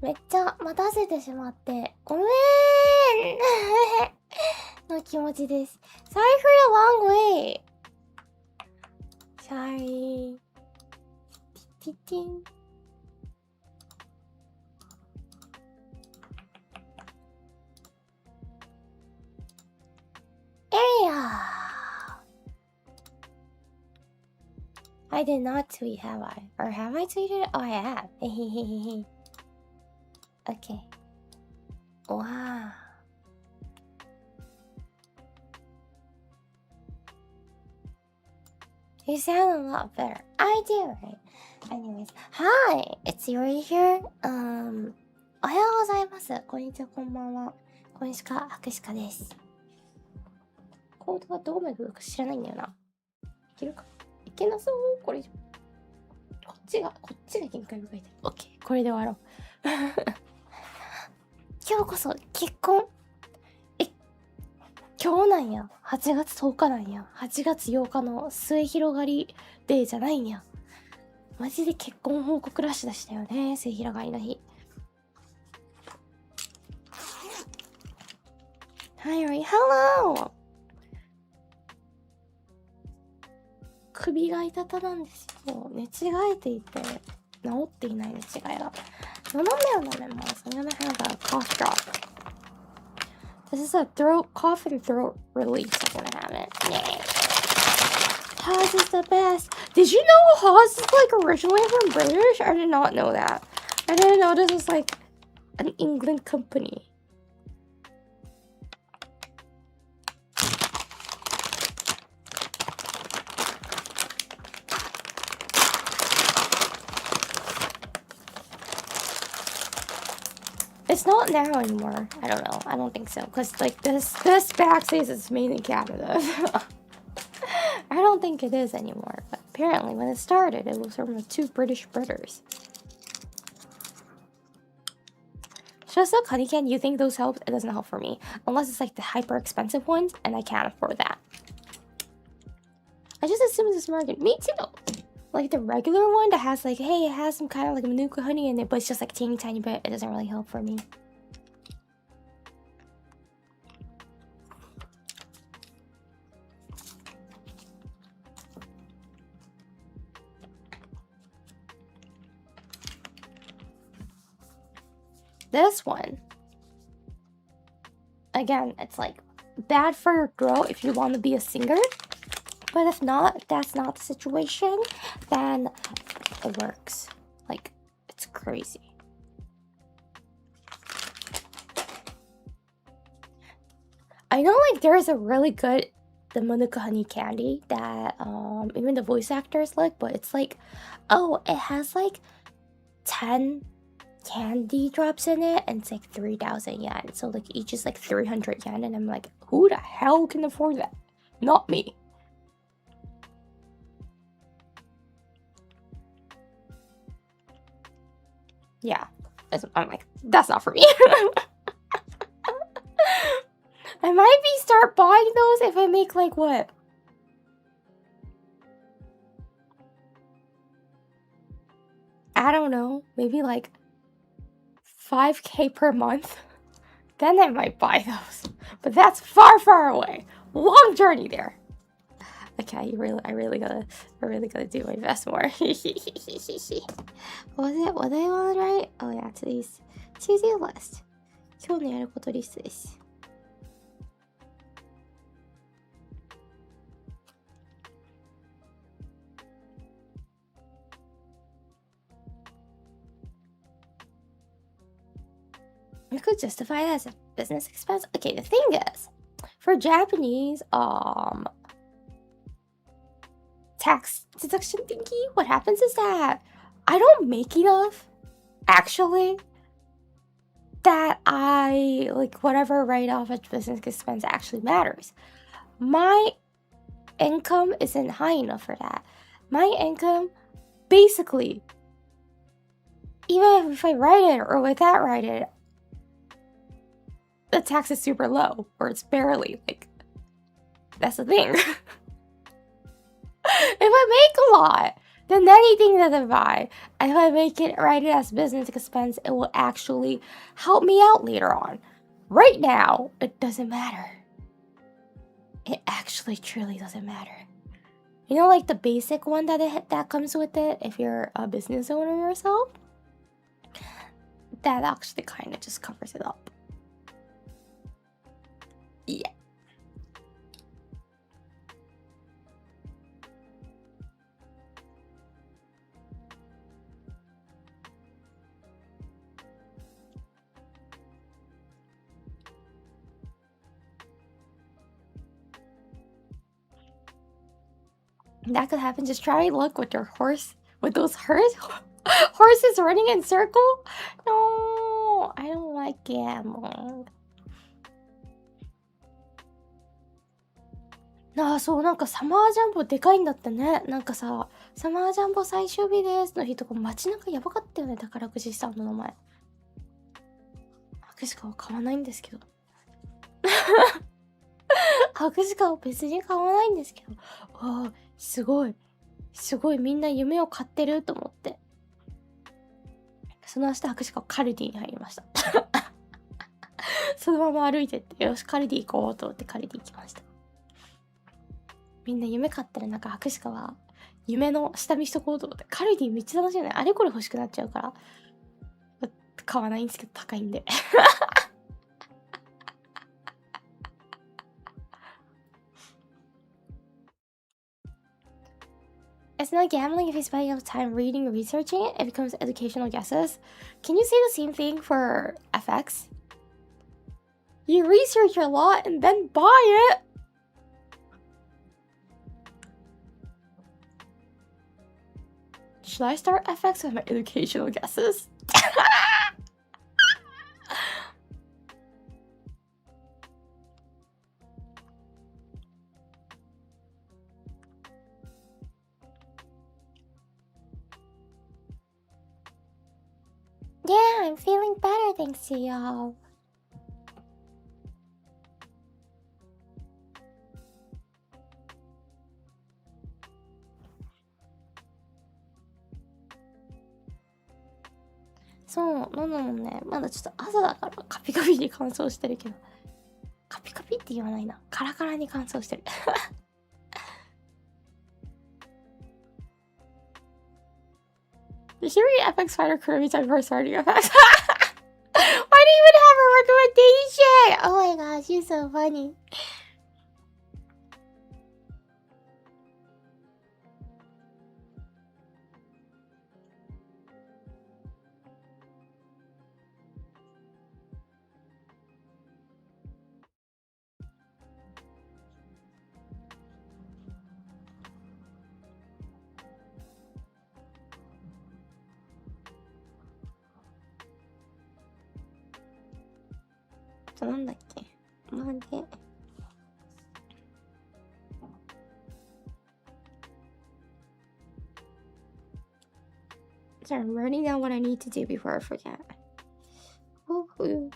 めっちゃ待たせてしまってごめんの気持ちです。 Sorry for the long wait. Sorry. ティティン。I did not tweet, have I? Or have I tweeted? Oh, I have. Okay. Wow. You sound a lot better. I do, right? Anyways. Hi! It's Yuri here. おはようございます。こんにちは、こんばんは。こんしか、あくしかです。コードがどうめくるか知らないんだよな。いけるかいけなそう。これこっちが限界を書いてる。オッケー、これで終わろう。今日こそ結婚。今日なんや。8月10日なんや。8月8日の末広がりデーじゃないんや。マジで結婚報告ラッシュでしたよね。末広がりの日。Hi, hello! 首が痛たなんですよ。寝違えていて、治っていない寝違いが。飲めます。I'm gonna have a cough drop. This is a cough and throat release. I'm gonna have it. Yeah. Haas is the best. Did you know Haas is like originally from British? I did not know that. I didn't know this was like an England company. It's not now anymore. I don't know. I don't think so. Because like this bag says it's made in Canada. I don't think it is anymore. But apparently when it started, it was from the two British brothers. Just a honey can, you think those help? It doesn't help for me. Unless it's like the hyper expensive ones and I can't afford that. I just assume it's a market. Me too. Like the regular one that has like, hey, it has some kind of like manuka honey in it, but it's just like teeny tiny bit. It doesn't really help for me. This one, again, it's like bad for your throat if you want to be a singer. But if not, if that's not the situation, then it works. Like, it's crazy. I know like there's a really good the Manuka honey candy that even the voice actors like, but it's like, oh, it has like 10 candy drops in it and it's like 3,000 yen. So like each is like 300 yen and I'm like, who the hell can afford that? Not me. Yeah, I'm like, that's not for me. I might start buying those if I make like what? I don't know, maybe like 5K per month. Then I might buy those. But that's far, far away. Long journey there. Okay, I really gotta do my best more. Was I on right? Oh yeah, today's to-do list. 今日のやることリストです。You could justify that as a business expense. Okay, the thing is, for Japanese, tax deduction thingy, what happens is that I don't make enough, actually, that I, like, whatever write-off as business expense actually matters. My income isn't high enough for that. My income, basically, even if I write it or without write it, the tax is super low, or it's barely, like, that's the thing. If I make a lot, than anything that I buy. And if I make it write it as business expense, it will actually help me out later on. Right now, it doesn't matter. It actually truly doesn't matter. You know, like the basic one that comes with it if you're a business owner yourself? That actually kind of just covers it up. Yeah. That could happen. Just try luck with your horse. With those horses running in circle? No, I don't like gambling. なあ、そう、なんかサマージャンボでかいんだってね。なんかさ、サマージャンボ最終日ですの日とか街中やばかったよね、宝くじさんの名前。博士かは買わないんですけど。博士かは別に買わないんですけど。わあ、すごい。すごいみんな夢を買ってると思って。その明日博士かはカルディに入りました。そのまま歩いてって、よし、カルディ行こうと思ってカルディ行きました。みんな夢買ってる中、博士かは夢の下見しとこうと思って。カルディめっちゃ楽しいよね。あれこれ欲しくなっちゃうから。買わないんですけど高いんで。It's not gambling if you spend enough time reading or researching it. It becomes educational guesses. Can you say the same thing for FX? You research a lot and then buy it. Should I start FX with my educational guesses? Yeah, I'm feeling better thanks to y'all.そう、のもね、まだちょっと朝だからカピカピに乾燥してるけど。カピカピって言わないな。カラカラに乾燥してる。Did you read FX Fighter Kirby time for starting FX? Why do you even have a recommendation? Oh my gosh, you're so funny. So なんだっけまで。Sorry, I'm writing down what I need to do before I forget. Woohoo.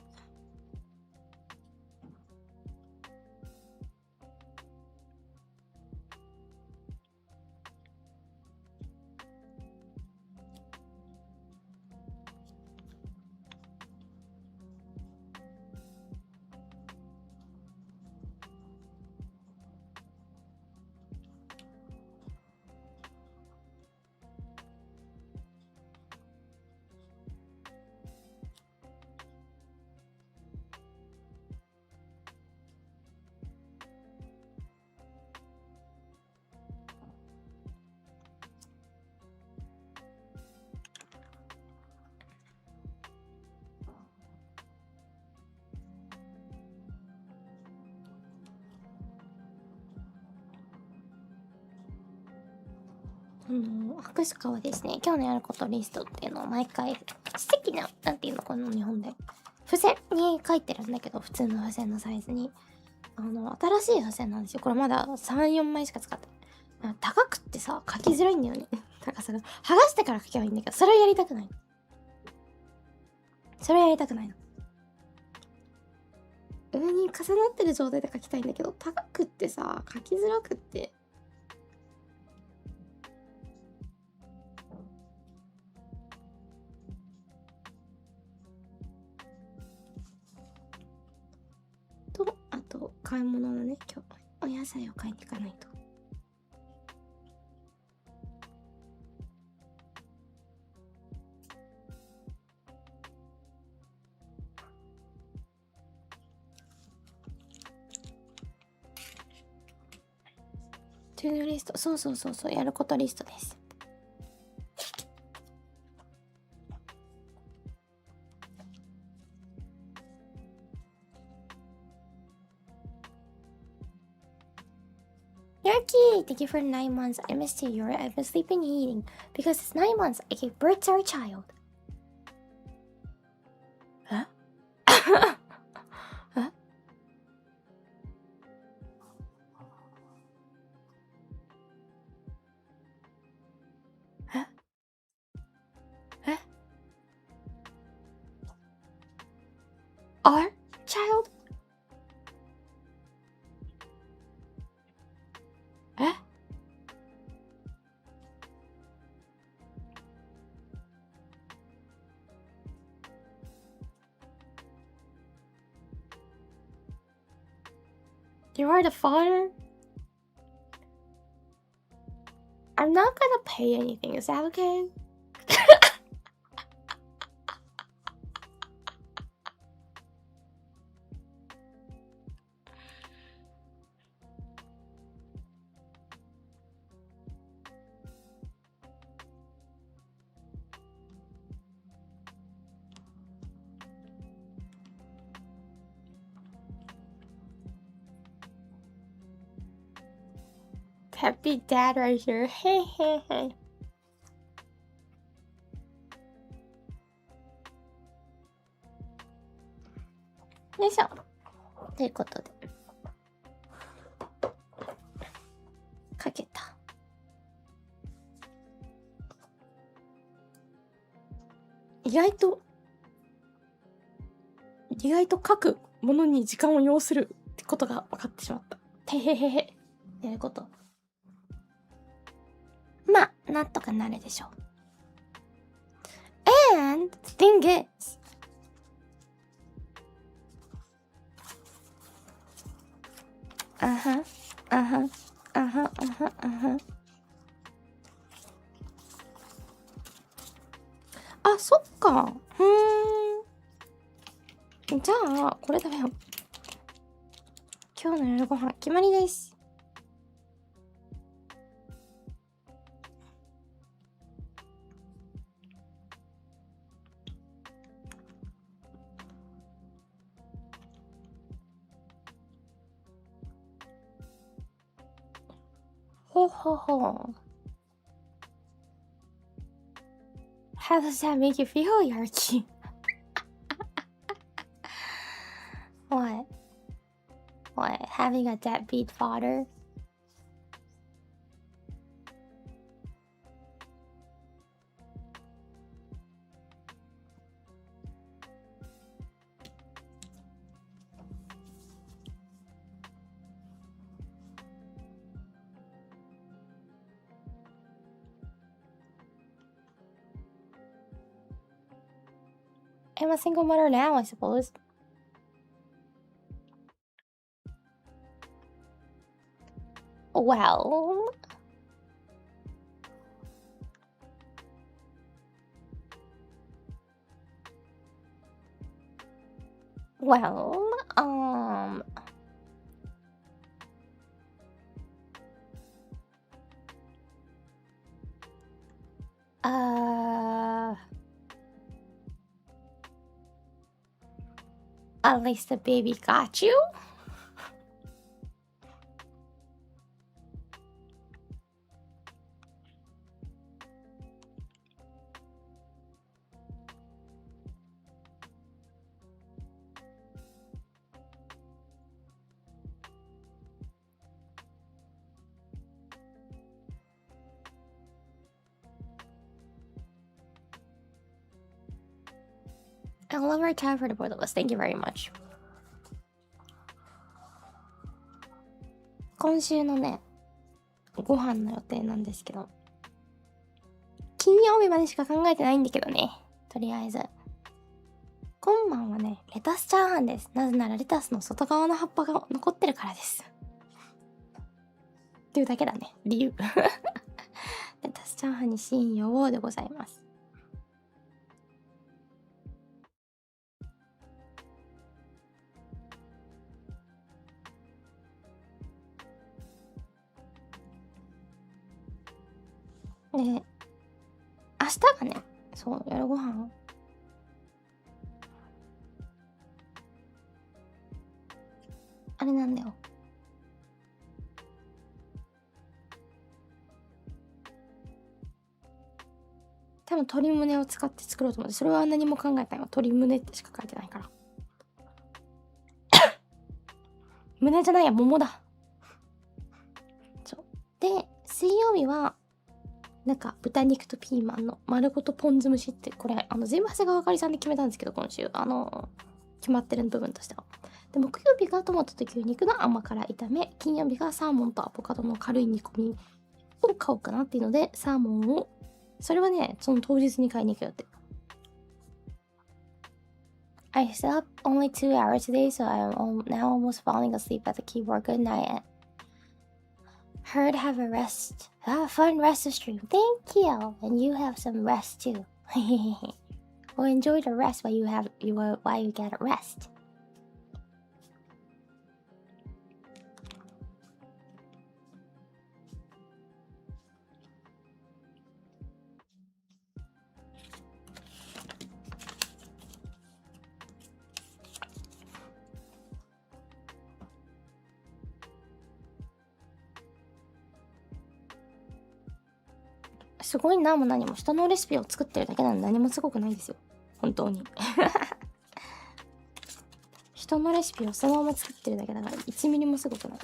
博士課はですね、今日のやることリストっていうのを毎回素敵な、なんていうのこの日本で付箋に書いてるんだけど、普通の付箋のサイズに新しい付箋なんですよ。これまだ3、4枚しか使ってない。高くってさ、書きづらいんだよね。高さが剥がしてから書けばいいんだけど、それをやりたくないの。上に重なってる状態で書きたいんだけど、高くってさ、書きづらくって買い物のね、今日お野菜を買いに行かないと。トゥードゥリスト、そうそうそうそう、やることリストです。Yuki, thank you for 9 months. I missed you. I've been sleeping and eating. Because it's 9 months, I gave birth to our child. Huh? Huh? Huh? Huh? Our child? Huh? You are the father? I'm not gonna pay anything, is that okay? Happy dad right here. Hey, hey, hey. よいしょ。ということで。かけた。意外と書くものに時間を要するってことが分かってしまった。てへへへ。やること。まあ、なんとかなるでしょう。And the thing is,あ、そっか。じゃあ、これだよ。今日の夜ご飯決まりです。ほほほ。How does that make you feel, Yarki? What? What? Having a deadbeat father? I'm a single mother now, I suppose. Well... Well, at least the baby got you? I love our time for the both of us. Thank you very much. 今週のね、ご飯の予定なんですけど、金曜日までしか考えてないんだけどね。とりあえず。今晩はね、レタスチャーハンです。なぜならレタスの外側の葉っぱが残ってるからです。っていうだけだね、理由。レタスチャーハンにしようでございます。で、明日がね、そう、夜ご飯あれなんだよ。多分鶏胸を使って作ろうと思って、それは何も考えたよ。鶏胸ってしか書いてないから。胸じゃないや、桃だ。そう。で、水曜日は、なんか豚肉とピーマンの丸ごとポン酢蒸しって、これ、全部長谷川あかりさんで決めたんですけど、今週。決まってる部分としては。で、木曜日がトマトと牛肉の甘辛炒め、金曜日がサーモンとアボカドの軽い煮込みを買おうかなっていうので、サーモンを、それはね、その当日に買いに行くよって。I slept only 2 hours today, so I'm now almost falling asleep at the keyboard. Good night. Heard have a rest. Have a fun rest of stream. Thank you. And you have some rest too. Well, enjoy the rest while you get a rest.「すごいな」も何も人のレシピを作ってるだけなので何もすごくないですよ。本当に。人のレシピをそのまま作ってるだけだから1ミリもすごくない。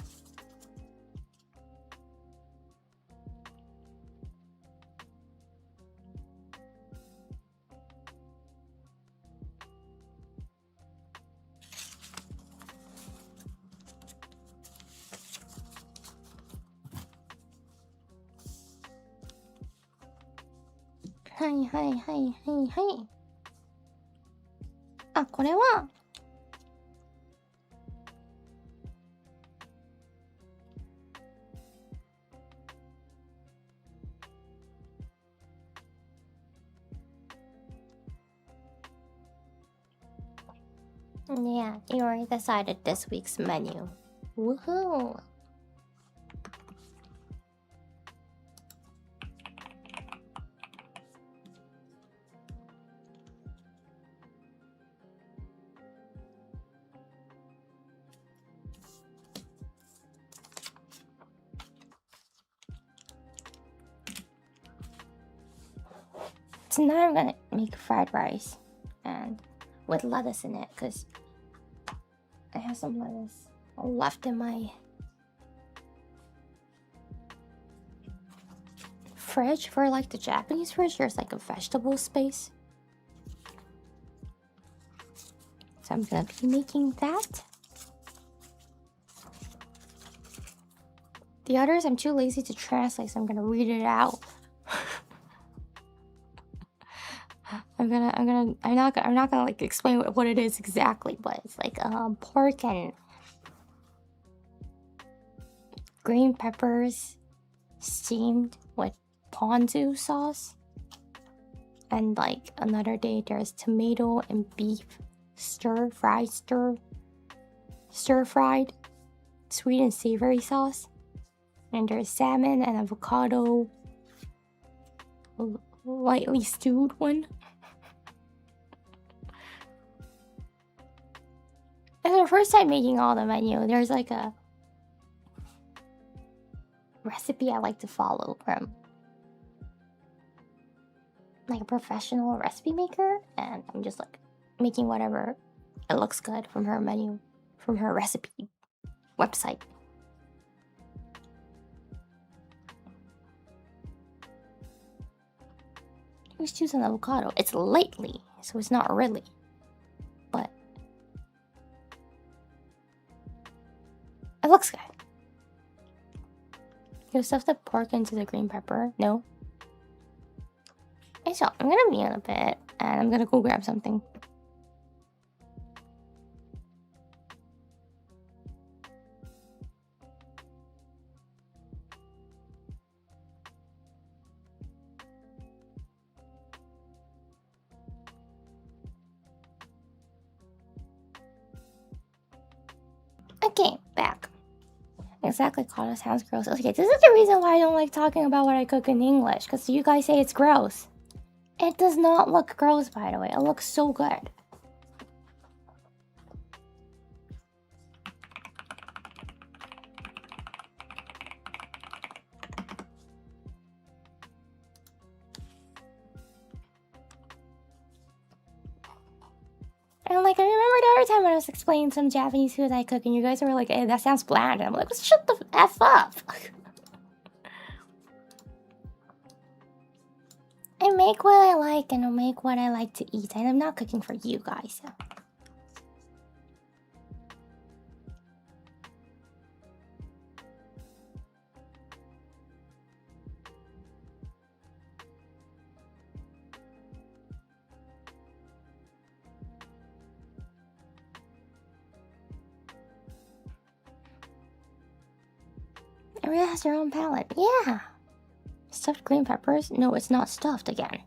はいはいはいはいはい。あ、これはYeah, you already decided this week's menu. Woohoo! Tonight I'm gonna make fried rice and with lettuce in it because I have some lettuce left in my fridge. For like the Japanese fridge, there's like a vegetable space. So I'm gonna be making that. The others I'm too lazy to translate, so I'm gonna read it out. I'm not gonna like explain what it is exactly, but it's like pork and green peppers steamed with ponzu sauce. And like another day there's tomato and beef stir fried sweet and savory sauce. And there's salmon and avocado lightly stewed one. It's the first time making all the menu. There's like a recipe I like to follow from like a professional recipe maker, and I'm just like making whatever it looks good from her menu, from her recipe website. Who's choosing avocado? It's lately, so it's not really. But it looks good. You stuff the pork into the green pepper? No? Okay, so I'm gonna be in a bit, and I'm gonna go grab something. exactly call it sounds gross. Okay, this is the reason why I don't like talking about what I cook in English, because you guys say it's gross. It does not look gross, by the way. It looks so good. And like, I remember the other time when I was explaining some Japanese food I cook, and you guys were like, "Hey, that sounds bland." And I'm like, shut the F up. I make what I like, and I make what I like to eat, and I'm not cooking for you guys. So. It really has your own palette. Yeah. Stuffed green peppers? No, it's not stuffed again.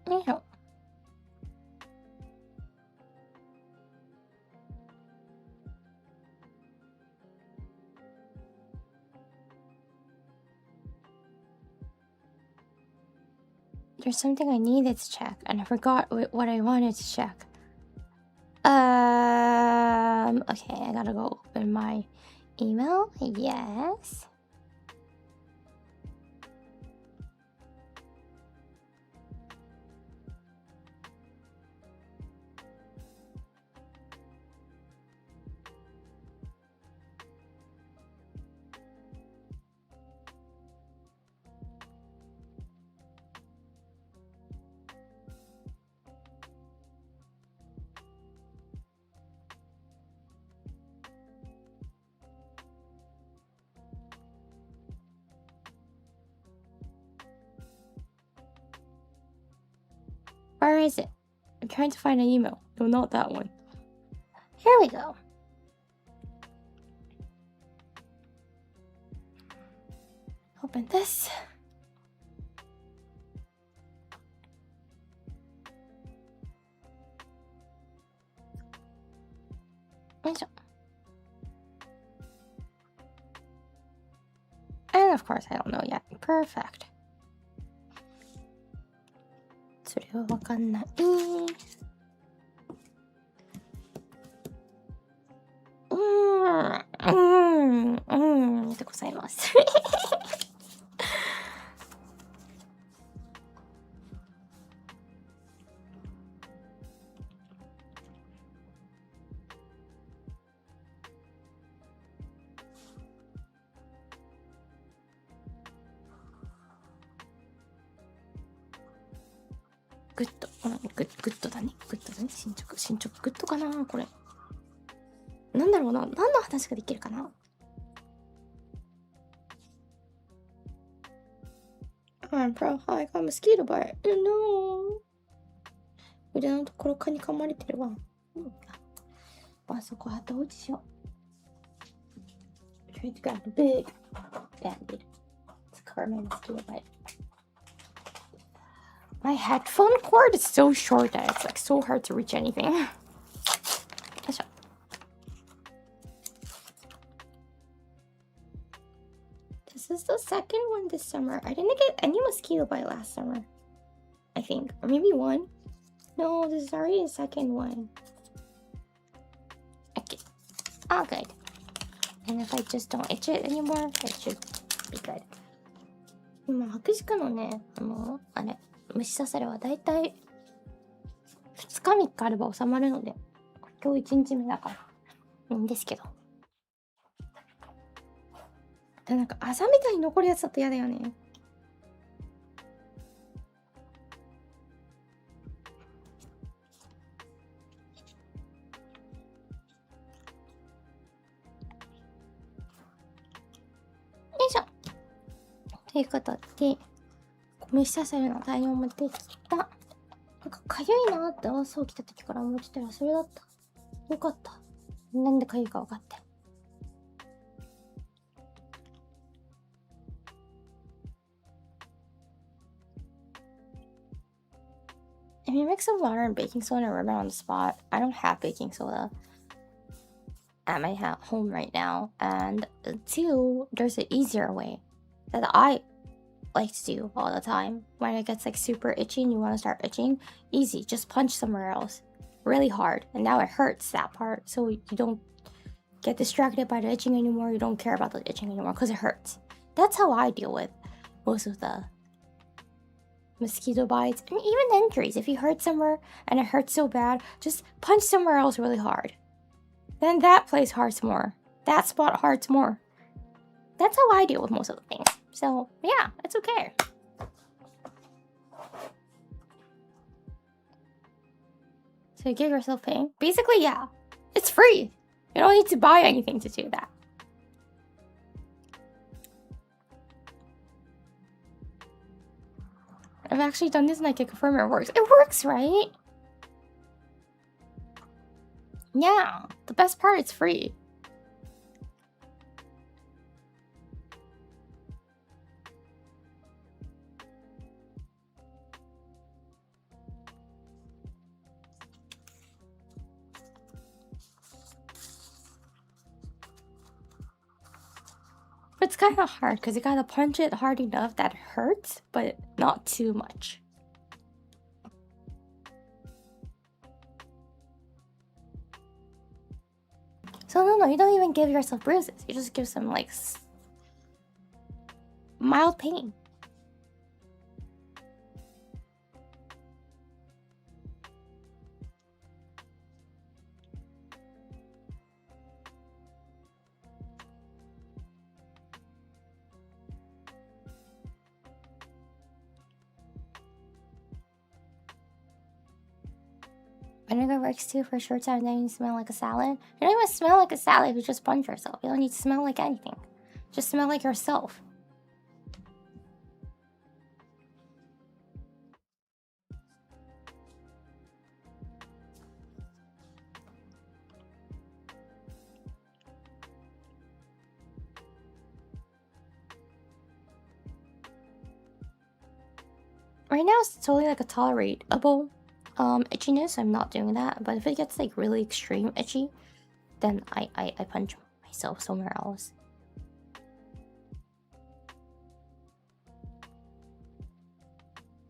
Yeah. There's something I needed to check, and I forgot what I wanted to check. Okay, I gotta go open my email. Yes. Where is it? I'm trying to find an email. No, not that one. Here we go. Open this. And of course, I don't know yet. Perfect. それはわかんない。でございます。グッド、グッドだね。グッドだね。進捗グッドかなこれ。なんだろうな。何の話ができるかな。Bro, I got mosquito bite. No. 腕のところ蚊に噛まれてるわ。あそこはどうしよう。Try to grab a big band-aid to cover my mosquito bite. My headphone cord is so short that it's like so hard to reach anything. This is the second one this summer. I didn't get any mosquito bite last summer, I think. Or maybe one. No, this is already the second one. Okay. All good. And if I just don't itch it anymore, it should be good. 今、白鹿のね、あれ。虫刺されはだいたい2日3日あれば収まるので、今日1日目だからいいんですけど、でなんか朝みたいに残るやつだと嫌だよね。よいしょ。ということで、米下さるの対応もできた。なんかかゆいなって朝起きた時から思ってたらそれだった。よかった。なんでかゆいか分かって。If you mix some water and baking soda and rub it on the spot, I don't have baking soda at my home right now. And two, there's an easier way that I like to do all the time when it gets like super itchy and you want to start itching. Easy, just punch somewhere else really hard, and now it hurts that part, so you don't get distracted by the itching anymore. You don't care about the itching anymore because it hurts. That's how I deal with most of the mosquito bites and even injuries. If you hurt somewhere and it hurts so bad, just punch somewhere else really hard. Then that place hurts more. That spot hurts more. That's how I deal with most of the things. So yeah, it's okay. So you give yourself pain? Basically, yeah. It's free. You don't need to buy anything to do that. I've actually done this and I can confirm it works. It works, right? Yeah. The best part, it's free. But it's kind of hard because you gotta punch it hard enough that hurts, but not too much. So no, you don't even give yourself bruises. You just give some like mild pain. Vinegar works too for a short time, then you smell like a salad. You don't even smell like a salad if you just punch yourself. You don't need to smell like anything. Just smell like yourself. Right now it's totally like a tolerable itchiness. I'm not doing that. But if it gets like really extreme itchy, then I punch myself somewhere else.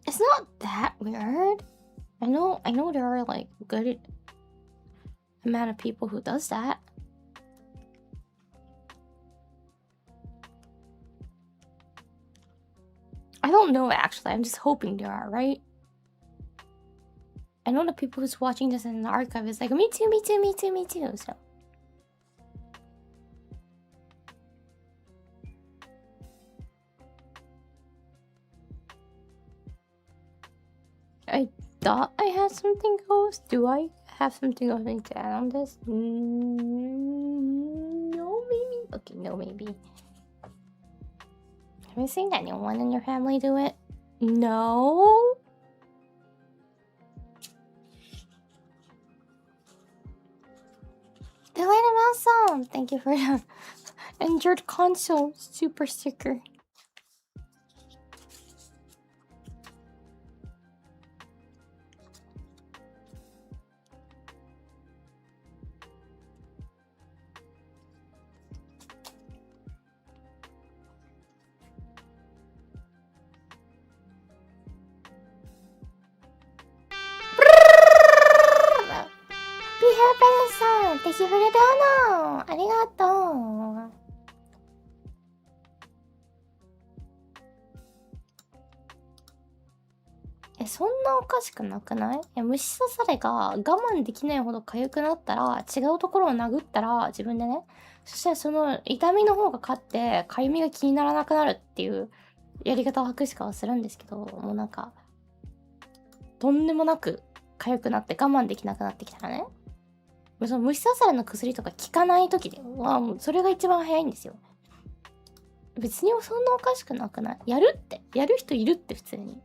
It's not that weird. I know there are like good amount of people who does that. I don't know actually. I'm just hoping there are, right? I know the people who's watching this in the archive is like, me too, me too, me too, me too. So I thought I had something else. Do I have something else to add on this? No, maybe. Okay, no, maybe. Have you seen anyone in your family do it? No. Delighted awesome. Thank you for the injured console super sticker. Thank you for the dono! ありがとう。そんなおかしくなくない？いや、虫刺されが我慢できないほど痒くなったら、違うところを殴ったら、自分でね、そしたらその痛みの方が勝って、痒みが気にならなくなるっていうやり方を白鹿はするんですけど、もうなんか、とんでもなく痒くなって我慢できなくなってきたらね、その虫刺されの薬とか効かない時では、もうそれが一番早いんですよ。別にそんなおかしくなくない？やる人いるって普通に。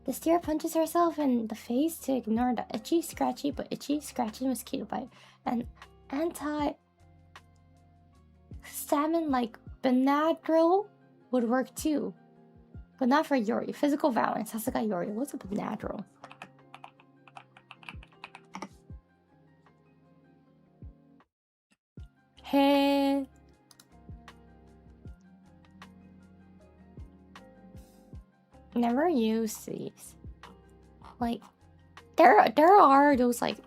The steer punches herself in the face to ignore the itchy, scratchy, but itchy, scratchy mosquito bite. And anti-stamina like Benadryl would work too. But not for Yori. Physical violence. さすが Yori. What's a Benadryl? Hey. Never used these. Like, there are those like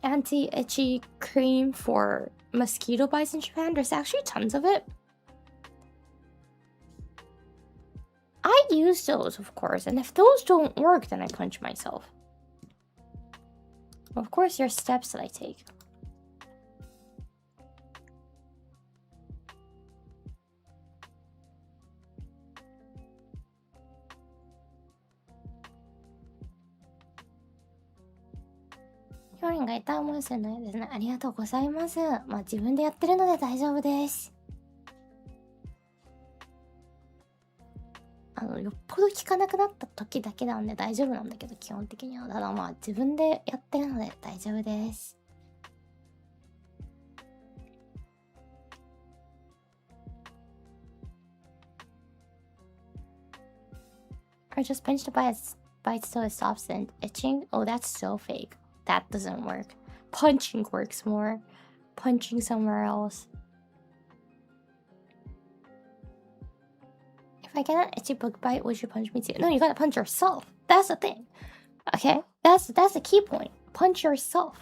anti-itchy cream for mosquito bites in Japan. There's actually tons of it. I use those, of course, and if those don't work, then I punch myself. Of course, there are steps that I take. Yorin がいた思いするのようですね。ありがとうございます。まあ自分でやってるので大丈夫です。よっぽど効かなくなった時だけなんで大丈夫なんだけど、基本的には。ただまあ自分でやってるので大丈夫です。Or just pinch the bites till it stops and itching. Oh, that's so fake. That doesn't work. Punching works more. Punching somewhere else. If I get an itchy bug bite, would you punch me too? No, you gotta punch yourself. That's the thing. Okay? That's the key point. Punch yourself.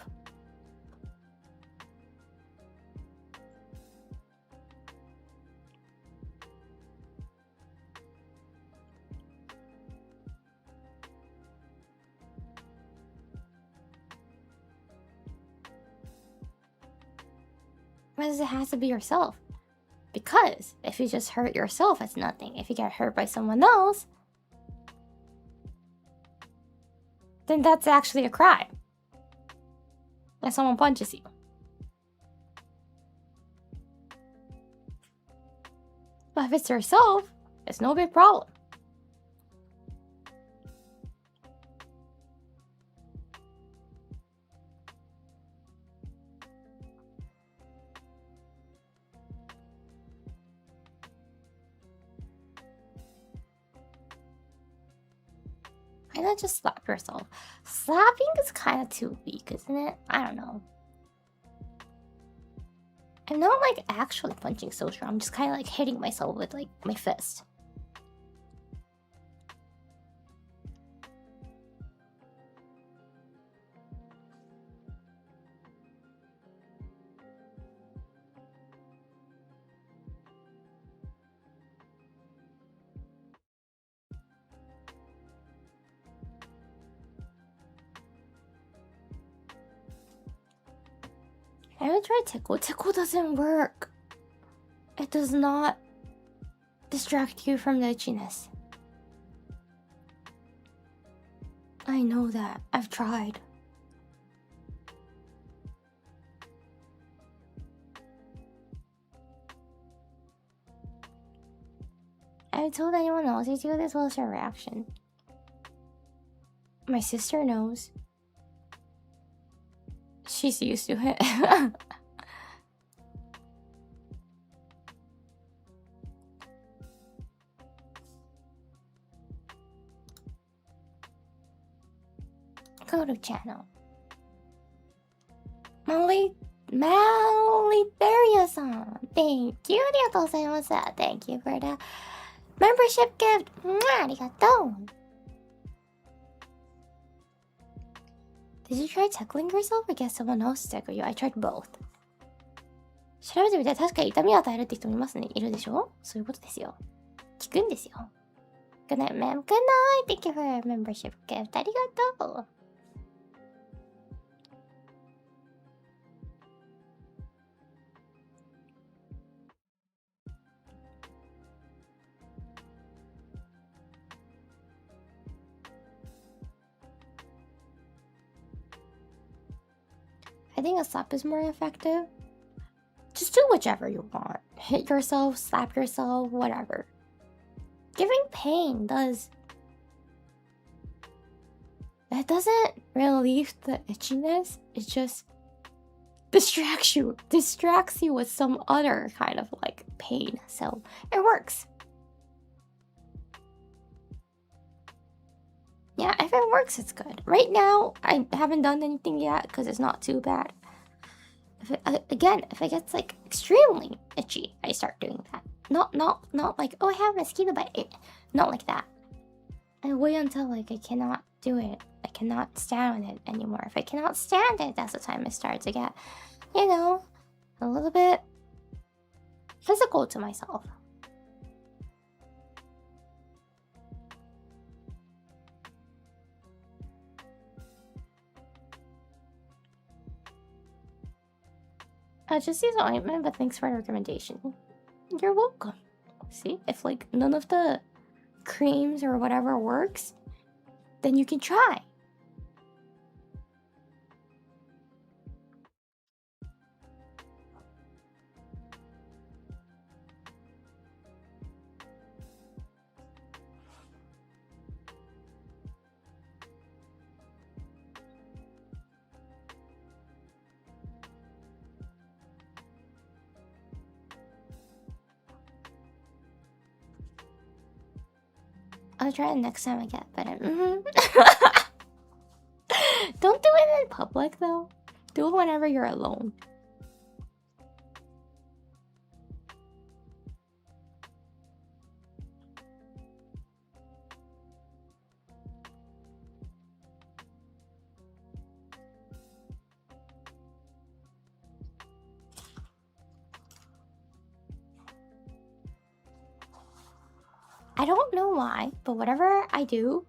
Why does it have to be yourself? Because if you just hurt yourself, it's nothing. If you get hurt by someone else, then that's actually a crime. And someone punches you. But if it's yourself, it's no big problem. Why not just slap yourself? Slapping is kind of too weak, isn't it? I don't know. I'm not like actually punching so strong. I'm just kind of like hitting myself with like my fist. I haven't tried tickle. Tickle doesn't work. It does not distract you from the itchiness. I know that. I've tried. I told anyone else you do this, what's your reaction? My sister knows. She's used to it. Go to channel. Maliteria-san. Thank you. ありがとうございます。Thank you for the membership gift. ありがとう。Did you try tickling yourself or get someone else to tickle you? I tried both. 調べてみたら確かに痛みを与えるって人もいますね。いるでしょ？そういうことですよ。効くんですよ。Good night, ma'am. Good night. Thank you for your membership gift. Arigatou. I think a slap is more effective. Just do whichever you want. Hit yourself, slap yourself, whatever. Giving pain does... That doesn't relieve the itchiness. It just distracts you. Distracts you with some other kind of like pain. So it works. Yeah, if it works, it's good. Right now, I haven't done anything yet because it's not too bad. If it gets like extremely itchy, I start doing that. Not like, oh, I have a mosquito bite. Not like that. I wait until like I cannot do it. I cannot stand it anymore. If I cannot stand it, that's the time I start to get, you know, a little bit physical to myself. I just use ointment, but thanks for the recommendation. You're welcome. See, if like none of the creams or whatever works, then you can try. I'll try it next time I get better. Don't do it in public though. Do it whenever you're alone. I don't know why, but whatever I do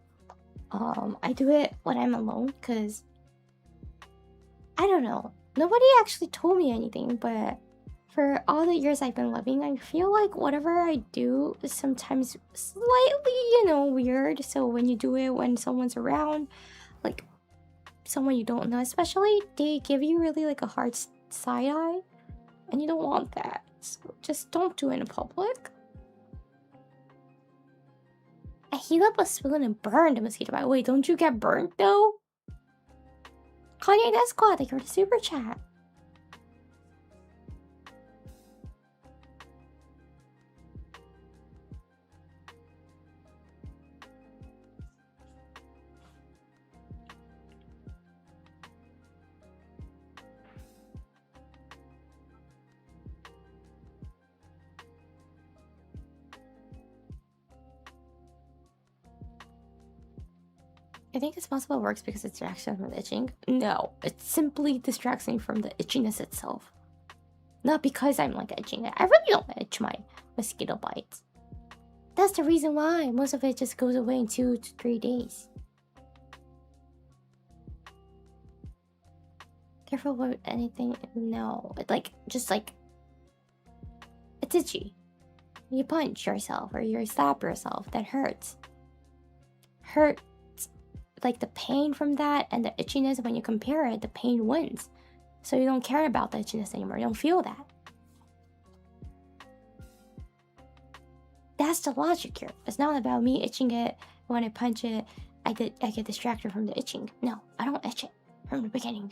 it when I'm alone, because I don't know. Nobody actually told me anything, but for all the years I've been living, I feel like whatever I do is sometimes slightly, you know, weird. So when you do it when someone's around, like someone you don't know especially, they give you really like a hard side eye, and you don't want that. So just don't do it in public. I heat up a spoon and burned a mosquito bite. Wait, don't you get burnt though? Kanye Desquad, thank you for the super chat. I think this possible works because it distracts me from the itching. No, it simply distracts me from the itchiness itself. Not because I'm like itching it. I really don't itch my mosquito bites. That's the reason why most of it just goes away in 2 to 3 days. Careful with anything. No, just like it's itchy. You punch yourself or you slap yourself. That hurts. Like the pain from that and the itchiness, when you compare it, the pain wins. So you don't care about the itchiness anymore. You don't feel that. That's the logic here. It's not about me itching it. When I punch it, I get distracted from the itching. No, I don't itch it from the beginning.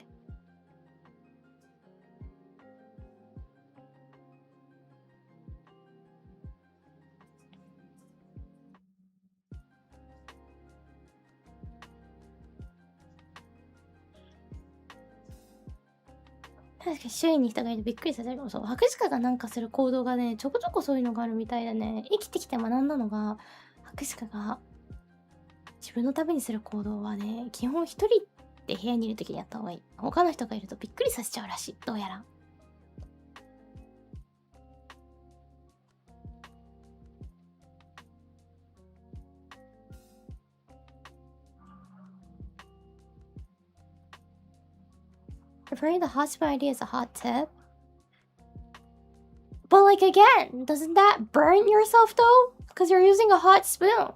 確かに周囲に人がいてびっくりさせるかも。そう、博士課がなんかする行動がね、ちょこちょこそういうのがあるみたいでね、生きてきて学んだのが、博士課が自分のためにする行動はね、基本一人で部屋にいるときにやった方がいい。他の人がいるとびっくりさせちゃうらしい。どうやら。Preferring the hot spoon idea is a hot tip. But like again, doesn't that burn yourself though? Because you're using a hot spoon.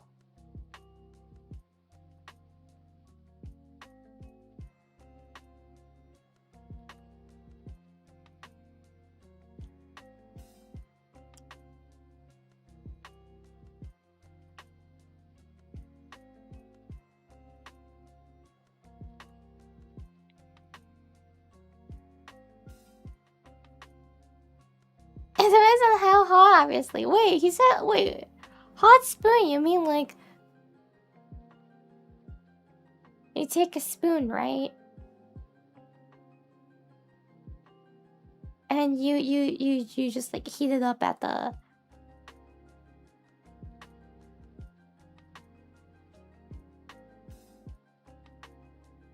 It depends on how hot, obviously. Wait, he said, wait. Hot spoon, you mean like... You take a spoon, right? And you just like heat it up at the...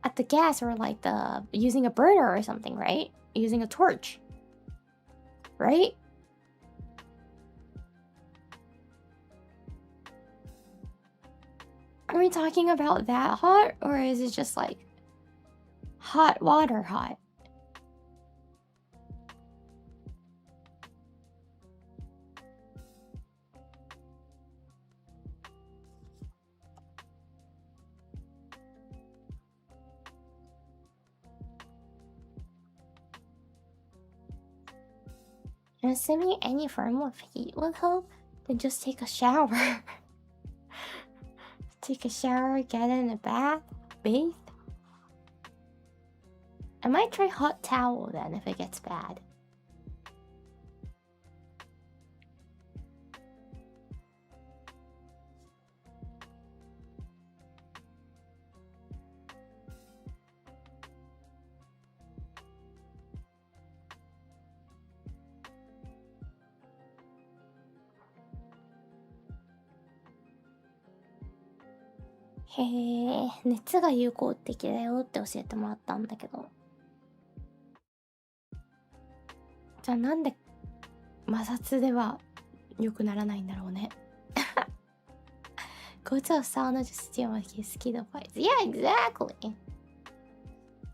At the gas, or like the... Using a burner or something, right? Using a torch. Right? Are we talking about that hot, or is it just like hot water hot? I'm assuming any form of heat would help, then just take a shower. Take a shower, get in a bath, bathe. I might try hot towel then if it gets bad. Hey, 熱が有効的だよって教えてもらったんだけど。じゃあなんで摩擦では良くならないんだろうね。Go to a sauna just to deal with your mosquito bites. Yeah, exactly.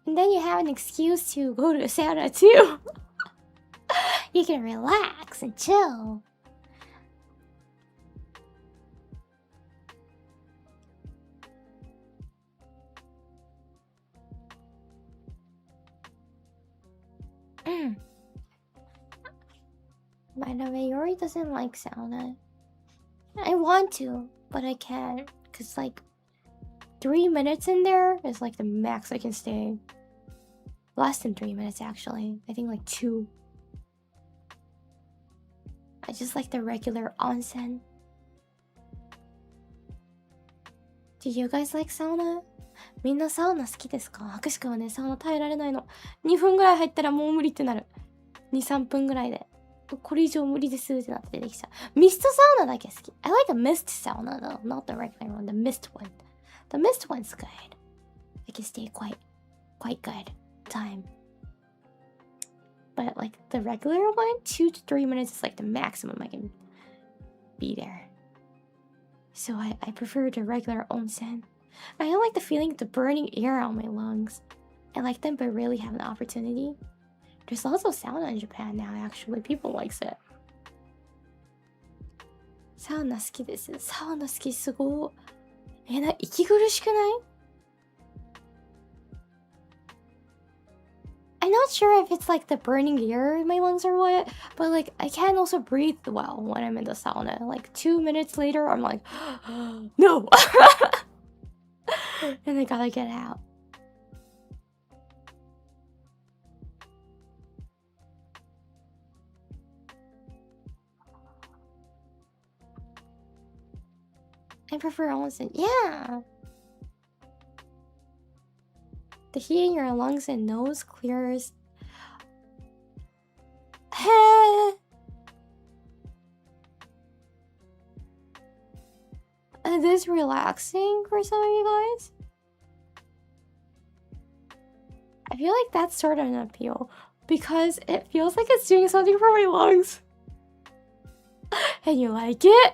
And then you have an excuse to go to a sauna too. You can relax and chill. By the way, Yori doesn't like sauna. I want to, but I can't. Cause like 3 minutes in there is like the max I can stay. Less than 3 minutes actually. I think like 2. I just like the regular onsen. Do you guys like sauna? みんなサウナ好きですか？博士くんはね、サウナ耐えられないの。2分ぐらい入ったらもう無理ってなる。2、3分ぐらいで。これ以上無理ですってなって出てきちゃう。ミストサウナだけ好き。I like the mist sauna though, not the regular one, the mist one. The mist one's good. I can stay quite good time. But like the regular one, 2 to 3 minutes is like the maximum I can be there. So I prefer the regular onsen. I don't like the feeling of the burning air on my lungs. I like them but rarely have an opportunity. There's also sauna in Japan now actually. People likes it. サウナ好きです。サウナ好きすごい。息苦しくない？ I'm not sure if it's like the burning air in my lungs or what, but like I can't also breathe well when I'm in the sauna. Like 2 minutes later, I'm like, no! And I gotta get out. I prefer onsen. Yeah! The heat in your lungs and nose clears. Is this relaxing for some of you guys? I feel like that's sort of an appeal because it feels like it's doing something for my lungs. And you like it?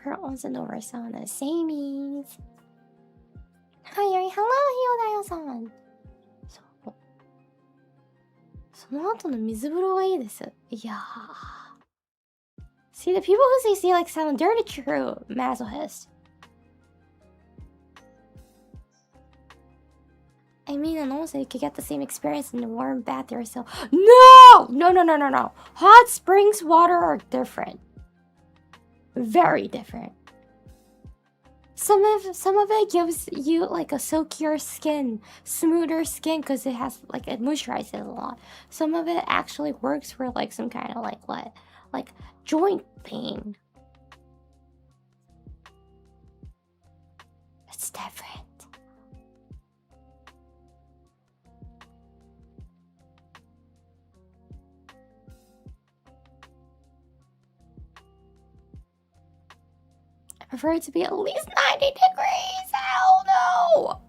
For onsen over sauna, samies. Hi 皆さん。そう。その後の水風呂がいいです。いやー。See, the people who say like sound dirty true masochist. I mean, and also you could get the same experience in the warm bath yourself. No! No. Hot springs water are different. Very different. Some of it gives you like a silkier skin, smoother skin because it has like it moisturizes a lot. Some of it actually works for like some kind of like what? Like joint pain. It's different. I prefer it to be at least 90 degrees. Hell no!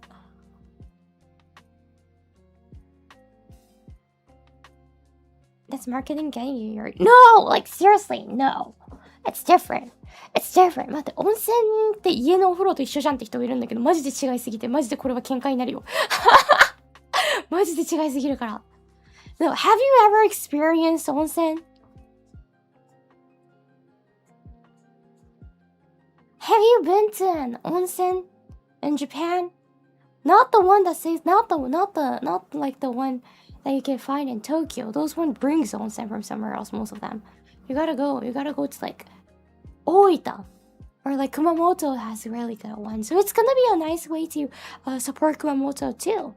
That's marketing getting you your... No! Like, seriously, no. It's different. It's different. 待って、温泉って家のお風呂と一緒じゃんって人いるんだけど、マジで違いすぎて、マジでこれは喧嘩になるよ。マジで違いすぎるから。No, have you ever experienced 温泉? Have you been to an onsen in Japan? Not the one that says, not like the one that you can find in Tokyo. Those one brings onsen from somewhere else, most of them. You gotta go to like Oita or like Kumamoto has a really good one. So it's gonna be a nice way to support Kumamoto too.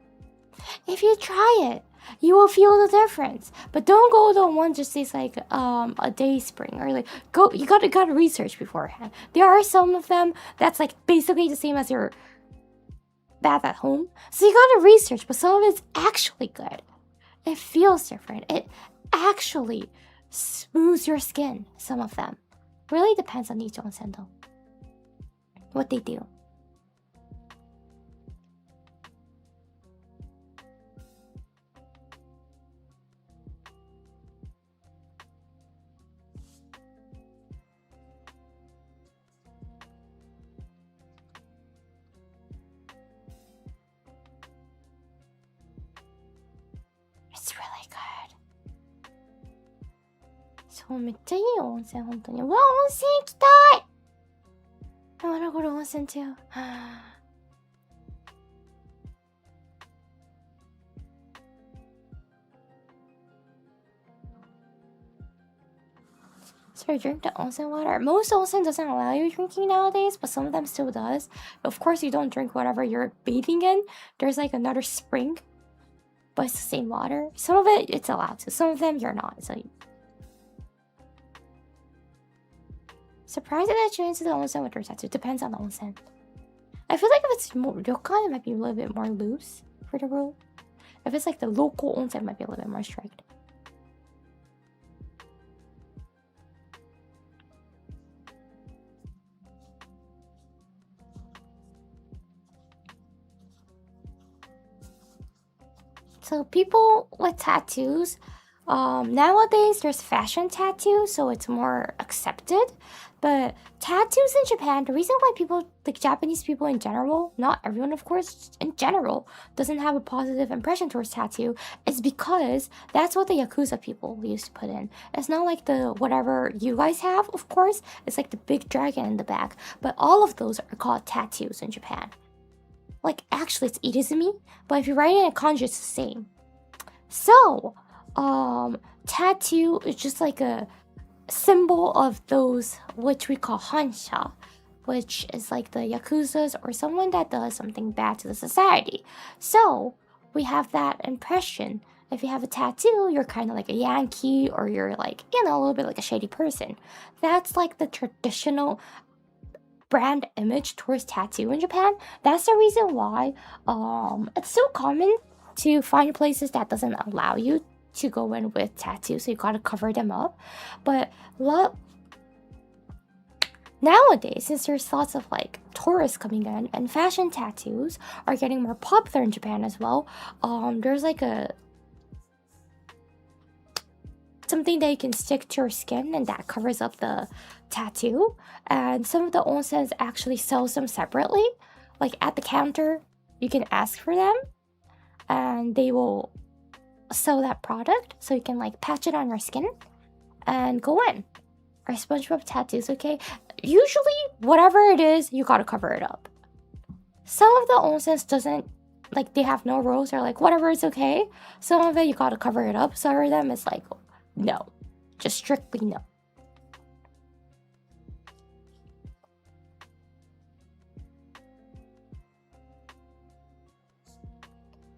If you try it, you will feel the difference. But don't go to one just says like a day spring or like go. You gotta research beforehand. There are some of them that's like basically the same as your bath at home. So you gotta research. But some of it's actually good. It feels different. It actually smooths your skin. Some of them really depends on each onsen though. What they do. It's really good. そうめっちゃいいよ温泉本当に。うわ温泉行きたい。I wanna go to onsen too. So drink the onsen water. Most onsen doesn't allow you drinking nowadays, but some of them still does. Of course, you don't drink whatever you're bathing in. There's like another spring, but it's the same water. Some of it, it's allowed to. Some of them, you're not. So surprised that you're into the onsen with your tattoo. Depends on the onsen. I feel like if it's more ryokan, it might be a little bit more loose for the rule. If it's like the local onsen, it might be a little bit more strict. So people with tattoos, nowadays there's fashion tattoos, so it's more accepted. But tattoos in Japan, the reason why people, like Japanese people in general, not everyone of course, in general, doesn't have a positive impression towards tattoo is because that's what the Yakuza people used to put in. It's not like the whatever you guys have, of course. It's like the big dragon in the back. But all of those are called tattoos in Japan. Like, actually, it's irizumi, but if you write it in kanji, it's the same. So, tattoo is just like a symbol of those which we call hansha, which is like the yakuzas or someone that does something bad to the society. So, we have that impression. If you have a tattoo, you're kind of like a Yankee or you're like, you know, a little bit like a shady person. That's like the traditional brand image towards tattoo in Japan. That's the reason why it's so common to find places that doesn't allow you to go in with tattoos, so you gotta cover them up. But nowadays, since there's lots of like tourists coming in and fashion tattoos are getting more popular in Japan as well, there's like something that you can stick to your skin and that covers up the tattoo. And some of the onsens actually sell them separately. Like at the counter, you can ask for them and they will sell that product so you can like patch it on your skin and go in. Or SpongeBob tattoos, okay? Usually, whatever it is, you gotta cover it up. Some of the onsens doesn't, like, they have no rules or like, whatever is okay. Some of it, you gotta cover it up. Some of them is like, no. Just strictly no.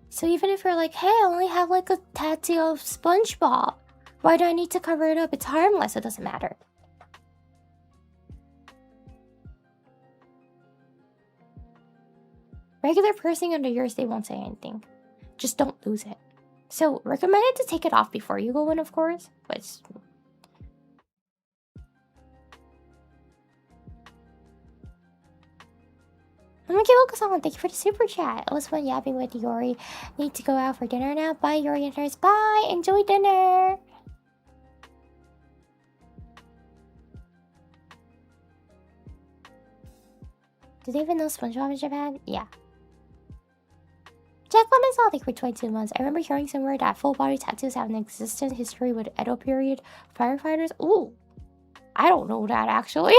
So even if you're like, hey, I only have like a tattoo of SpongeBob, why do I need to cover it up? It's harmless, it doesn't matter. Regular piercing under yours, they won't say anything. Just don't lose it. So recommended to take it off before you go in, of course, but Thank you for the super chat. It was fun yapping with Yori. Need to go out for dinner now. Bye, Yori and hers. Bye. Enjoy dinner. Do they even know SpongeBob in Japan? Yeah. Jack Lemon saw like for 22 months. I remember hearing somewhere that full body tattoos have an existent history with Edo period firefighters. Ooh. I don't know that actually.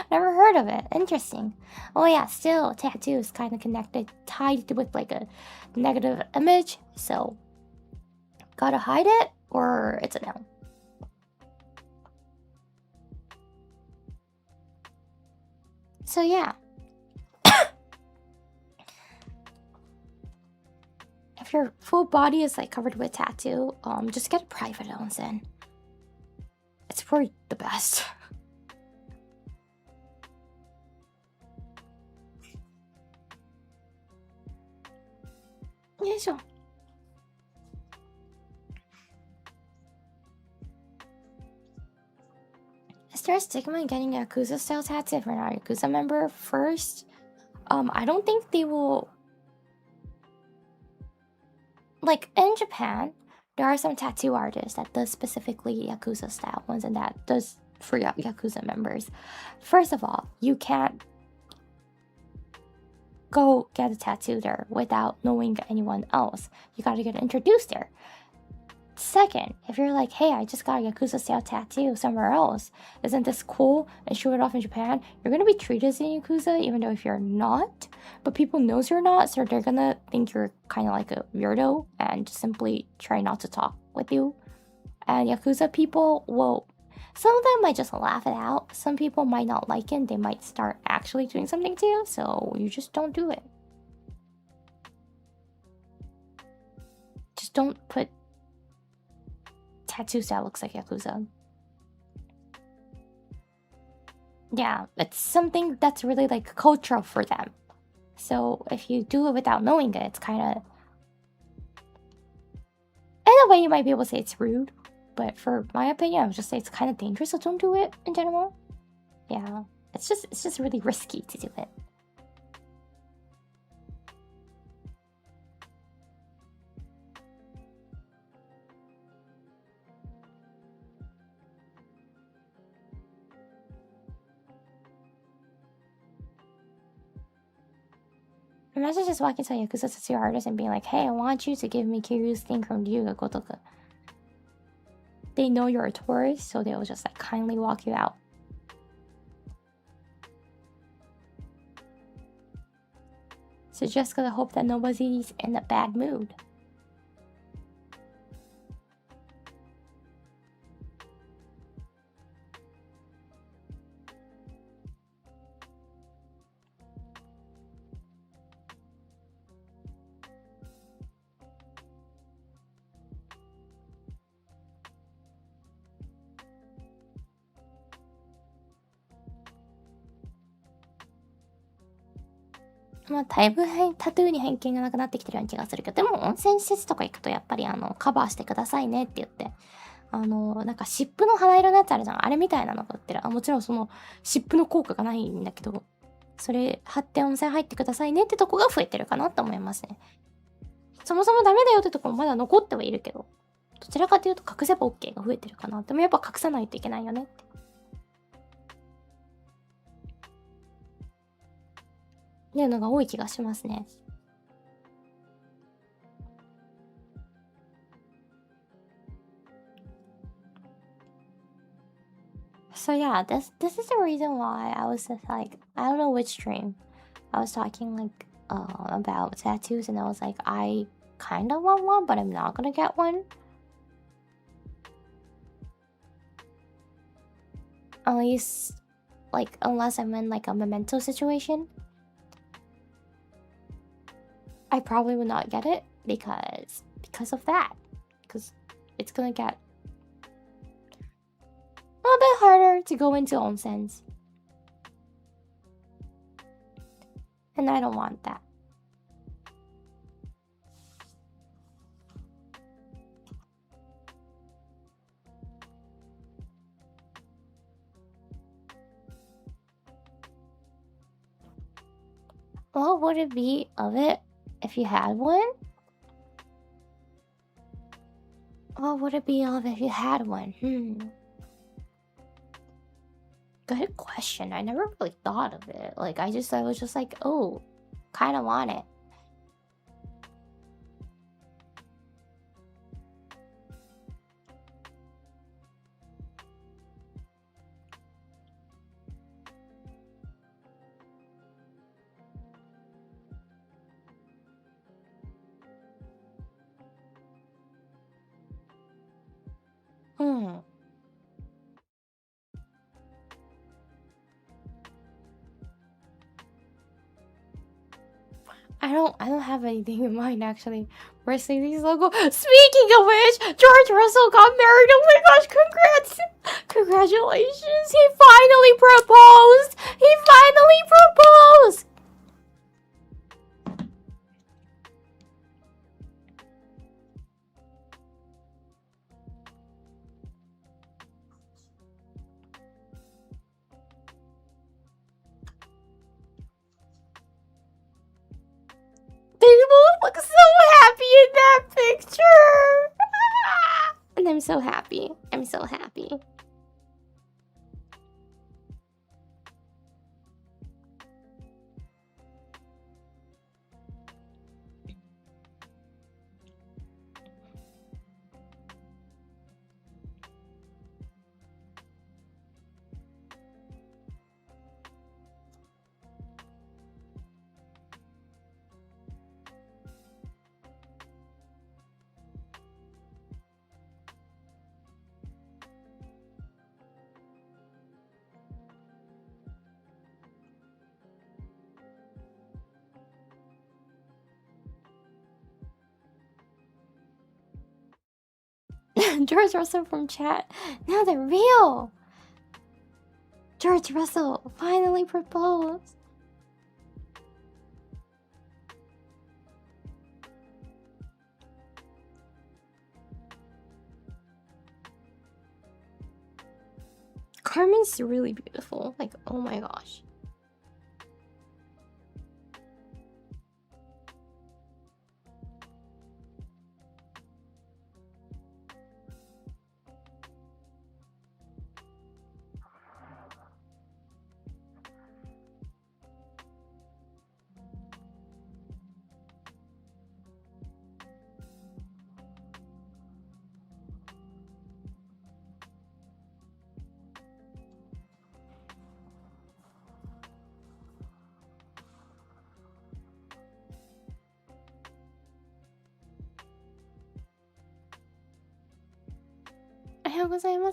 Never heard of it. Interesting. Oh yeah, still tattoo is kind of connected, tied with like a negative image. So, gotta hide it or it's a no. So yeah. If your full body is like covered with tattoo, just get a private onsen. It's probably the best. Yeah, sure. Is there a stigma in getting a Yakuza style tattoo if you're not a Yakuza member first? I don't think they will. Like in Japan, there are some tattoo artists that does specifically Yakuza style ones, and that does for Yakuza members. First of all, you can't go get a tattoo there without knowing anyone else. You gotta get introduced there. Second, if you're like, hey, I just got a Yakuza style tattoo somewhere else, isn't this cool? And show it off in Japan, you're gonna be treated as a Yakuza even though if you're not. But people knows you're not, so they're gonna think you're kind of like a weirdo and just simply try not to talk with you. And Yakuza people will, some of them might just laugh it out. Some people might not like it. They might start actually doing something to you, so you just don't do it. Just don't put tattoos that looks like Yakuza. Yeah, it's something that's really like cultural for them. So if you do it without knowing it, it's kind of... In a way, you might be able to say it's rude. But for my opinion, I would just say it's kind of dangerous, so don't do it in general. Yeah, it's just really risky to do it. Imagine just walking to a Yakuza tattoo artist and being like, hey, I want you to give me Kiryu's thing from Ryuga Gotoku. They know you're a tourist, so they'll just like kindly walk you out. So just gotta hope that nobody's in a bad mood.まあ、だいぶタトゥーに偏見がなくなってきてるような気がするけど、でも温泉施設とか行くとやっぱりカバーしてくださいねって言って、なんか湿布の肌色のやつあるじゃん。あれみたいなのが売ってる。もちろんその湿布の効果がないんだけど、それ貼って温泉入ってくださいねってとこが増えてるかなと思いますね。そもそもダメだよってとこもまだ残ってはいるけど、どちらかというと隠せば OK が増えてるかな。でもやっぱ隠さないといけないよねって。いうのが多い気がしますね。yeah, this is the reason why I was just like, I don't know which stream I was talking like about tattoos, and I was like, I kind of want one, but I'm not gonna get one. At least, like, unless I'm in like a memento situation, I probably would not get it because of that. Because it's gonna get a little bit harder to go into onsens. And I don't want that. What would it be of it if you had one? What would it be of if you had one? Good question. I never really thought of it. Like, I was just like, oh, kind of want it. I don't have anything in mind actually. Mercedes logo. Speaking of which, George Russell got married. Oh my gosh, congrats! Congratulations! He finally proposed! He finally proposed! They both look so happy in that picture! And I'm so happy. I'm so happy. George Russell from chat. Now they're real. George Russell finally proposed. Carmen's really beautiful. Like, oh my gosh.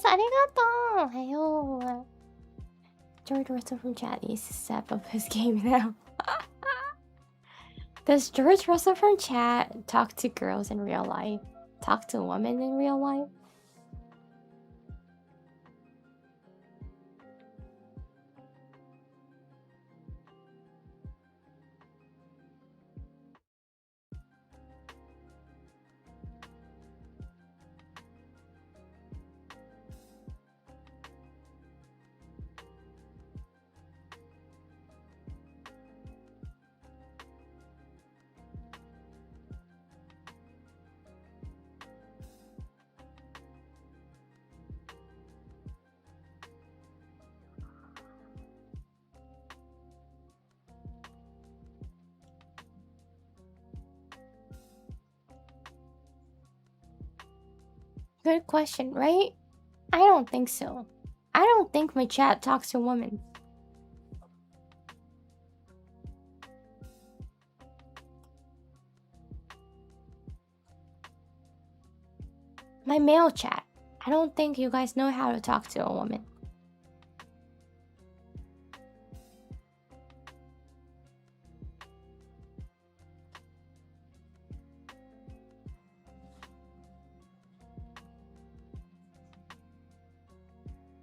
Arigato. George Russell from chat needs to step up his game now. Does George Russell from chat talk to girls in real life? Talk to women in real life? Good question, right? I don't think so. I don't think my chat talks to women. My male chat. I don't think you guys know how to talk to a woman.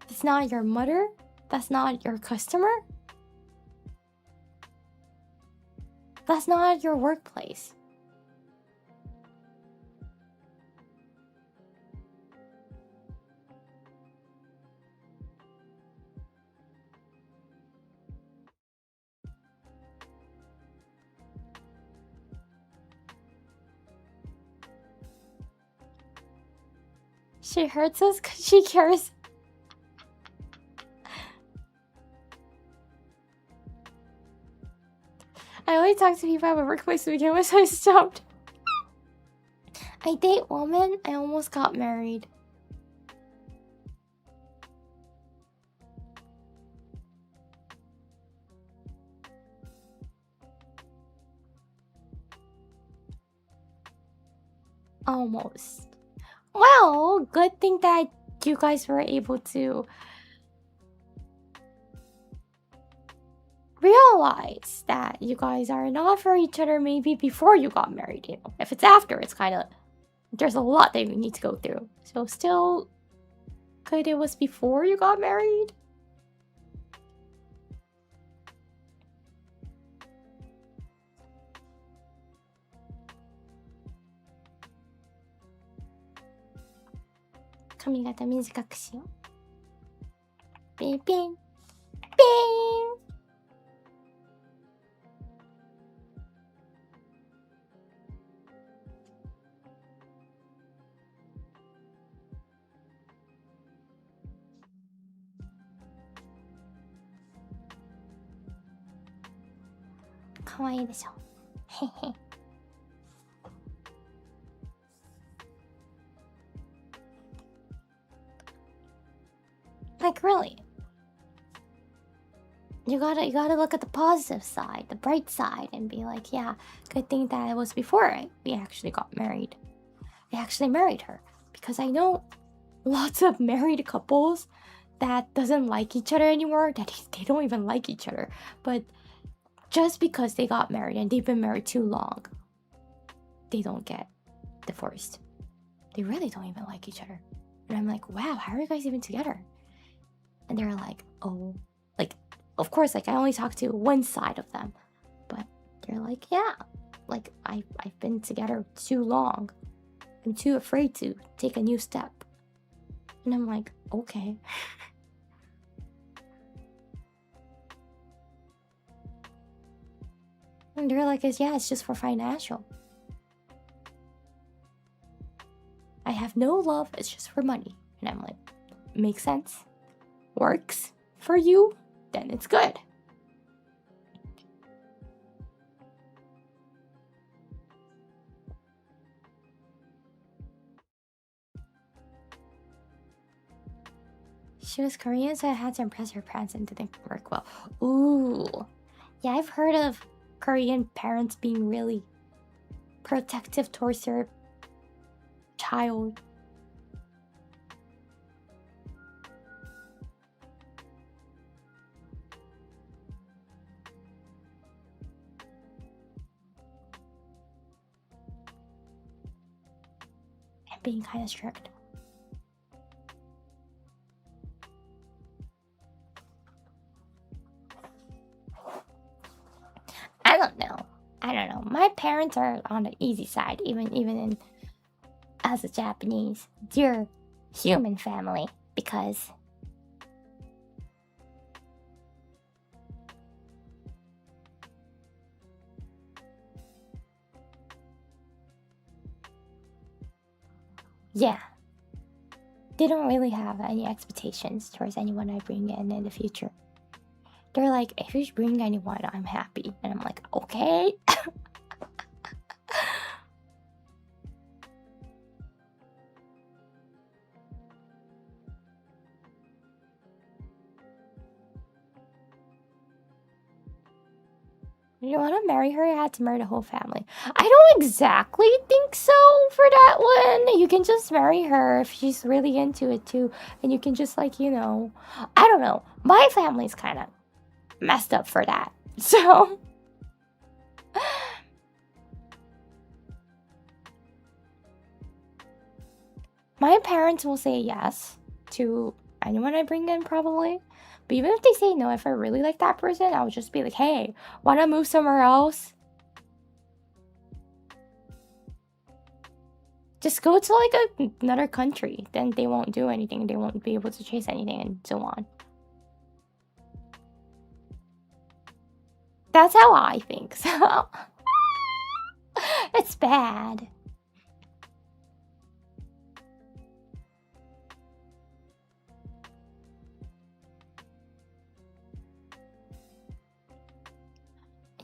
That's not your mother? That's not your customer? That's not your workplace. She hurts us because she cares. I only talk to people at my workplace to begin with, so I stopped. I date women. I almost got married. Almost. Well, good thing that you guys were able to realize that you guys are not for each other maybe before you got married. You know, if it's after, it's kind of, there's a lot that you need to go through. So still good it was before you got married. Kamigata 短くしよう。ピンピンピン。かわいいでしょ。へへ。Like really, you gotta look at the positive side, the bright side, and be like, yeah, good thing that it was before we actually got married. I actually married her, because I know lots of married couples that doesn't like each other anymore, that they don't even like each other, but just because they got married and they've been married too long, they don't get divorced. They really don't even like each other. And I'm like, wow, how are you guys even together? And they're like, oh, like, of course, like, I only talk to one side of them. But they're like, yeah, like, I've been together too long. I'm too afraid to take a new step. And I'm like, okay. And they're like, yeah, it's just for financial. I have no love, it's just for money. And I'm like, makes sense. Works for you, then it's good. She was Korean, so I had to impress her parents and didn't work well. Ooh. Yeah, I've heard of Korean parents being really protective towards their child. And being kind of strict. I don't know. My parents are on the easy side, even in as a Japanese, dear human family, because yeah, they don't really have any expectations towards anyone I bring in the future. They're like, if you bring anyone, I'm happy. And I'm like, okay. You want to marry her, you have to marry the whole family. I don't exactly think so for that one. You can just marry her if she's really into it too. And you can just like, you know, I don't know. My family's kind of messed up for that. So... my parents will say yes to anyone I bring in probably. But even if they say no, if I really like that person, I would just be like, hey, wanna move somewhere else? Just go to like another country. Then they won't do anything. They won't be able to chase anything and so on. That's how I think, so... it's bad.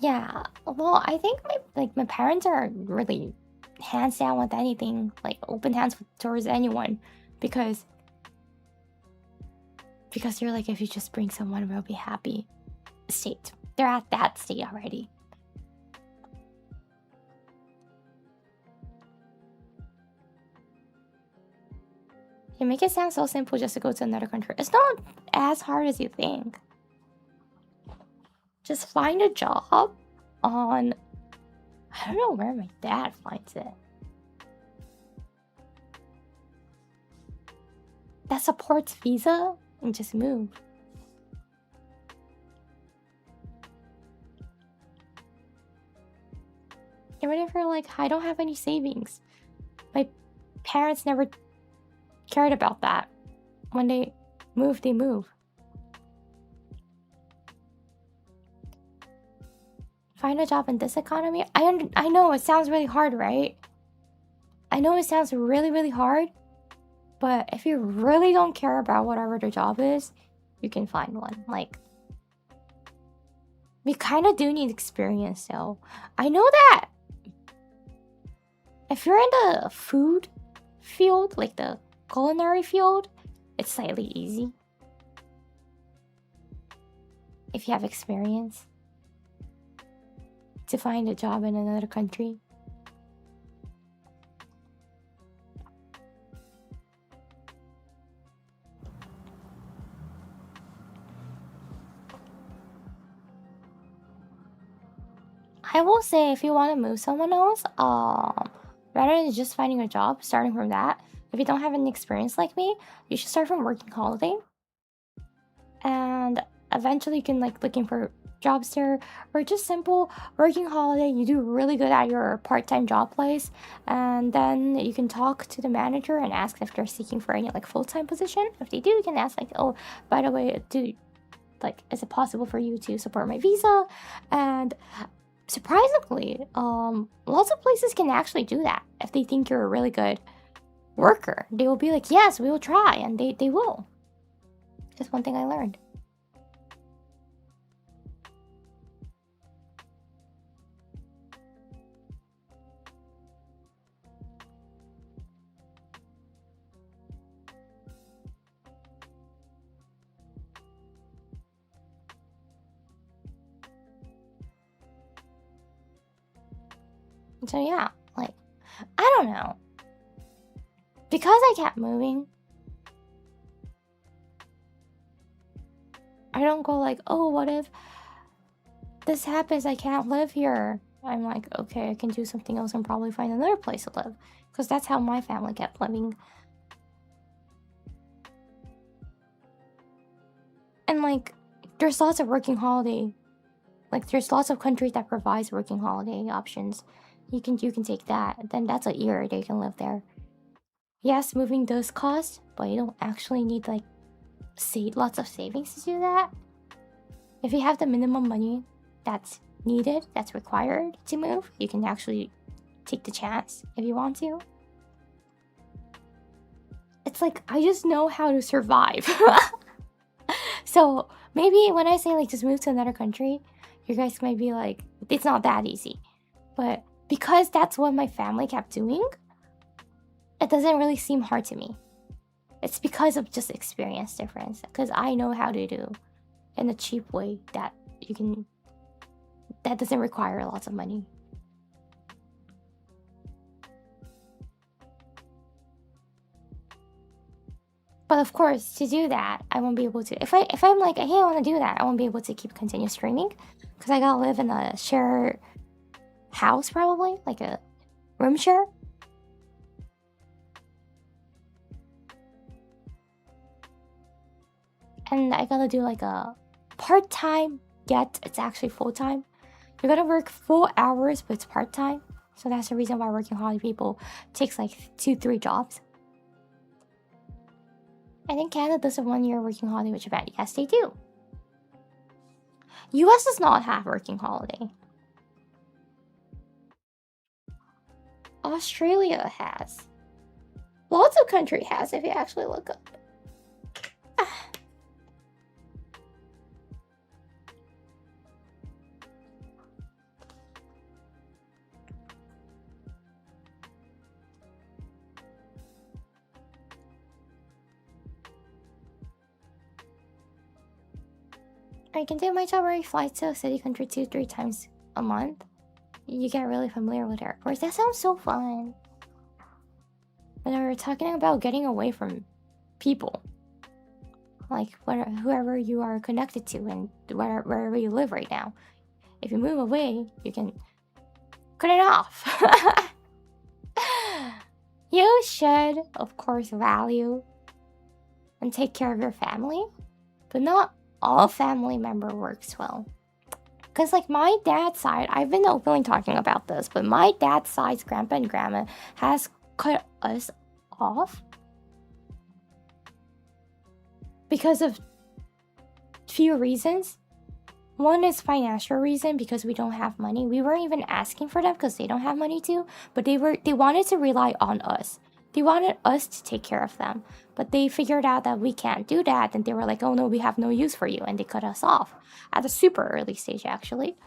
Yeah, well, I think my parents are really hands down with anything, like open hands towards anyone, because you're like, if you just bring someone, we'll be happy. State. They're at that state already. You make it sound so simple just to go to another country. It's not as hard as you think. Just find a job on... I don't know where my dad finds it. That supports visa and just move. Even if you're like, I don't have any savings. My parents never cared about that. When they move, they move. Find a job in this economy? I know it sounds really hard, right? I know it sounds really, really hard. But if you really don't care about whatever the job is, you can find one. Like, we kind of do need experience though. I know that if you're in the food field, like the culinary field, it's slightly easy. If you have experience to find a job in another country. I will say, if you want to move someone else, rather than just finding a job, starting from that, if you don't have any experience like me, you should start from working holiday. And eventually you can like looking for jobs there, or just simple working holiday. You do really good at your part-time job place, and then you can talk to the manager and ask if they're seeking for any like full-time position. If they do, you can ask like, oh, by the way, is it possible for you to support my visa? And surprisingly, lots of places can actually do that. If they think you're a really good worker, they will be like, yes, we will try, and they will. Just one thing I learned. So yeah, like, I don't know. Because I kept moving, I don't go like, oh, what if this happens? I can't live here. I'm like, okay, I can do something else and probably find another place to live. Because that's how my family kept living. And like, there's lots of working holiday. Like, there's lots of countries that provides working holiday options. You can take that. Then that's a year that you can live there. Yes, moving does cost, but you don't actually need like lots of savings to do that. If you have the minimum money that's needed, that's required to move, you can actually take the chance if you want to. It's like, I just know how to survive. So maybe when I say like just move to another country, you guys might be like, it's not that easy. But because that's what my family kept doing, it doesn't really seem hard to me. It's because of just experience difference. Because I know how to do in a cheap way that you can that doesn't require lots of money. But of course, to do that, I won't be able to. If I'm like, hey, I want to do that, I won't be able to continue streaming because I gotta live in a share house, probably like a room share. And I gotta do like a part-time, yet it's actually full-time. You gotta work 4 hours, but it's part-time. So that's the reason why working holiday people takes like 2-3 jobs. I think Canada does a 1-year working holiday with Japan. Yes, they do. US does not have working holiday. Australia has. Lots of country has if you actually look up. I can do my job where you fly to a city country 2-3 times a month. You get really familiar with airports. That sounds so fun. But we were talking about getting away from people. Like whoever you are connected to and wherever you live right now. If you move away, you can cut it off. You should, of course, value and take care of your family. But not all family member works well. Because like my dad's side, I've been openly talking about this, but my dad's side's grandpa and grandma has cut us off because of few reasons. One is financial reason, because we don't have money. We weren't even asking for them because they don't have money too, but they wanted to rely on us. They wanted us to take care of them, but they figured out that we can't do that, and they were like, oh no, we have no use for you, and they cut us off at a super early stage actually.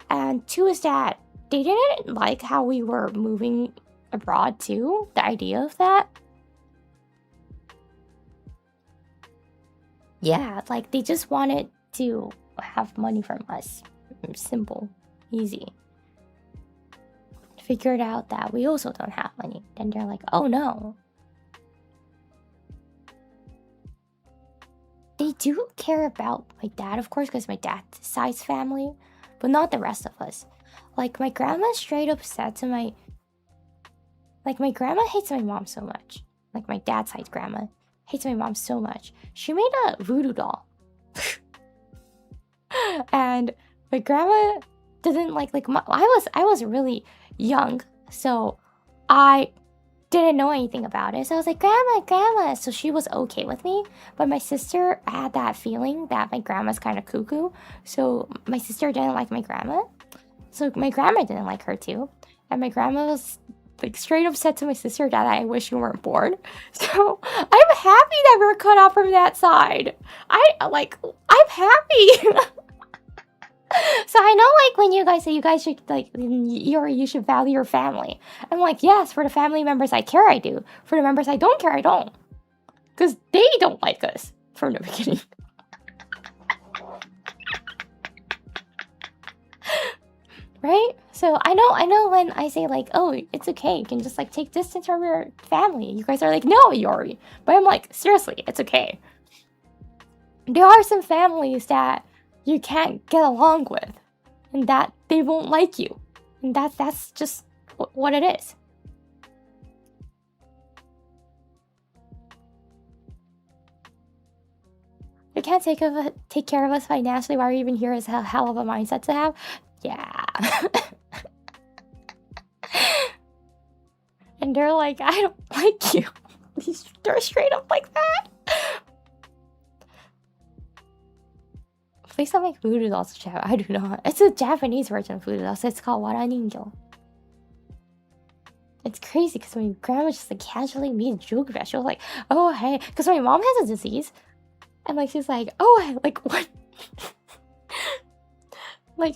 And two is that they didn't like how we were moving abroad too, the idea of that. Yeah, like they just wanted to have money from us. Simple, easy. Figured out that we also don't have money. Then they're like, oh no. They do care about my dad, of course, because my dad's side's family, but not the rest of us. Like my grandma straight up said to my... Like my grandma hates my mom so much. Like my dad's side's grandma hates my mom so much. She made a voodoo doll. And my grandma didn't like I was really young, so I didn't know anything about it. So I was like, grandma. So she was okay with me, but my sister had that feeling that my grandma's kind of cuckoo. So my sister didn't like my grandma. So my grandma didn't like her too. And my grandma was like straight up said to my sister that I wish you weren't born. So I'm happy that we're cut off from that side. I'm happy. So I know, like, when you guys say you guys should, like, you should value your family. I'm like, yes, for the family members I care, I do. For the members I don't care, I don't. Because they don't like us from the beginning. Right? So I know when I say, like, oh, it's okay, you can just, like, take distance from your family. You guys are like, no, Yori. But I'm like, seriously, it's okay. There are some families that you can't get along with, and that they won't like you, and that's just what it is. You can't take care of us financially. Why are you even here? Is a hell of a mindset to have. Yeah. And they're like, I don't like you. They're straight up like that. Please don't make voodoo dolls, Japan. I do not. It's a Japanese version of voodoo dolls, so it's called waayyyy. It's crazy because my grandma just like casually made a joke about it. She was like, oh, hey, because my mom has a disease. And like, she's like, oh, like, what? Like,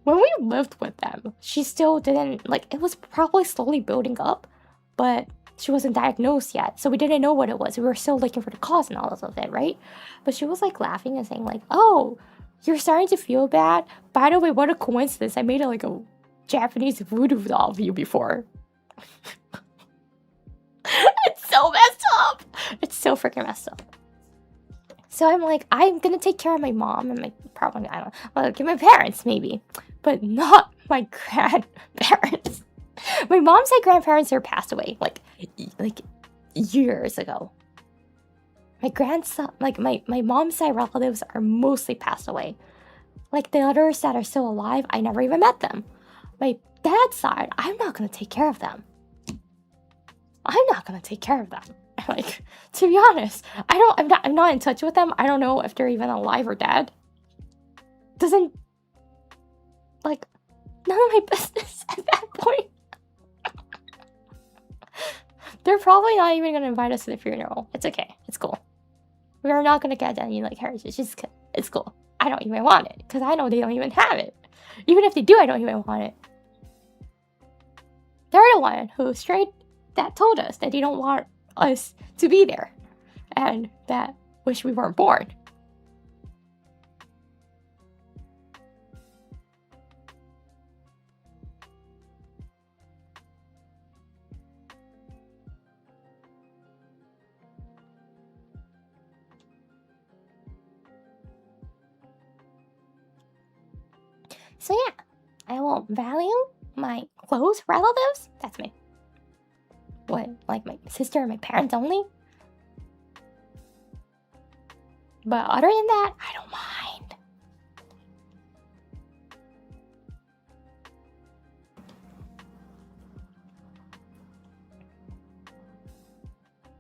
when we lived with them, she still didn't, like, it was probably slowly building up, but she wasn't diagnosed yet, so we didn't know what it was. We were still looking for the cause and all of it, right? But she was like laughing and saying like, oh, You're starting to feel bad? By the way, what a coincidence. I made like a Japanese voodoo doll of you before. It's so messed up. It's so freaking messed up. So I'm like, I'm gonna take care of my mom and probably, I don't know, well, okay, my parents maybe, but not my grandparents. My mom's side grandparents are passed away like years ago. My grandson, like my mom's side relatives are mostly passed away. Like the others that are still alive, I never even met them. My dad's side, I'm not gonna take care of them. I'm not gonna take care of them. Like, to be honest, I'm not in touch with them. I don't know if they're even alive or dead. Doesn't, like, none of my business at that point. They're probably not even gonna invite us to the funeral. It's okay. It's cool. We're not gonna get any, like, heritage. It's cool. I don't even want it, because I know they don't even have it. Even if they do, I don't even want it. They're the one who that told us that they don't want us to be there and that wish we weren't born. So yeah, I will value my close relatives. That's me. What, like my sister and my parents only? But other than that, I don't mind.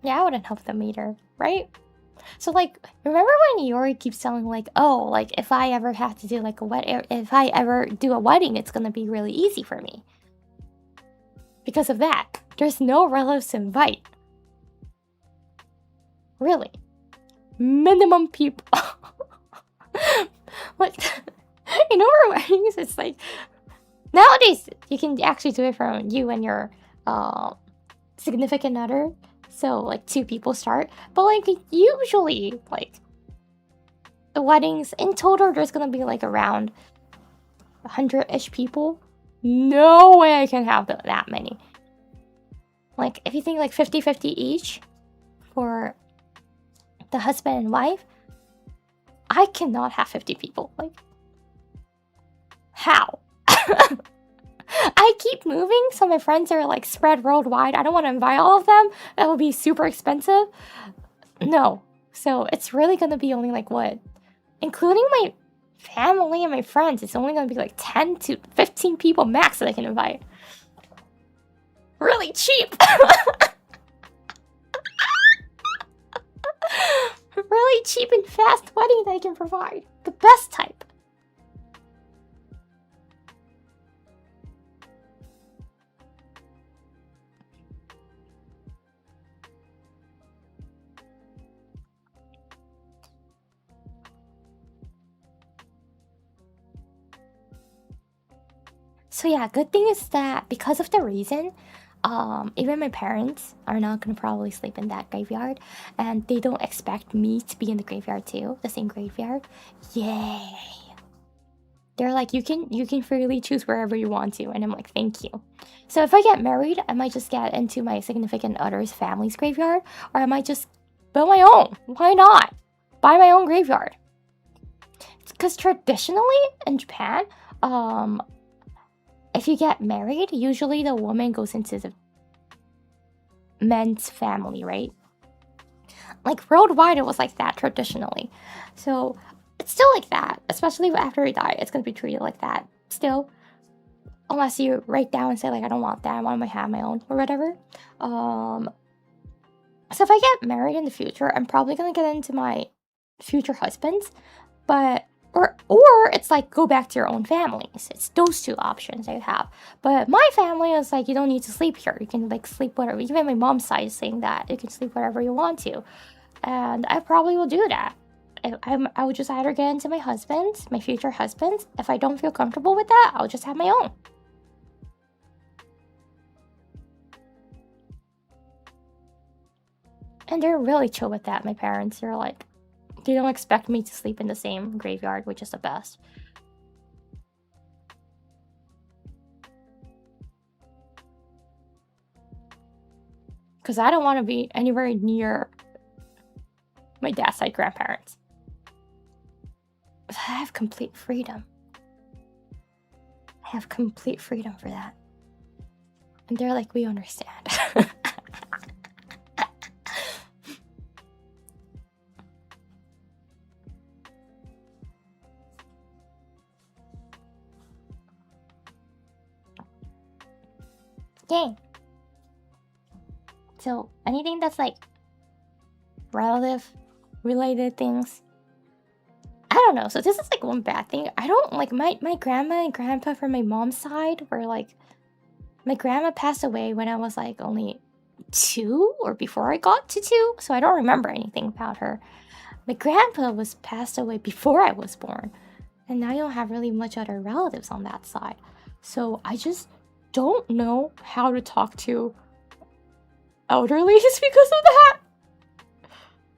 Yeah, I wouldn't help them either, right? So like, remember when Yori keeps telling like, oh, like if I ever have to do like a wedding, if I ever do a wedding, it's gonna be really easy for me. Because of that, there's no relatives to invite. Really. Minimum people. Like, you know, for weddings, it's like, nowadays, you can actually do it from you and your significant other. So, like, 2 people start. But, like, usually, like, the weddings, in total, there's gonna be, like, around 100-ish people. No way I can have that many. Like, if you think, like, 50-50 each for the husband and wife, I cannot have 50 people. Like, how? I keep moving, so my friends are like spread worldwide. I don't want to invite all of them. That would be super expensive. No. So it's really gonna be only like what? Including my family and my friends, it's only gonna be like 10 to 15 people max that I can invite. Really cheap. Really cheap and fast wedding that I can provide. The best type. So yeah, good thing is that because of the reason, even my parents are not gonna probably sleep in that graveyard, and they don't expect me to be in the graveyard too, the same graveyard. Yay! They're like, you can freely choose wherever you want to, and I'm like, thank you. So if I get married, I might just get into my significant other's family's graveyard, or I might just build my own. Why not? Buy my own graveyard. Because traditionally in Japan, if you get married, usually the woman goes into the men's family, right? Like worldwide, it was like that traditionally. So it's still like that, especially after you die. It's gonna be treated like that still, unless you write down and say like, I don't want that. I want to have my own or whatever. So if I get married in the future, I'm probably gonna get into my future husband's, but or it's like go back to your own families. It's those 2 options I have. But my family is like, you don't need to sleep here. You can like sleep whatever. Even my mom's side is saying that you can sleep whatever you want to, and I probably will do that. I would just either get into my husband's, my future husband's. If I don't feel comfortable with that, I'll just have my own. And they're really chill with that. My parents are like, They don't expect me to sleep in the same graveyard, which is the best. Because I don't want to be anywhere near my dad's side grandparents. I have complete freedom. I have complete freedom for that. And they're like, we understand. Okay. So, anything that's like relative related things. I don't know. So this is like one bad thing. I don't like my grandma and grandpa from my mom's side were like, my grandma passed away when I was like only 2 or before I got to 2. So I don't remember anything about her. My grandpa was passed away before I was born. And I don't have really much other relatives on that side. So I just don't know how to talk to elderly just because of that.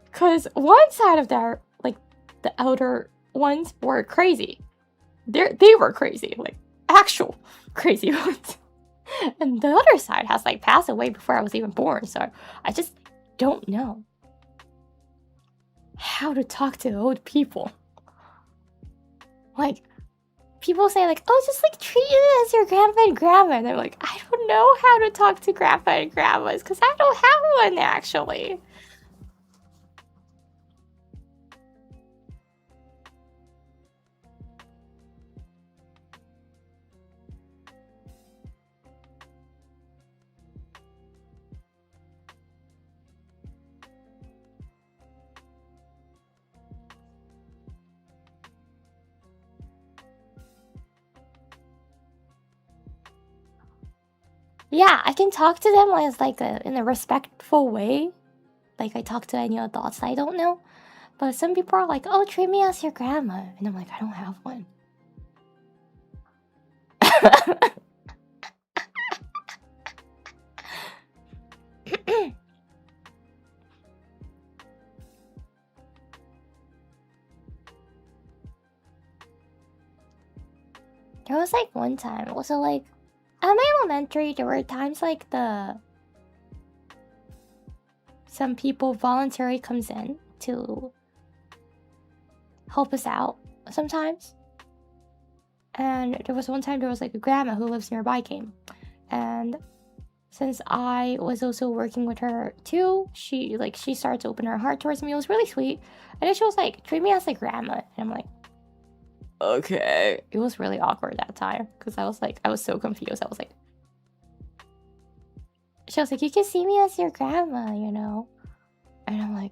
Because one side of their, like, the elder ones were crazy. They were crazy, like, actual crazy ones. And the other side has, like, passed away before I was even born. So I just don't know how to talk to old people. Like, people say, like, oh, just, like, treat it as your grandpa and grandma. And they're like, I don't know how to talk to grandpa and grandmas because I don't have one, actually. Yeah, I can talk to them as like in a respectful way. Like I talk to any adults I don't know. But some people are like, oh, treat me as your grandma. And I'm like, I don't have one. There was like one time, also like, at my elementary, there were times like some people voluntarily comes in to help us out sometimes. And there was one time there was like a grandma who lives nearby came. And since I was also working with her too, she started to open her heart towards me. It was really sweet. And then she was like, treat me as a grandma. And I'm like, okay. It was really awkward that time because I was so confused. I was like, she was like, you can see me as your grandma, you know? And I'm like,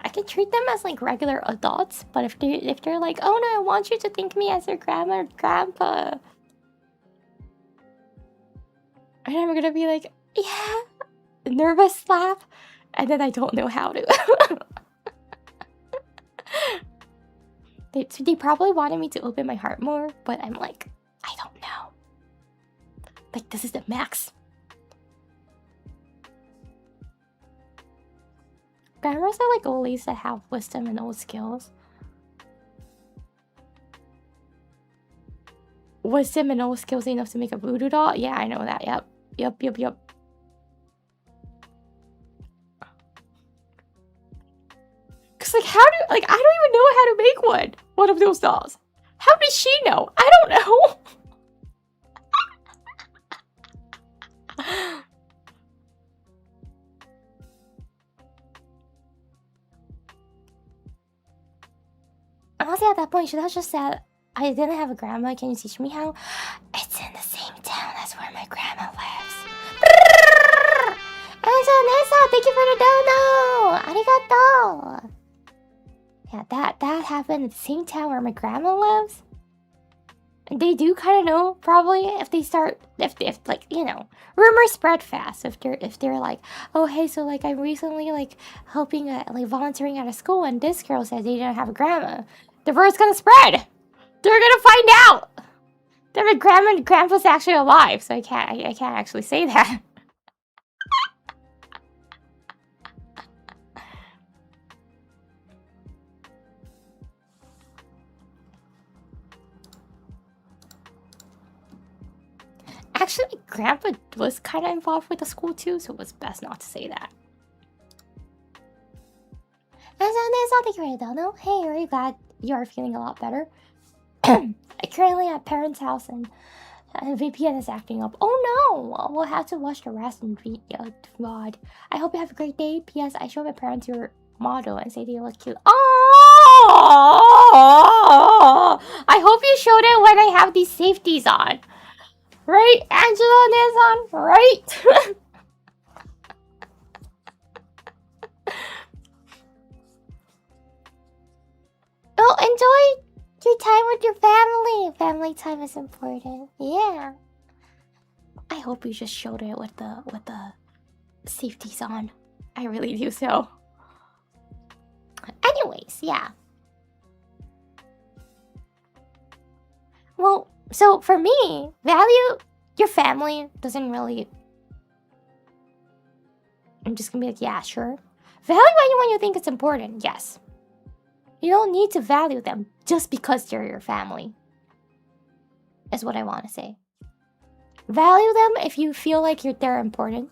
I can treat them as like regular adults, but if they're like, oh no, I want you to think me as your grandma or grandpa, and I'm gonna be like, yeah, nervous laugh, and then I don't know how to. They probably wanted me to open my heart more, but I'm like, I don't know. Like, this is the max. Grandmas are like old ladies that have wisdom and old skills. Wisdom and old skills enough to make a voodoo doll? Yeah, I know that. Yep. Cause like I don't even know how to make one of those dolls. How does she know? I don't know. Honestly, at that point, you should have just said, I didn't have a grandma. Can you teach me how? It's in the same town as where my grandma lives. Nasa, thank you for the dono. Arigato. Yeah, that happened in the same town where my grandma lives. they do kind of know probably if they start if like, you know, rumors spread fast if they're like, oh hey, so like I'm recently like helping like volunteering at a school and this girl says they didn't have a grandma. The word's gonna spread. They're gonna find out that my grandma and grandpa's actually alive, so I can't actually say that. Actually, Grandpa was kind of involved with the school too, so it was best not to say that. Hey, are you glad you are feeling a lot better? I'm currently at parents' house and VPN is acting up. Oh no! We'll have to watch the rest and VOD. I hope you have a great day. P.S. I showed my parents your model and say they look cute. Oh! I hope you showed it when I have these safeties on. Right, Angela Nizan? Right? Oh, enjoy your time with your family. Family time is important. Yeah. I hope you just showed it with the safeties on. I really do so. Anyways, yeah. Well, so for me, value your family doesn't really... I'm just gonna be like, yeah, sure. Value anyone you think is important, yes. You don't need to value them just because they're your family. Is what I want to say. Value them if you feel like they're important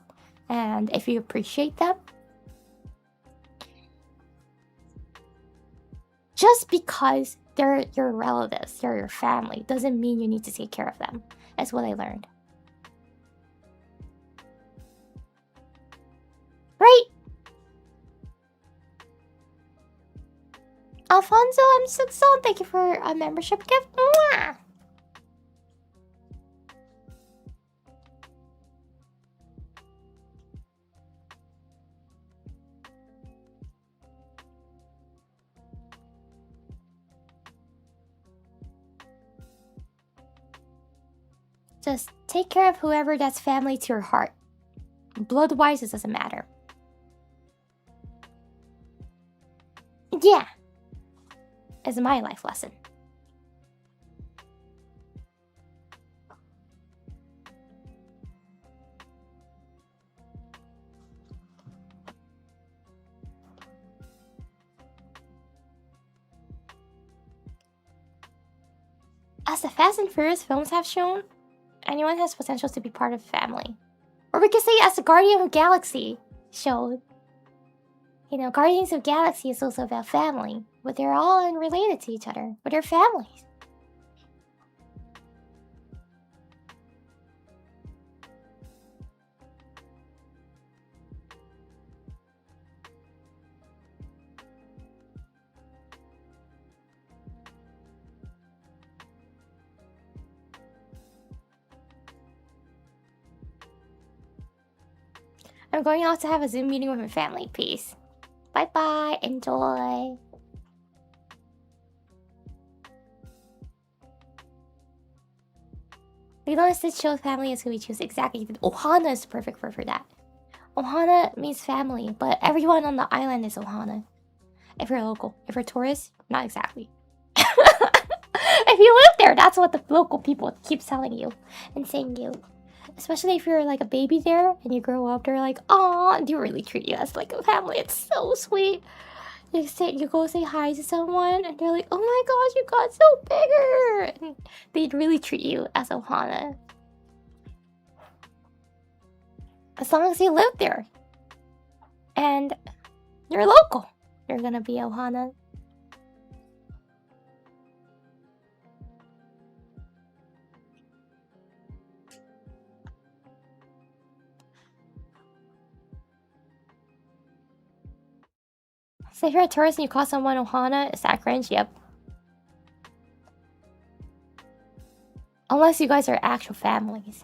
and if you appreciate them. Just because they're your relatives, they're your family, doesn't mean you need to take care of them. That's what I learned. Right? Alfonso M. Thank you for a membership gift. Mwah! Just take care of whoever that's family to your heart. Blood-wise, it doesn't matter. Yeah. Is my life lesson. As the Fast and Furious films have shown, anyone has potential to be part of family. Or we could say as the Guardian of the Galaxy showed. You know, Guardians of the Galaxy is also about family. But they're all unrelated to each other. But they're families. I'm going out to have a Zoom meeting with my family. Peace. Bye-bye. Enjoy. We noticed this show's family is who we choose. Exactly. Ohana is perfect for that. Ohana means family, but everyone on the island is Ohana. If you're local. If you're a tourist, not exactly. If you live there, that's what the local people keep telling you and saying you. Especially if you're like a baby there and you grow up, they're like, "Aw, they really treat you as like a family. It's so sweet." You go say hi to someone and they're like, "Oh my gosh, you got so bigger!" And they'd really treat you as Ohana. As long as you live there and you're local, you're gonna be Ohana. So if you're a tourist and you call someone Ohana, is that cringe? Yep. Unless you guys are actual families.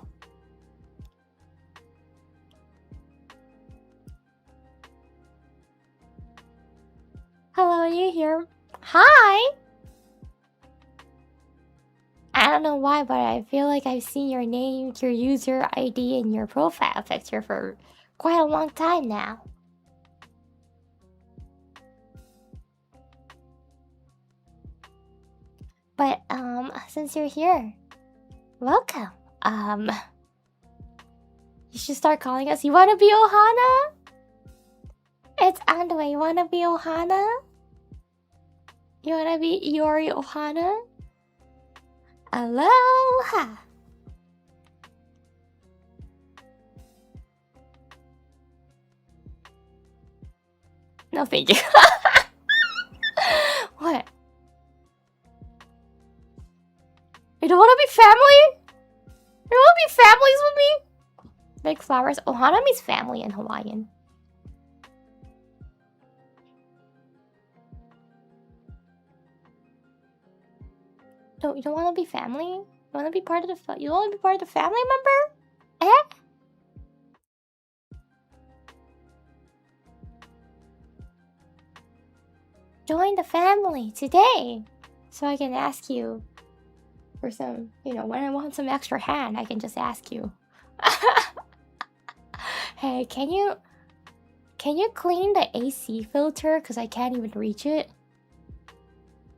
Hello, are you here? Hi! I don't know why, but I feel like I've seen your name, your user ID, and your profile picture for quite a long time now. But, since you're here, welcome. You should start calling us. You wanna be Ohana? It's Andway. You wanna be Ohana? You wanna be Iori Ohana? Aloha! No, thank you. What? You don't wanna be family? You don't wanna be families with me? Big flowers. Ohana means family in Hawaiian. No, you don't want to be family? You want to be part of the you want to be part of the family member? Eh? Join the family today, so I can ask you for some. You know, when I want some extra hand, I can just ask you. Hey, can you clean the AC filter? Cause I can't even reach it.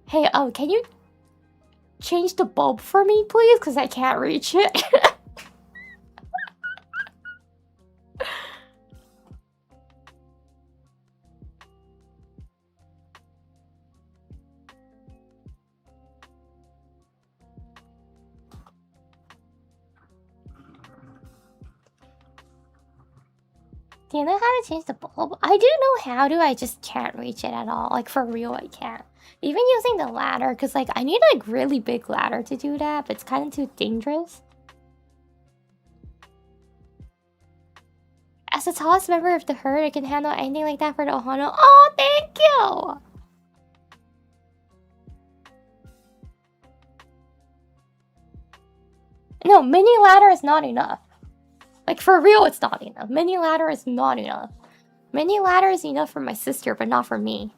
Hey, oh, can you change the bulb for me, please? Cause I can't reach it. Do you know how to change the bulb? I do know how to, I just can't reach it at all. Like, for real, I can't. Even using the ladder, because, like, I need, like, really big ladder to do that, but it's kind of too dangerous. As the tallest member of the herd, I can handle anything like that for the Ohana. Oh, thank you! No, mini ladder is not enough. Like, for real, it's not enough. Mini ladder is not enough. Mini ladder is enough for my sister, but not for me.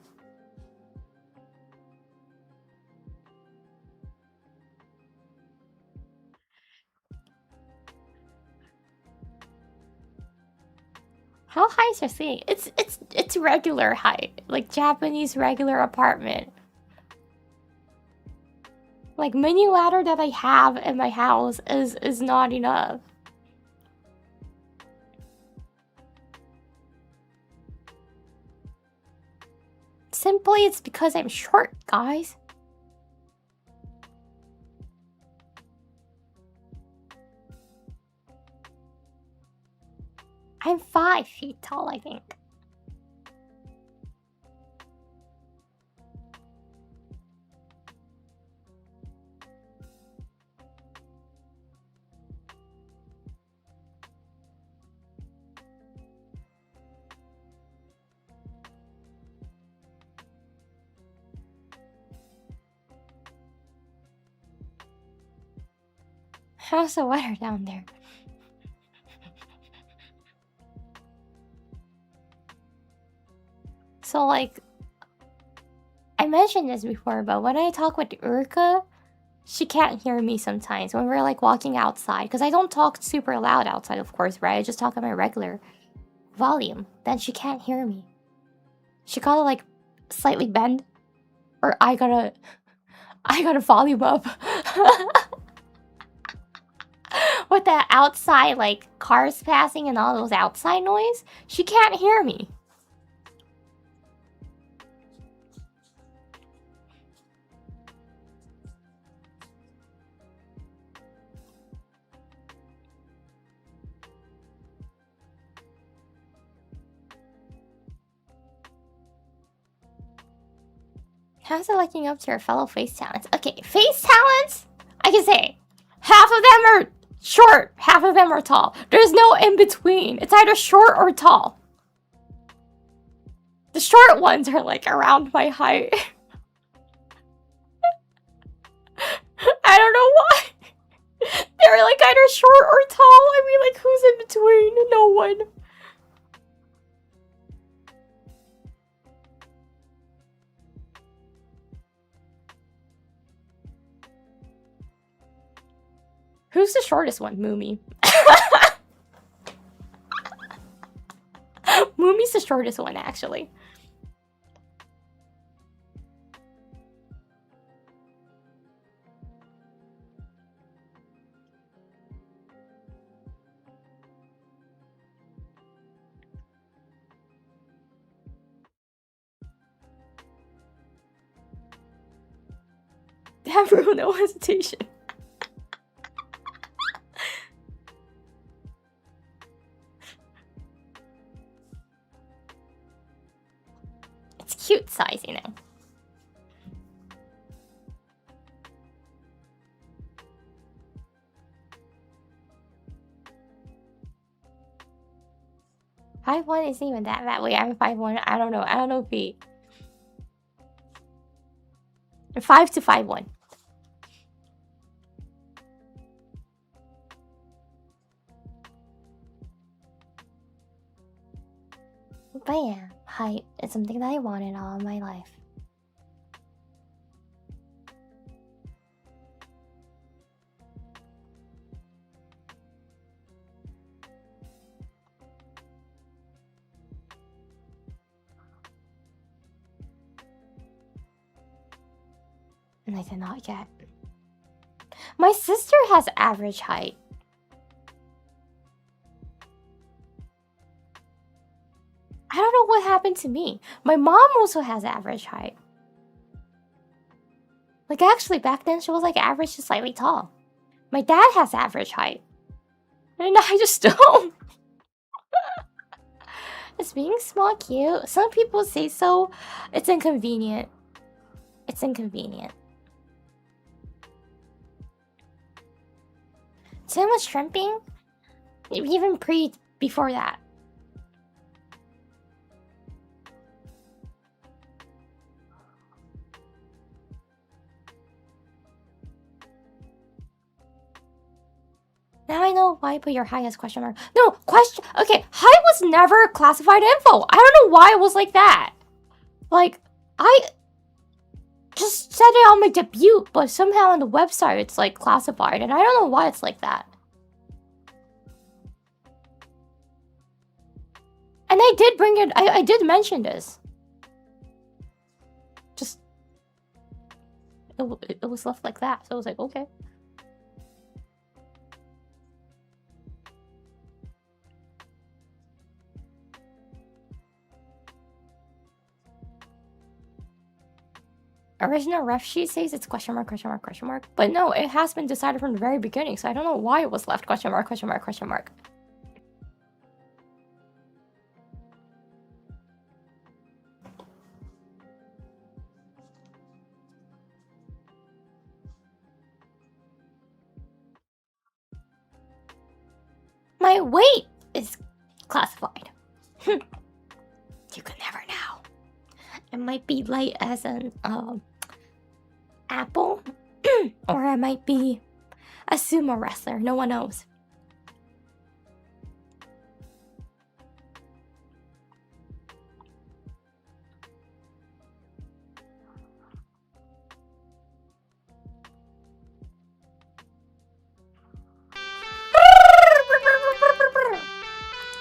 How high is your ceiling? It's regular height. Like, Japanese regular apartment. Like, mini ladder that I have in my house is not enough. Simply, it's because I'm short, guys. I'm 5 feet tall, I think. How's the weather down there? So, like, I mentioned this before, but when I talk with Uruka, she can't hear me sometimes when we're, like, walking outside. Because I don't talk super loud outside, of course, right? I just talk at my regular volume. Then she can't hear me. She gotta, like, slightly bend. Or I gotta volume up. With the outside, like, cars passing and all those outside noise, she can't hear me. How's it looking up to your fellow face talents? Okay, face talents, I can say, half of them are short, half of them are tall. There's no in between. It's either short or tall. The short ones are like around my height. I don't know why. They're like either short or tall. I mean, like, who's in between? No one. Who's the shortest one? Moomy. Moomy's the shortest one, actually. Have no hesitation. It's cute size, you know. Five one isn't even that way. I'm 5'1". I don't know. I don't know if he 5 to 5'1". But yeah, height is something that I wanted all my life. And I did not get. My sister has average height. I don't know what happened to me. My mom also has average height. Like, actually, back then she was like average to slightly tall. My dad has average height. And I just don't. Is being small cute? Some people say so. It's inconvenient. It's inconvenient. Too much shrimping? Even before that. Now I know why you put your height as question mark. No, question. Okay, height was never classified info. I don't know why it was like that. Like, I just said it on my debut, but somehow on the website it's like classified, and I don't know why it's like that. And I did bring it. I did mention this. Just it was left like that, so I was like, okay. Original ref sheet says it's question mark, question mark, question mark. But no, it has been decided from the very beginning, so I don't know why it was left question mark, question mark, question mark. My weight is classified. You could never know. It might be light as an apple, or I might be a sumo wrestler. No one knows.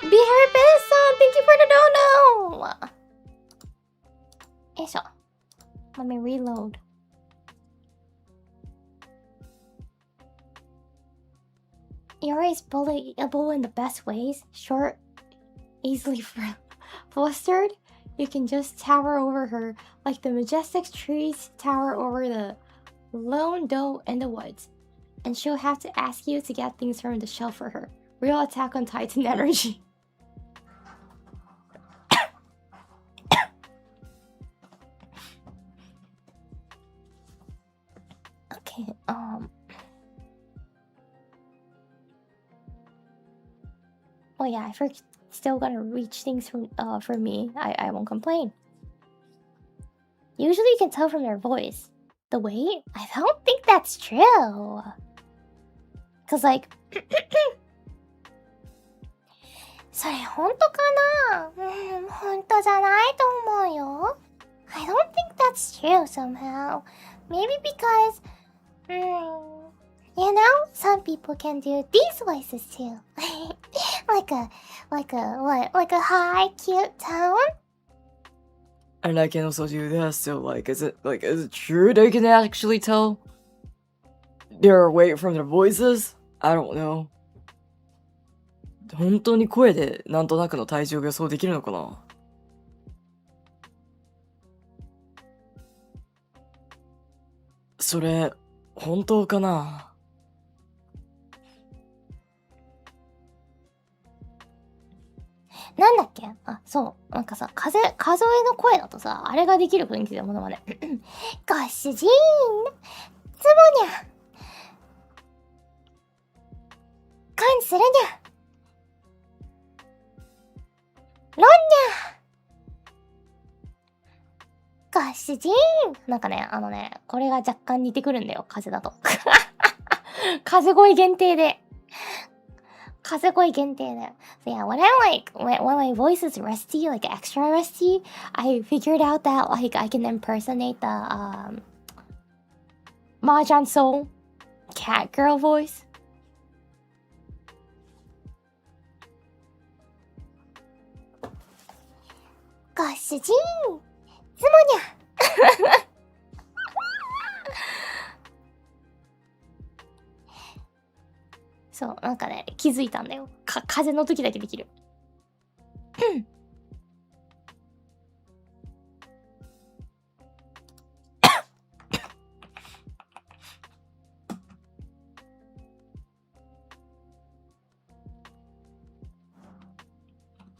Be her best son. Thank you for the dono. Eso. Let me reload. Yori's bullyable in the best ways. Short, easily flustered. You can just tower over her like the majestic trees tower over the lone doe in the woods. And she'll have to ask you to get things from the shelf for her. Real Attack on Titan energy. Okay, oh yeah, if we're still gonna reach things from for me, I won't complain. Usually you can tell from their voice. The weight? I don't think that's true. Cause like それ本当かな？本当じゃないと思うよ。I don't think that's true somehow. Maybe because You know, some people can do these voices too. like a high, cute tone. And I can also do this, so is it true they can actually tell they're away from their voices? I don't know. 本当に声でなんとなくの体重が予想できるのかな？それ、本当かな？なんだっけ？あ、そう。なんかさ、数えの声だとさ、あれができる雰囲気でものまね。ご主人、つぼにゃ。感するにゃ。ろんにゃ。ご主人。なんかね、これが若干似てくるんだよ、風だと。風声限定で。風声限定で。So yeah, when my voice is rusty, like extra rusty, I figured out that like I can impersonate the Mahjong Soul cat girl voice. ご主人、つもにゃ。そう、なんかね、気づいたんだよ。風の時だけできる。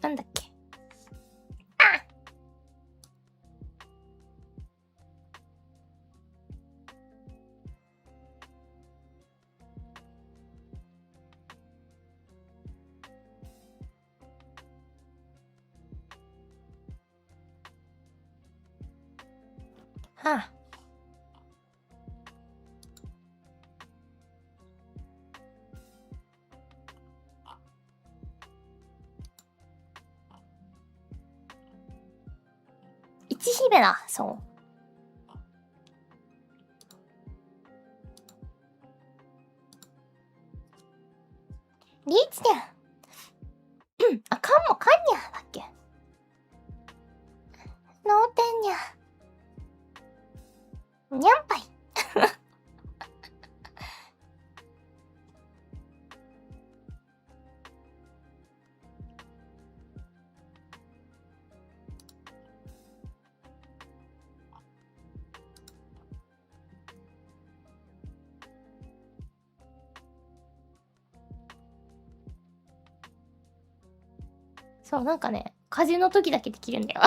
なんだっけ？はあ。一姫だ、そう。リーチニャ。あ、かんもかんにゃだっけ。脳天にゃ。にゃんぱい。そう、なんかね、風の時だけできるんだよ。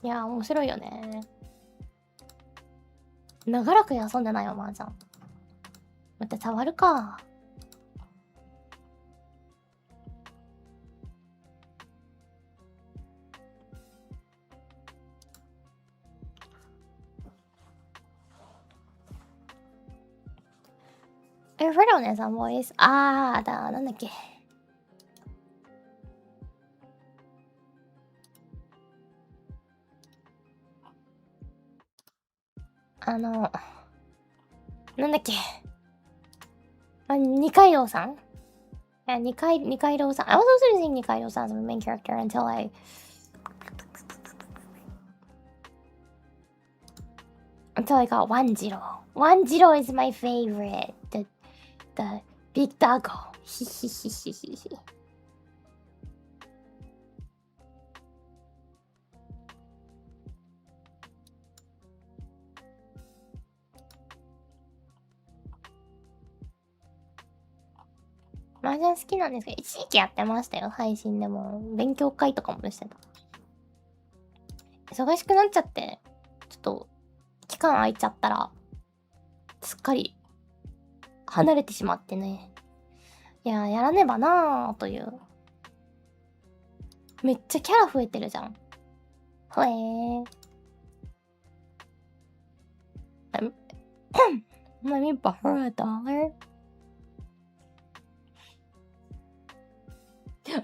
いやー、面白いよね。長らく遊んでないよ、麻雀。また触るか。フロネさんボイス。なんだっけ。なんだっけ。二階堂さん？二階堂さん。I was also using 二階堂さん as my main character until I got 1-0. 1-0 is my favorite. The big doggo. ひひひひひひ。麻雀好きなんですけど、一時期やってましたよ、配信でも。勉強会とかもしてた。忙しくなっちゃって、ちょっと、期間空いちゃったら、すっかり、離れてしまってね。いや、やらねばなぁ、という。めっちゃキャラ増えてるじゃん。ほえー。Let me borrow $1.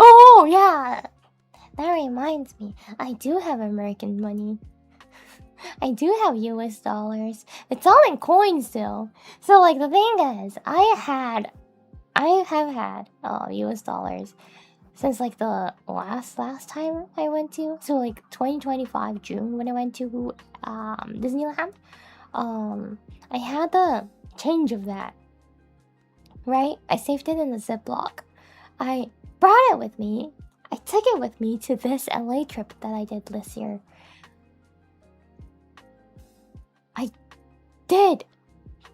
Oh, yeah. That reminds me. I do have American money. I do have US dollars. It's all in coins still. So, like, the thing is, I have had US dollars since, like, the last time I went to. So, like, 2025 June when I went to Disneyland. I had the change of that. Right? I saved it in a Ziploc. I brought it with me. I took it with me to this LA trip that I did this year. I did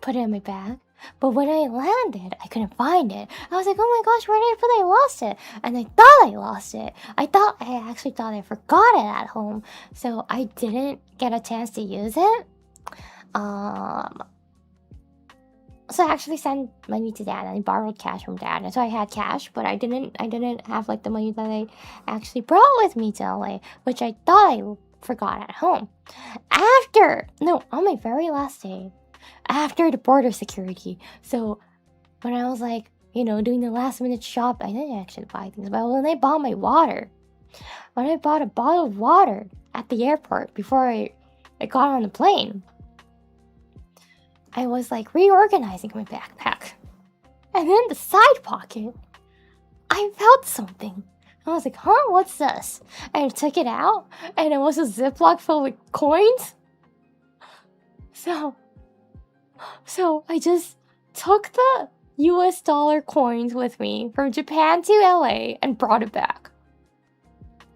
put it in my bag, but when I landed, I couldn't find it. I was like, oh my gosh, where did I put it? I lost it. And I thought I lost it. I actually thought I forgot it at home. So I didn't get a chance to use it. So I actually sent money to dad and I borrowed cash from dad. And so I had cash, but I didn't have like the money that I actually brought with me to LA, which I thought I forgot at home. On my very last day, after the border security. So when I was like, doing the last minute shop, I didn't actually buy things, but when I bought my water, when I bought a bottle of water at the airport before I got on the plane, I was like reorganizing my backpack. And then the side pocket, I felt something. I was like, huh, what's this? And I took it out, and it was a Ziploc filled with coins. So I just took the US dollar coins with me from Japan to LA and brought it back.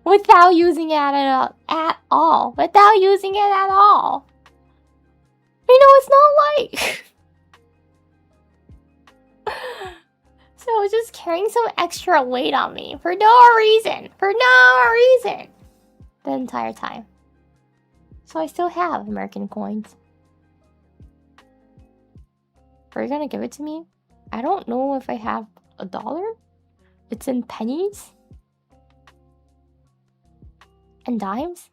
Without using it at all. Without using it at all. It's not like... So I was just carrying some extra weight on me for no reason. The entire time. So I still have American coins. Are you gonna give it to me? I don't know if I have $1. It's in pennies. And dimes.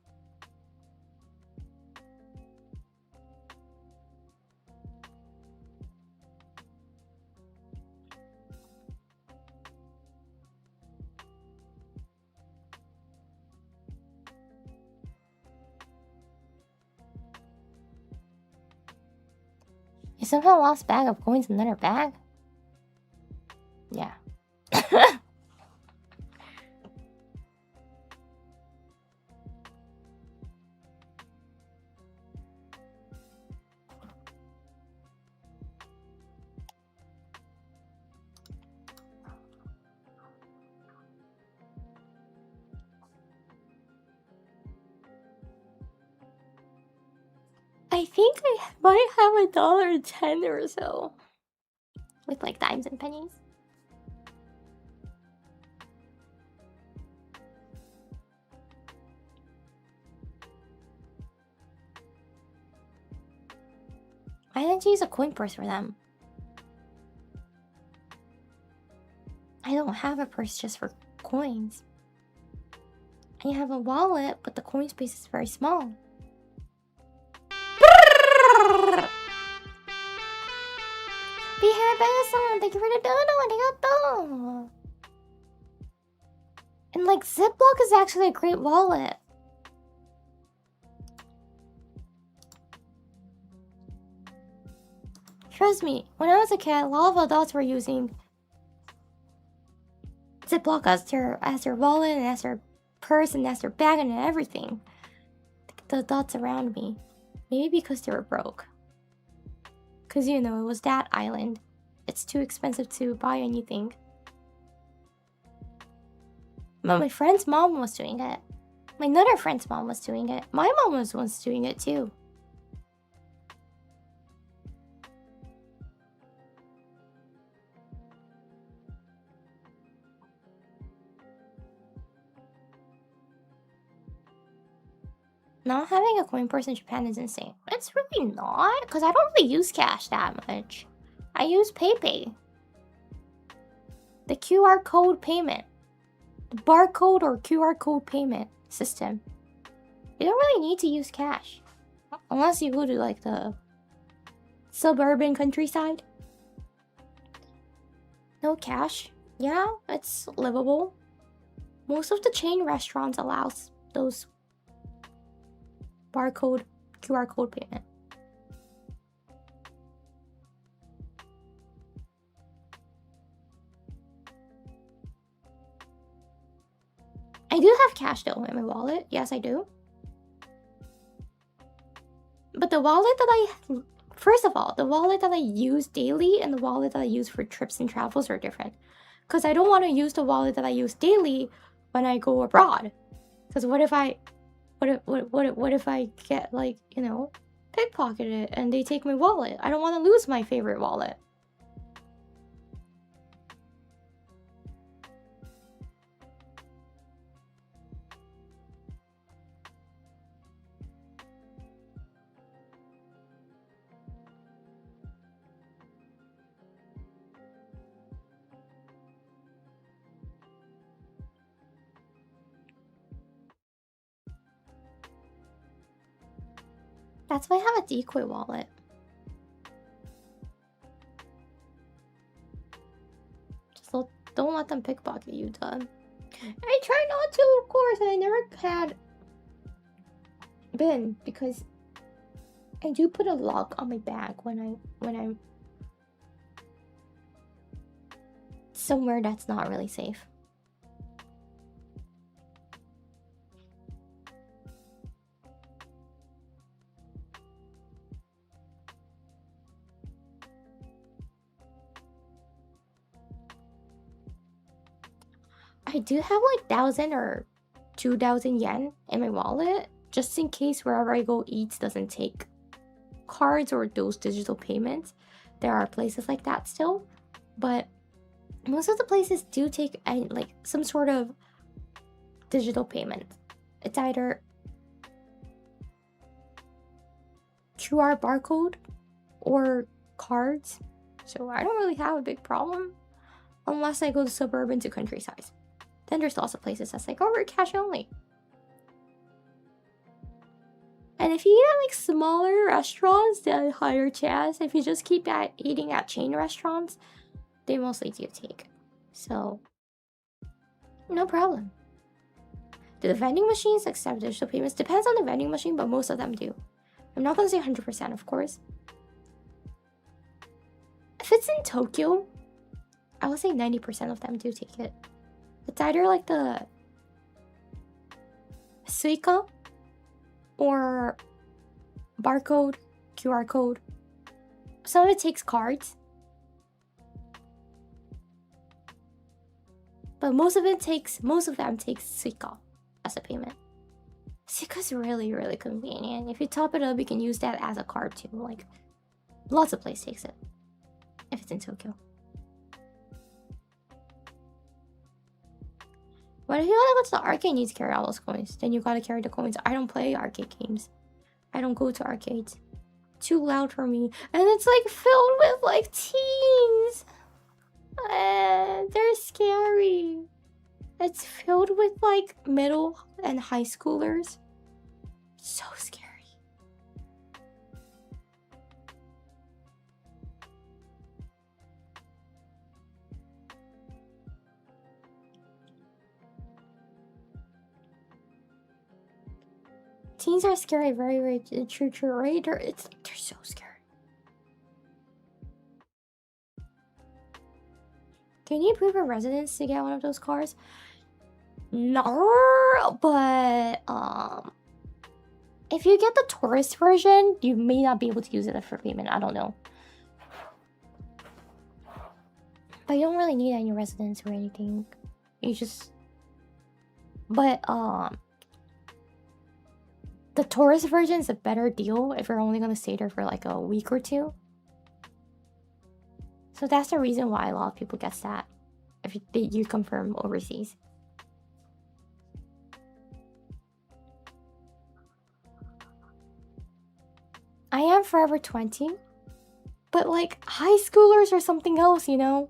I somehow lost a bag of coins in another bag. Yeah. I think I might have $1.10 or so. With like dimes and pennies. Why didn't you use a coin purse for them? I don't have a purse just for coins. And you have a wallet, but the coin space is very small. Thank you for the dono. And like Ziploc is actually a great wallet. Trust me, when I was a kid, a lot of adults were using Ziploc as their wallet and as their purse and as their bag and everything. The adults around me. Maybe because they were broke. Because, it was that island. It's too expensive to buy anything. But my friend's mom was doing it. My another friend's mom was doing it. My mom was once doing it too. Not having a coin purse in Japan is insane. It's really not, because I don't really use cash that much. I use PayPay. The QR code payment. The barcode or QR code payment system. You don't really need to use cash. Unless you go to like the suburban countryside. No cash. Yeah, it's livable. Most of the chain restaurants allows those QR code payment. I do have cash though in my wallet. Yes, I do. But the wallet that first of all, the wallet that I use daily and the wallet that I use for trips and travels are different. Because I don't want to use the wallet that I use daily when I go abroad. Because what if I get, like, you know, pickpocketed and they take my wallet? I don't want to lose my favorite wallet. That's why I have a decoy wallet. Just don't let them pickpocket you, Dad. I try not to, of course, and I never had been, because I do put a lock on my bag when I'm somewhere that's not really safe. I do have like 1,000 or 2,000 yen in my wallet, just in case wherever I go eat doesn't take cards or those digital payments. There are places like that still, but most of the places do take like some sort of digital payment. It's either QR barcode or cards, so I don't really have a big problem unless I go to suburban to countryside. Then there's lots of places that's like, oh, we're cash only. And if you eat at like smaller restaurants, then higher chance. If you just keep eating at chain restaurants, they mostly do take. So, no problem. Do the vending machines accept digital payments? Depends on the vending machine, but most of them do. I'm not gonna say 100%, of course. If it's in Tokyo, I would say 90% of them do take it. It's either like the Suica or barcode, QR code. Some of it takes cards, but most of them takes Suica as a payment. Suica's really, really convenient. If you top it up, you can use that as a card too. Like, lots of places takes it if it's in Tokyo. But if you want to go to the arcade, you need to carry all those coins. Then you gotta carry the coins. I don't play arcade games. I don't go to arcades. Too loud for me. And it's like filled with like teens. They're scary. It's filled with like middle and high schoolers. So scary. Teens are scary, very, very true, right? They're so scary. Do you need proof of residence to get one of those cars? No, but if you get the tourist version, you may not be able to use it for payment. I don't know. But you don't really need any residence or anything. You just... But, the tourist version is a better deal if you're only gonna stay there for like a week or two. So that's the reason why a lot of people get that if you come from overseas. I am forever 20, but like high schoolers or something else, you know?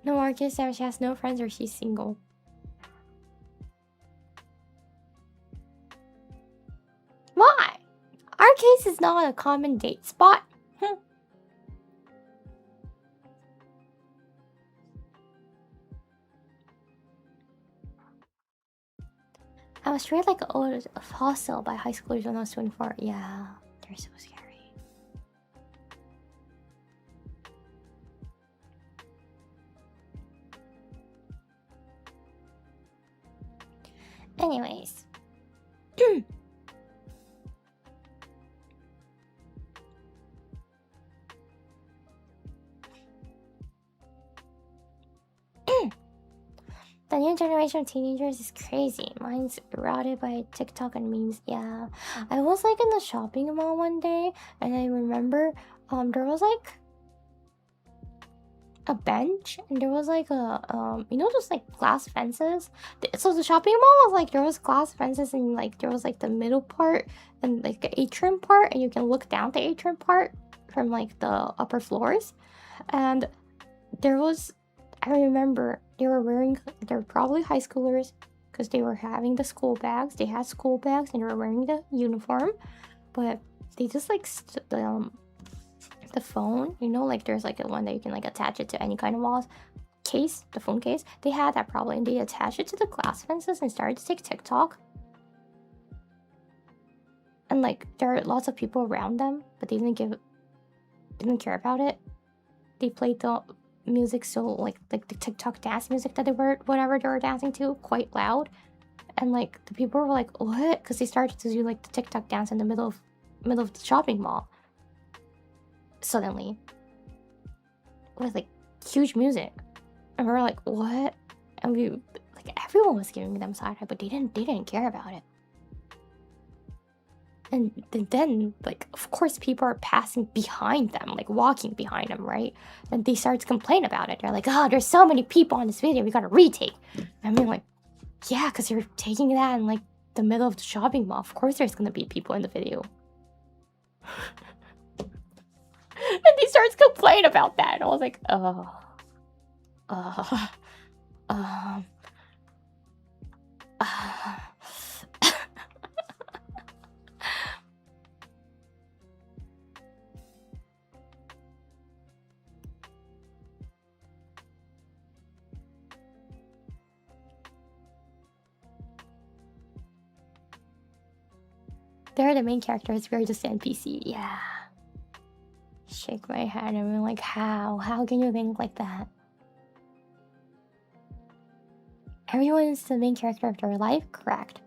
No, Marcus said she has no friends or she's single. Why? Our case is not a common date spot. I was treated like a fossil by high schoolers when I was 24. Yeah, they're so scary. Anyways. The new generation of teenagers is crazy. Mine's rotted by TikTok and memes. Yeah. I was like in the shopping mall one day and I remember there was like a bench and there was like a you know those like glass fences. So the shopping mall was like there was glass fences and like there was like the middle part and like the atrium part and you can look down the atrium part from like the upper floors. And there was, I remember they're probably high schoolers because they were having the school bags. They had school bags and they were wearing the uniform, but they just like the phone, you know, like there's like a one that you can like attach it to any kind of walls case, the phone case. They had that probably and they attached it to the glass fences and started to take TikTok. And like there are lots of people around them, but they didn't care about it. They played the music so like the TikTok dance music that they were whatever they were dancing to quite loud, and like the people were like what, because they started to do like the TikTok dance in the middle of the shopping mall suddenly with like huge music, and we were like what, and we like everyone was giving them side eye, but they didn't care about it. And then, like, of course, people are passing behind them, like, walking behind them, right? And they start to complain about it. They're like, oh, there's so many people on this video, we gotta retake. I mean, like, yeah, because you're taking that in, like, the middle of the shopping mall. Of course there's gonna be people in the video. And they start to complain about that. And I was like, they're the main characters, we're just NPC. Yeah. Shake my head and I'm like, how can you think like that? Everyone's the main character of their life, correct?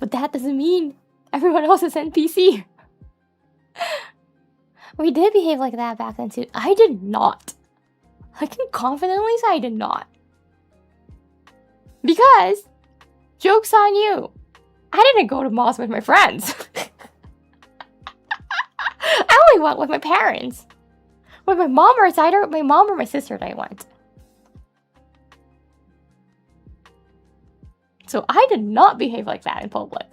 But that doesn't mean everyone else is NPC. We did behave like that back then too. I did not. I can confidently say I did not. Because, joke's on you. I didn't go to malls with my friends. I only went with my parents. With my mom, or it's either my mom or my sister that I went. So I did not behave like that in public.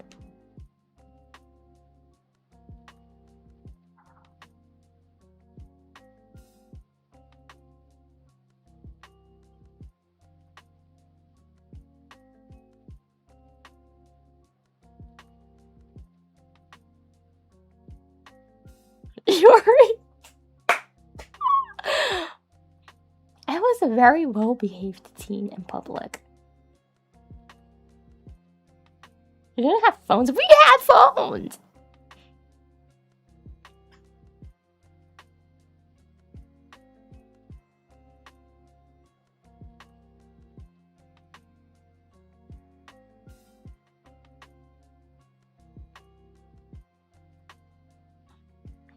You're right. I was a very well-behaved teen in public. We didn't have phones. We had phones!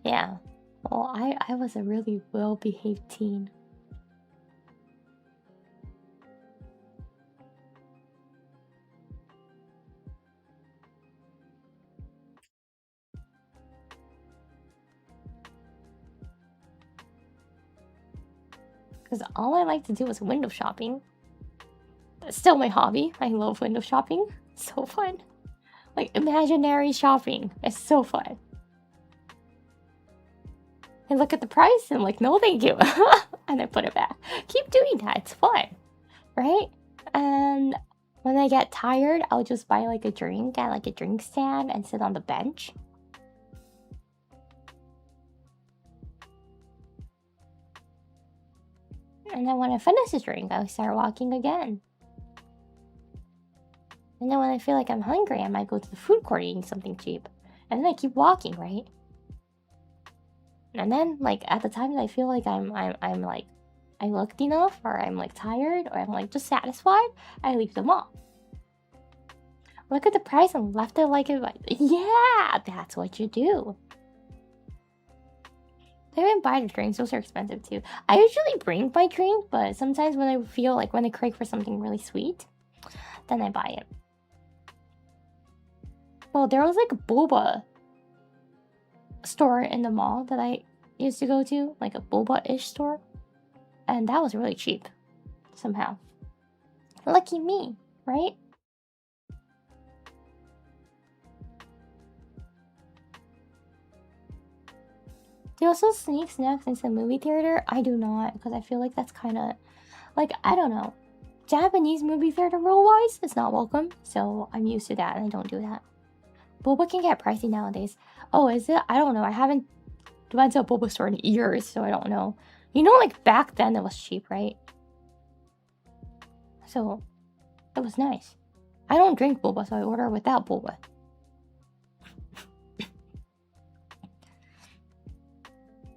Yeah. Well, I was a really well-behaved teen. Because all I like to do is window shopping. That's still my hobby. I love window shopping. It's so fun. Like, imaginary shopping. It's so fun. I look at the price and I'm like, no, thank you. And I put it back. Keep doing that. It's fun, right? And when I get tired, I'll just buy like a drink at like a drink stand and sit on the bench. And then when I finish the drink, I'll start walking again. And then when I feel like I'm hungry, I might go to the food court eating something cheap. And then I keep walking, right? And then, like, at the time that I feel like I'm like, I looked enough, or I'm like tired, or I'm like just satisfied, I leave the mall. Look at the price and left it like it. Yeah, that's what you do. I didn't buy the drinks; those are expensive too. I usually bring my drink, but sometimes when I feel like when I crave for something really sweet, then I buy it. Well, there was like a boba store in the mall that I used to go to, like a boba-ish store, and that was really cheap somehow. Lucky me, right? Do you also sneak snacks into the movie theater? I do not, because I feel like that's kind of like, I don't know, Japanese movie theater rule-wise, it's not welcome, so I'm used to that and I don't do that. Boba can get pricey nowadays. Oh, is it? I don't know. I haven't went to a boba store in years, so I don't know. You know, like back then it was cheap, right? So it was nice. I don't drink boba, so I order without boba.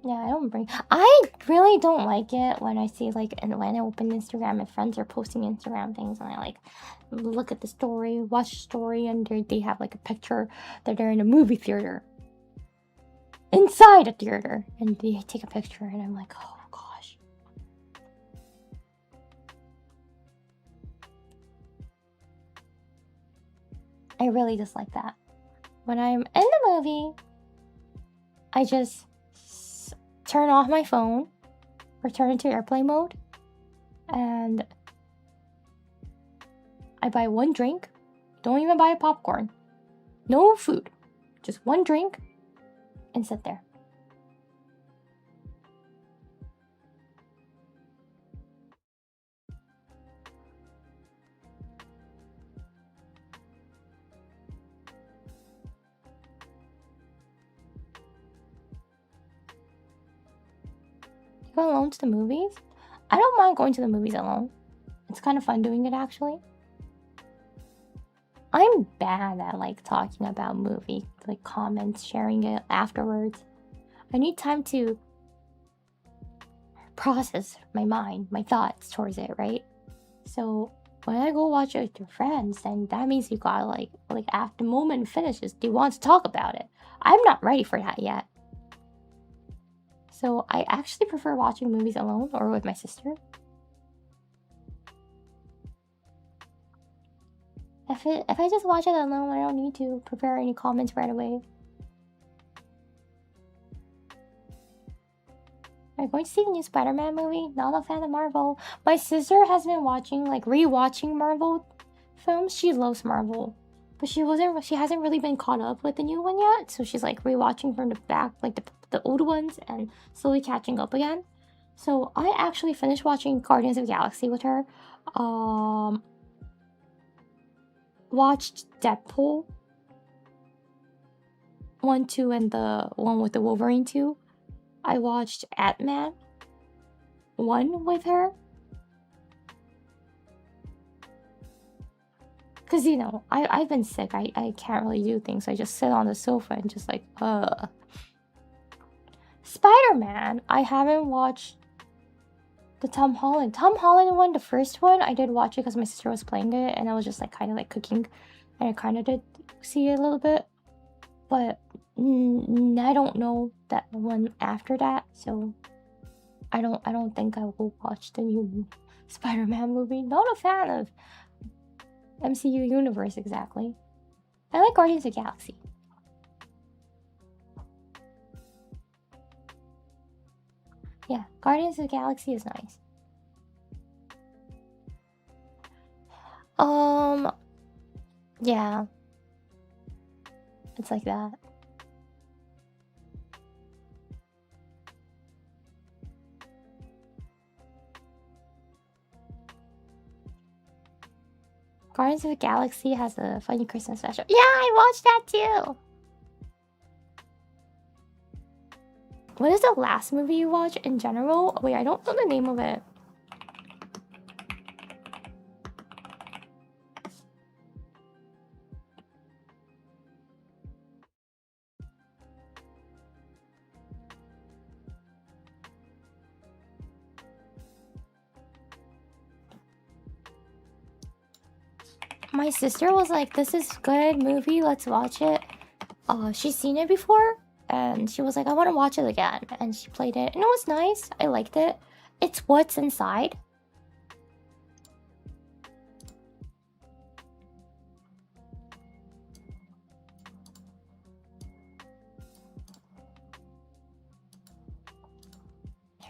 Yeah, I don't bring. I really don't like it when I see like, and when I open Instagram and friends are posting Instagram things, and I like look at the story, watch the story, and they have like a picture that they're in a movie theater, inside a theater, and they take a picture, and I'm like, oh gosh. I really dislike that. When I'm in the movie, I just turn off my phone or turn into airplane mode, and I buy one drink. Don't even buy a popcorn. No food. Just one drink and sit there. Go alone to the movies? I don't mind going to the movies alone. It's kind of fun doing it, actually. I'm bad at like talking about movie, like comments, sharing it afterwards. I need time to process my mind, my thoughts towards it, right? So when I go watch it with your friends, then that means you gotta like after the moment finishes, they want to talk about it. I'm not ready for that yet. So I actually prefer watching movies alone or with my sister. If I just watch it alone, I don't need to prepare any comments right away. Are you going to see the new Spider-Man movie? Not a fan of Marvel. My sister has been watching, like, rewatching Marvel films. She loves Marvel, but she hasn't really been caught up with the new one yet. So she's like rewatching from the back, like the old ones, and slowly catching up again. So I actually finished watching Guardians of the Galaxy with her. Watched Deadpool 1, 2, and the one with the Wolverine 2. I watched Ant-Man 1 with her. Cause you know, I've been sick. I can't really do things. I just sit on the sofa and just like, Spider-Man, I haven't watched the Tom Holland one, the first one. I did watch it because my sister was playing it, and I was just like kind of like cooking, and I kind of did see it a little bit, but I don't know that one after that, so I don't think I will watch the new Spider-Man movie. Not a fan of MCU universe exactly. I like Guardians of the Galaxy. Yeah, Guardians of the Galaxy is nice. Yeah. It's like that. Guardians of the Galaxy has a funny Christmas special. Yeah, I watched that too. What is the last movie you watched in general? Wait, I don't know the name of it. My sister was like, this is good movie, let's watch it. She's seen it before, and she was like, I want to watch it again. And she played it, and it was nice. I liked it. It's What's Inside.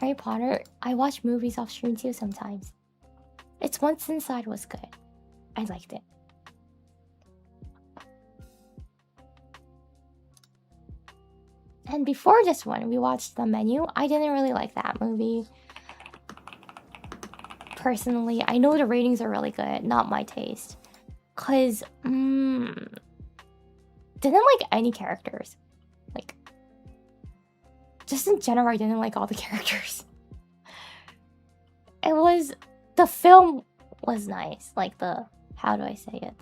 Harry Potter, I watch movies off stream too sometimes. It's What's Inside was good. I liked it. And before this one, we watched The Menu. I didn't really like that movie. Personally, I know the ratings are really good. Not my taste. Cause, didn't like any characters. Like, just in general, I didn't like all the characters. It was... The film was nice. Like the... How do I say it?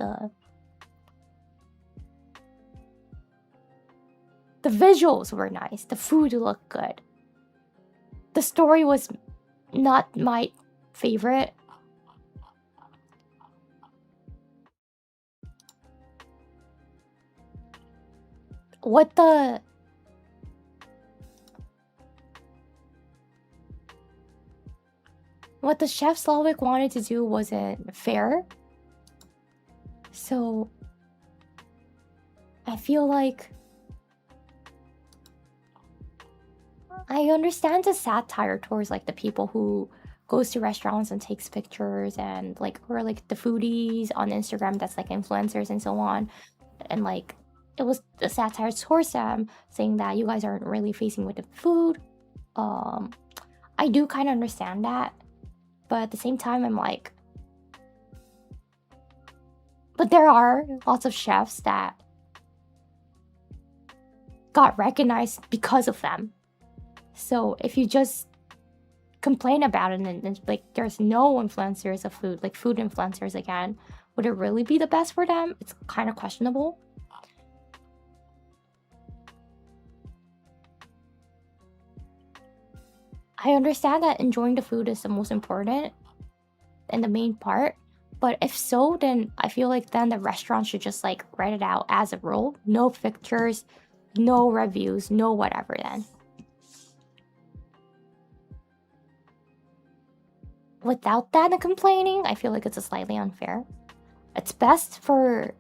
The visuals were nice. The food looked good. The story was not my favorite. What the chef Slavic wanted to do wasn't fair. So I feel like I understand the satire towards like the people who goes to restaurants and takes pictures and like, or like the foodies on Instagram that's like influencers and so on. And like it was the satire towards them saying that you guys aren't really facing with the food. I do kind of understand that, but at the same time I'm like, but there are lots of chefs that got recognized because of them. So if you just complain about it and like there's no influencers of food, like food influencers again, would it really be the best for them? It's kind of questionable. I understand that enjoying the food is the most important and the main part, but if so, then I feel like then the restaurant should just like write it out as a rule. No pictures, no reviews, no whatever then. Without that and complaining, I feel like it's a slightly unfair. It's best for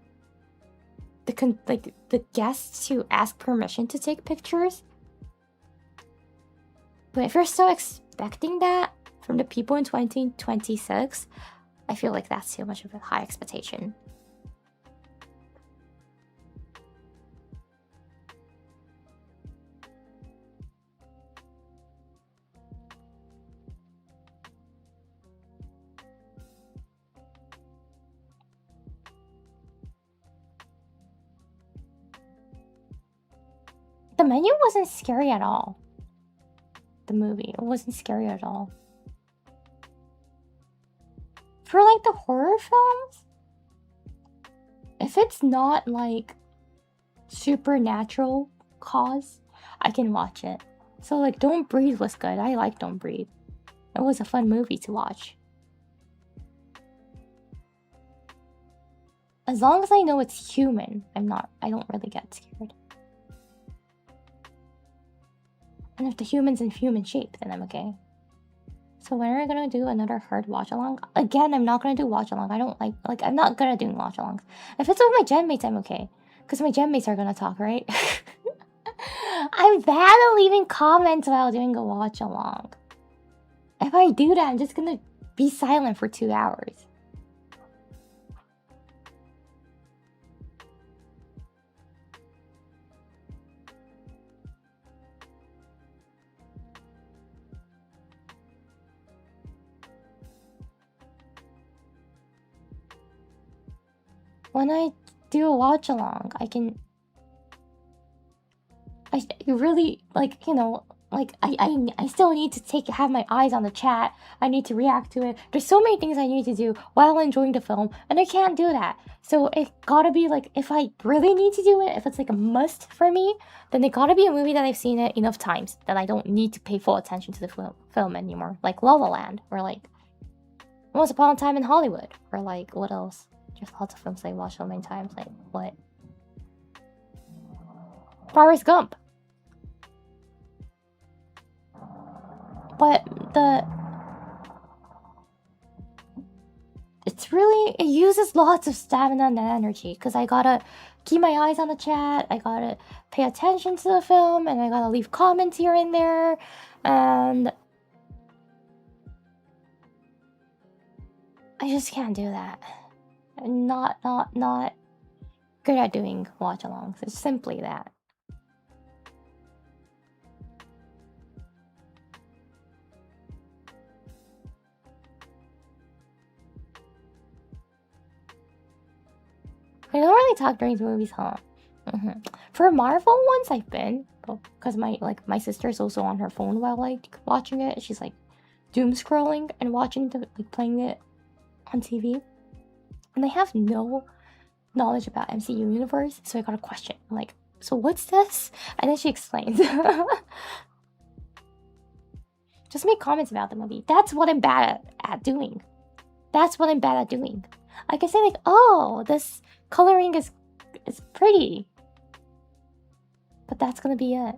the guests to ask permission to take pictures. But if you're still expecting that from the people in 2026, I feel like that's too much of a high expectation. The Menu wasn't scary at all. The movie, it wasn't scary at all. For like the horror films, if it's not like supernatural cause, I can watch it. So like Don't Breathe was good. I like Don't Breathe. It was a fun movie to watch. As long as I know it's human, I don't really get scared. And if the human's in human shape, then I'm okay. So when are we gonna do another hard watch along? Again, I'm not gonna do watch along. I don't like I'm not gonna do watch alongs. If it's with my gen mates, I'm okay. Because my gen mates are gonna talk, right? I'm bad at leaving comments while doing a watch along. If I do that, I'm just gonna be silent for 2 hours. when I do a watch along, I really like, you know, like I still need to have my eyes on the chat. I need to react to it. There's so many things I need to do while enjoying the film, and I can't do that. So it gotta be like, if I really need to do it, if it's like a must for me, then it gotta be a movie that I've seen it enough times that I don't need to pay full attention to the film anymore. Like La La Land, or like Once Upon a Time in Hollywood, or like what else? There's lots of films I watched so many times. Like what? Forrest Gump. But it uses lots of stamina and energy, because I gotta keep my eyes on the chat, I gotta pay attention to the film, and I gotta leave comments here and there, and I just can't do that. I'm not good at doing watch-alongs. It's simply that. I don't really talk during the movies, huh? For Marvel ones, I've been, because my sister's also on her phone while like watching it. She's like doom scrolling and watching playing it on TV, and I have no knowledge about MCU universe, so I got a question. I'm like, so what's this? And then she explains. Just make comments about the movie. That's what I'm bad at doing. That's what I'm bad at doing. I can say like, oh, this coloring is pretty, but that's gonna be it.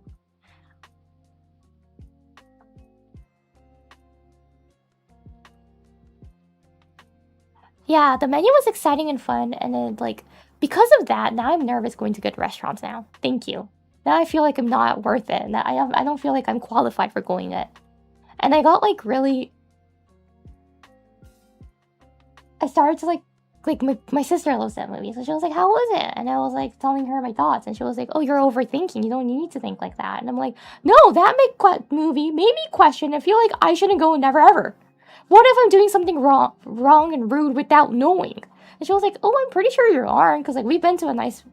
Yeah, the menu was exciting and fun, and then like because of that, now I'm nervous going to good restaurants now. Thank you. Now I feel like I'm not worth it, and I don't feel like I'm qualified for going it. And I got like really, I started to like my sister loves that movie, so she was like, how was it? And I was like telling her my thoughts, and she was like, oh, you're overthinking, you don't need to think like that. And I'm like, no, that movie made me question and feel like I shouldn't go never ever. What if I'm doing something wrong and rude without knowing? And she was like, oh, I'm pretty sure you aren't, because like we've been to a nice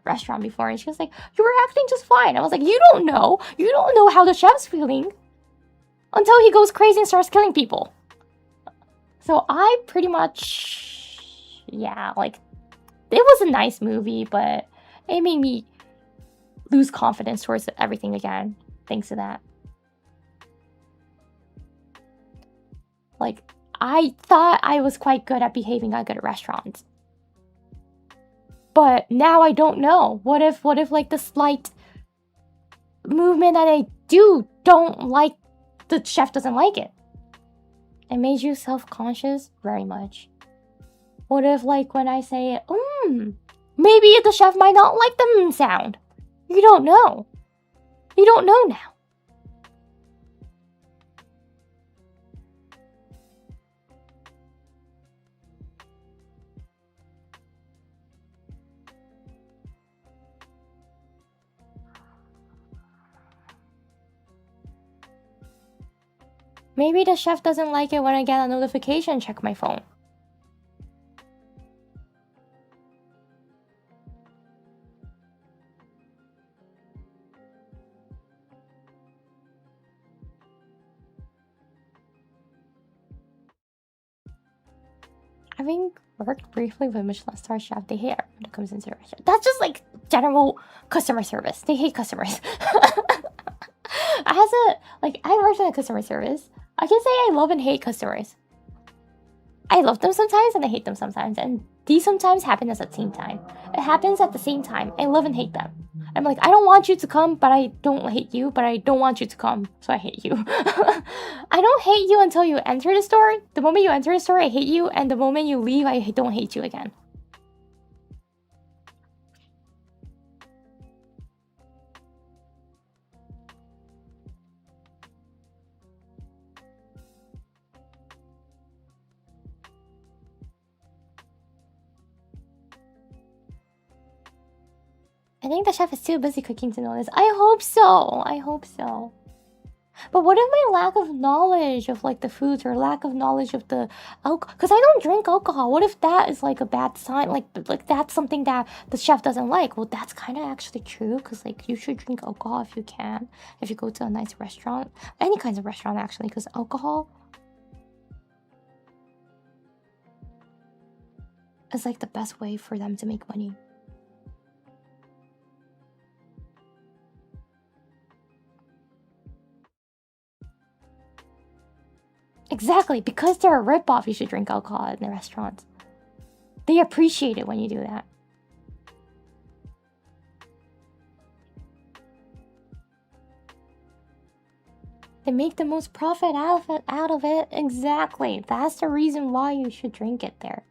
restaurant before. And she was like, you were acting just fine. I was like, you don't know how the chef's feeling until he goes crazy and starts killing people. So I pretty much, yeah, like, it was a nice movie, but it made me lose confidence towards everything again, thanks to that. Like, I thought I was quite good at behaving at good restaurants, but now I don't know. What if like the slight movement that I don't like, the chef doesn't like it? It made you self-conscious? Very much. What if like when I say, maybe the chef might not like the sound? You don't know. You don't know now. Maybe the chef doesn't like it when I get a notification and check my phone. Having worked briefly with Michelin star chef, they hate everyone that comes into the restaurant. That's just like general customer service. They hate customers. I worked in a customer service. I can say I love and hate customers. I love them sometimes and I hate them sometimes, and these sometimes happen at the same time. It happens at the same time. I love and hate them. I'm like, I don't want you to come, but I don't hate you, but I don't want you to come, so I hate you. I don't hate you until you enter the store. The moment you enter the store, I hate you, and the moment you leave, I don't hate you again. I think the chef is too busy cooking to notice. I hope so. I hope so. But what if my lack of knowledge of like the foods or lack of knowledge of the alcohol? Because I don't drink alcohol. What if that is like a bad sign? Like that's something that the chef doesn't like. Well, that's kind of actually true. Because like you should drink alcohol if you can. If you go to a nice restaurant, any kinds of restaurant actually. Because alcohol is like the best way for them to make money. Exactly, because they're a ripoff, you should drink alcohol in the restaurants. They appreciate it when you do that. They make the most profit out of it. Exactly. That's the reason why you should drink it there.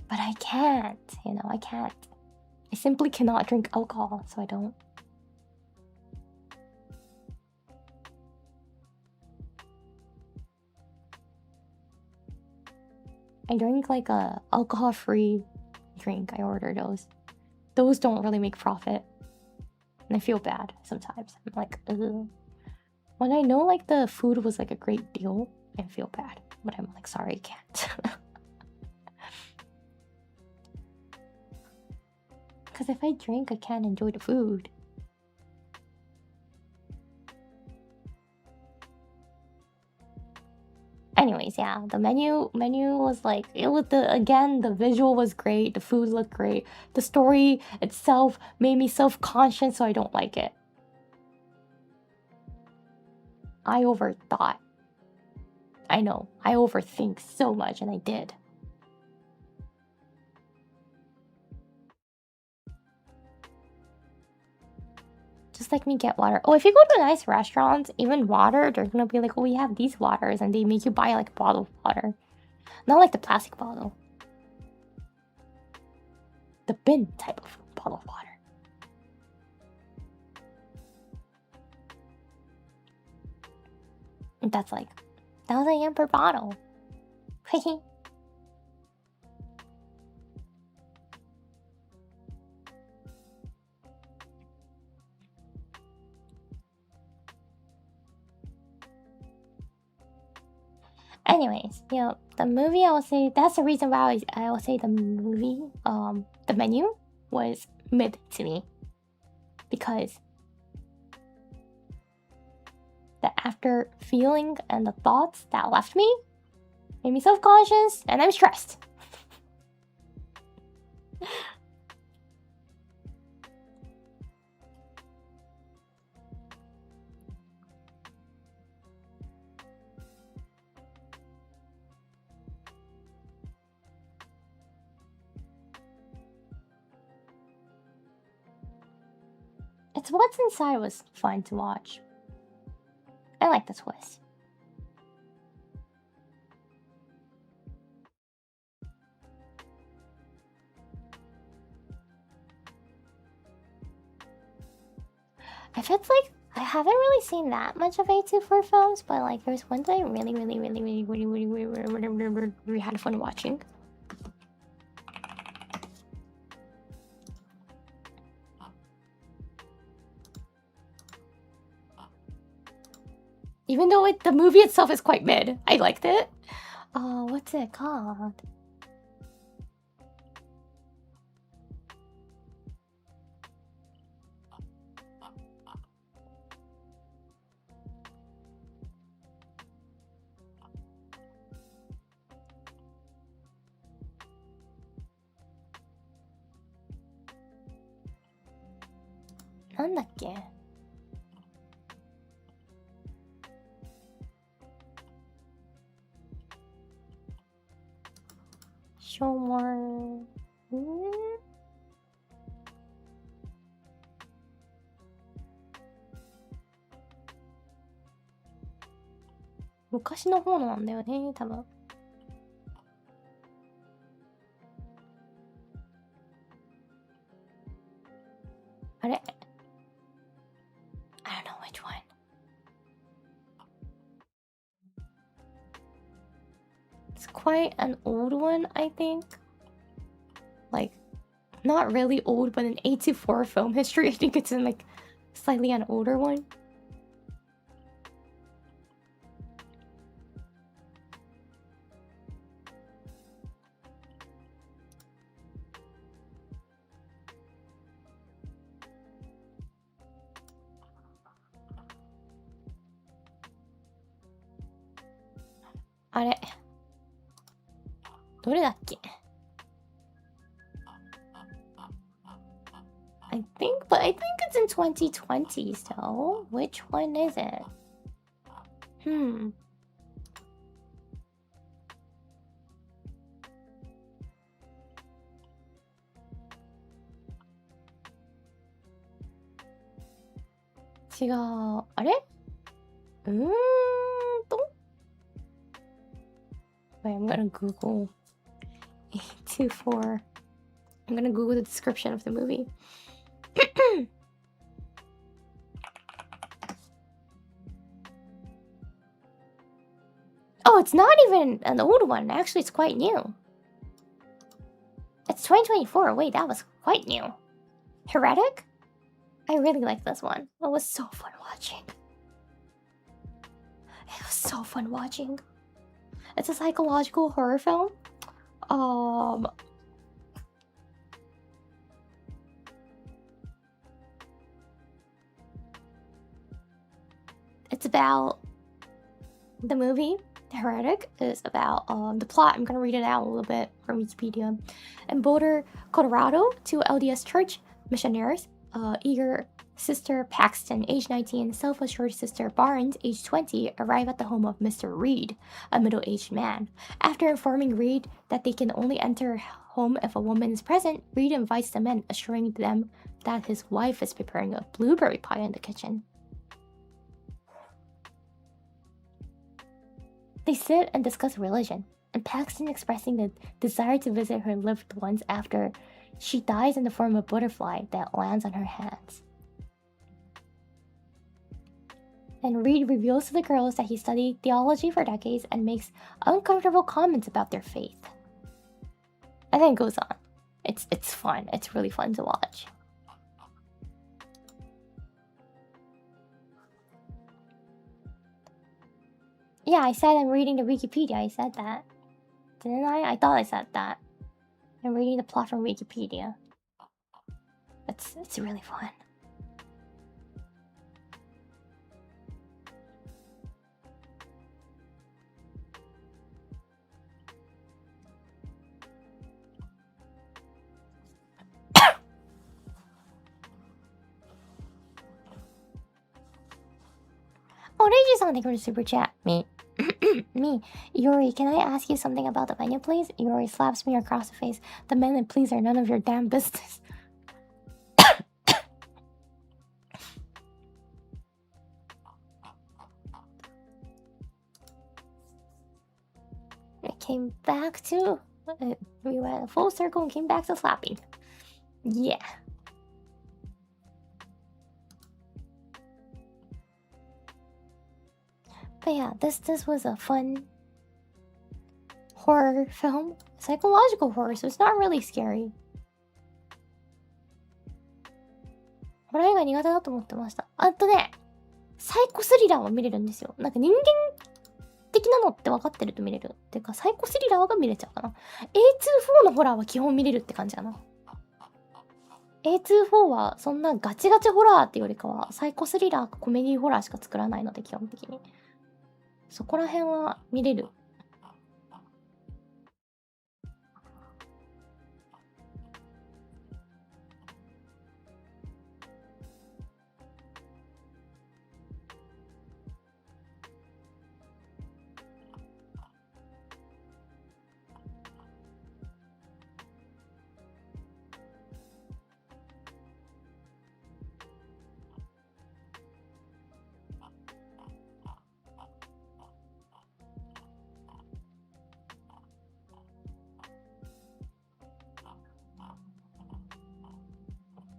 But I can't, you know, I can't. I simply cannot drink alcohol, so I don't. I drink like a alcohol-free drink. I order those. Those don't really make profit. And I feel bad sometimes. I'm like, ugh. When I know like the food was like a great deal, I feel bad. But I'm like, sorry, I can't. Because if I drink, I can't enjoy the food. Anyways, yeah, the menu was like, it was the visual was great, the food looked great, the story itself made me self-conscious, so I don't like it. I overthought. I know, I overthink so much, and I did. Just like me, get water. Oh, if you go to nice restaurants, even water, they're gonna be like, oh, we have these waters, and they make you buy like a bottle of water. Not like the plastic bottle. The bin type of bottle of water. And that's like 1,000 yen per bottle. Hehe. Anyways, you know, the movie, I will say, that's the reason why I will say the movie, the menu was mid to me. Because the after feeling and the thoughts that left me made me self-conscious, and I'm stressed. It's what's inside was fun to watch. I like the twist. I felt like I haven't really seen that much of A24 films, but like there's one that I really had fun watching. Even though the movie itself is quite mid, I liked it. What's it called? Nandakke? Show more. 昔の方なんだよね、多分。あれ？ I don't know which one. It's quite an old one, I think. Like, not really old, but in A24 film history, I think it's in like Slightly an older one. I think it's in 2020 still. Which one is it? Wait, I'm gonna Google 824. I'm gonna Google the description of the movie. Oh, it's not even an old one. Actually, it's quite new. It's 2024. Wait, that was quite new. Heretic? I really like this one. It was so fun watching. It's a psychological horror film. It's about the movie. Heretic is about the plot. I'm gonna read it out a little bit from Wikipedia. In Boulder, Colorado, two LDS church missionaries, eager sister Paxton, age 19, self-assured sister Barnes, age 20, arrive at the home of Mr. Reed, a middle-aged man. After informing Reed that they can only enter home if a woman is present, Reed invites them in, assuring them that his wife is preparing a blueberry pie in the kitchen. They sit and discuss religion, and Paxton expressing the desire to visit her loved ones after she dies in the form of a butterfly that lands on her hands. Then Reed reveals to the girls that he studied theology for decades and makes uncomfortable comments about their faith. And then it goes on. It's fun. It's really fun to watch. Yeah, I said I'm reading the Wikipedia. I said that. Didn't I? I thought I said that. I'm reading the plot from Wikipedia. It's really fun. Oh, did you something for the super chat? Me. Me. Yuri, can I ask you something about the menu, please? Yuri slaps me across the face. The menu, please, are none of your damn business. It came back to... we went a full circle and came back to slapping. Yeah. But yeah, this was a fun horror film. Psychological horror, so it's not really scary. ホラー映画苦手だと思ってました。あとね、サイコスリラーは見れるんですよ。なんか人間的なのって分かってると見れる。っていうか、サイコスリラーが見れちゃうかな。A24 のホラーは基本見れるって感じかな。A24 はそんなガチガチホラーっていうよりかは、サイコスリラーかコメディホラーしか作らないので、基本的に。そこら辺は見れる。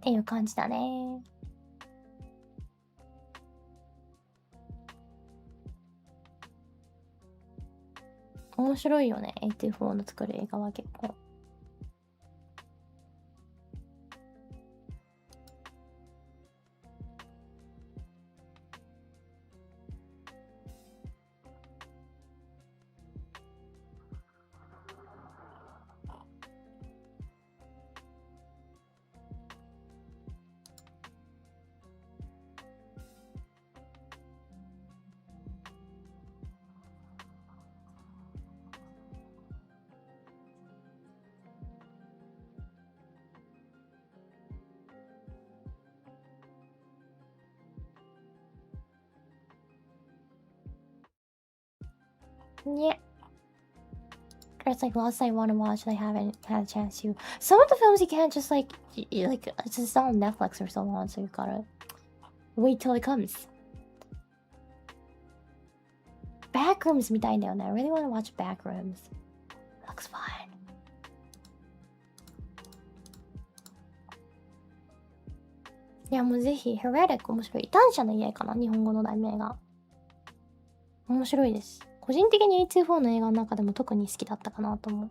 っていう感じだね。面白いよね。A24 の作る映画は結構。Yeah. There's like lots I want to watch that I haven't had a chance to. Some of the films you can't just like it's just not on Netflix or so on, so you've gotta wait till it comes. Backrooms 見たいんだよね. I really want to watch Backrooms. Looks fun. いやもうぜひ Heretic 面白い。異端者の家かな、日本語の題名が。面白いです。個人的に A24 の映画の中でも特に好きだったかなと思う。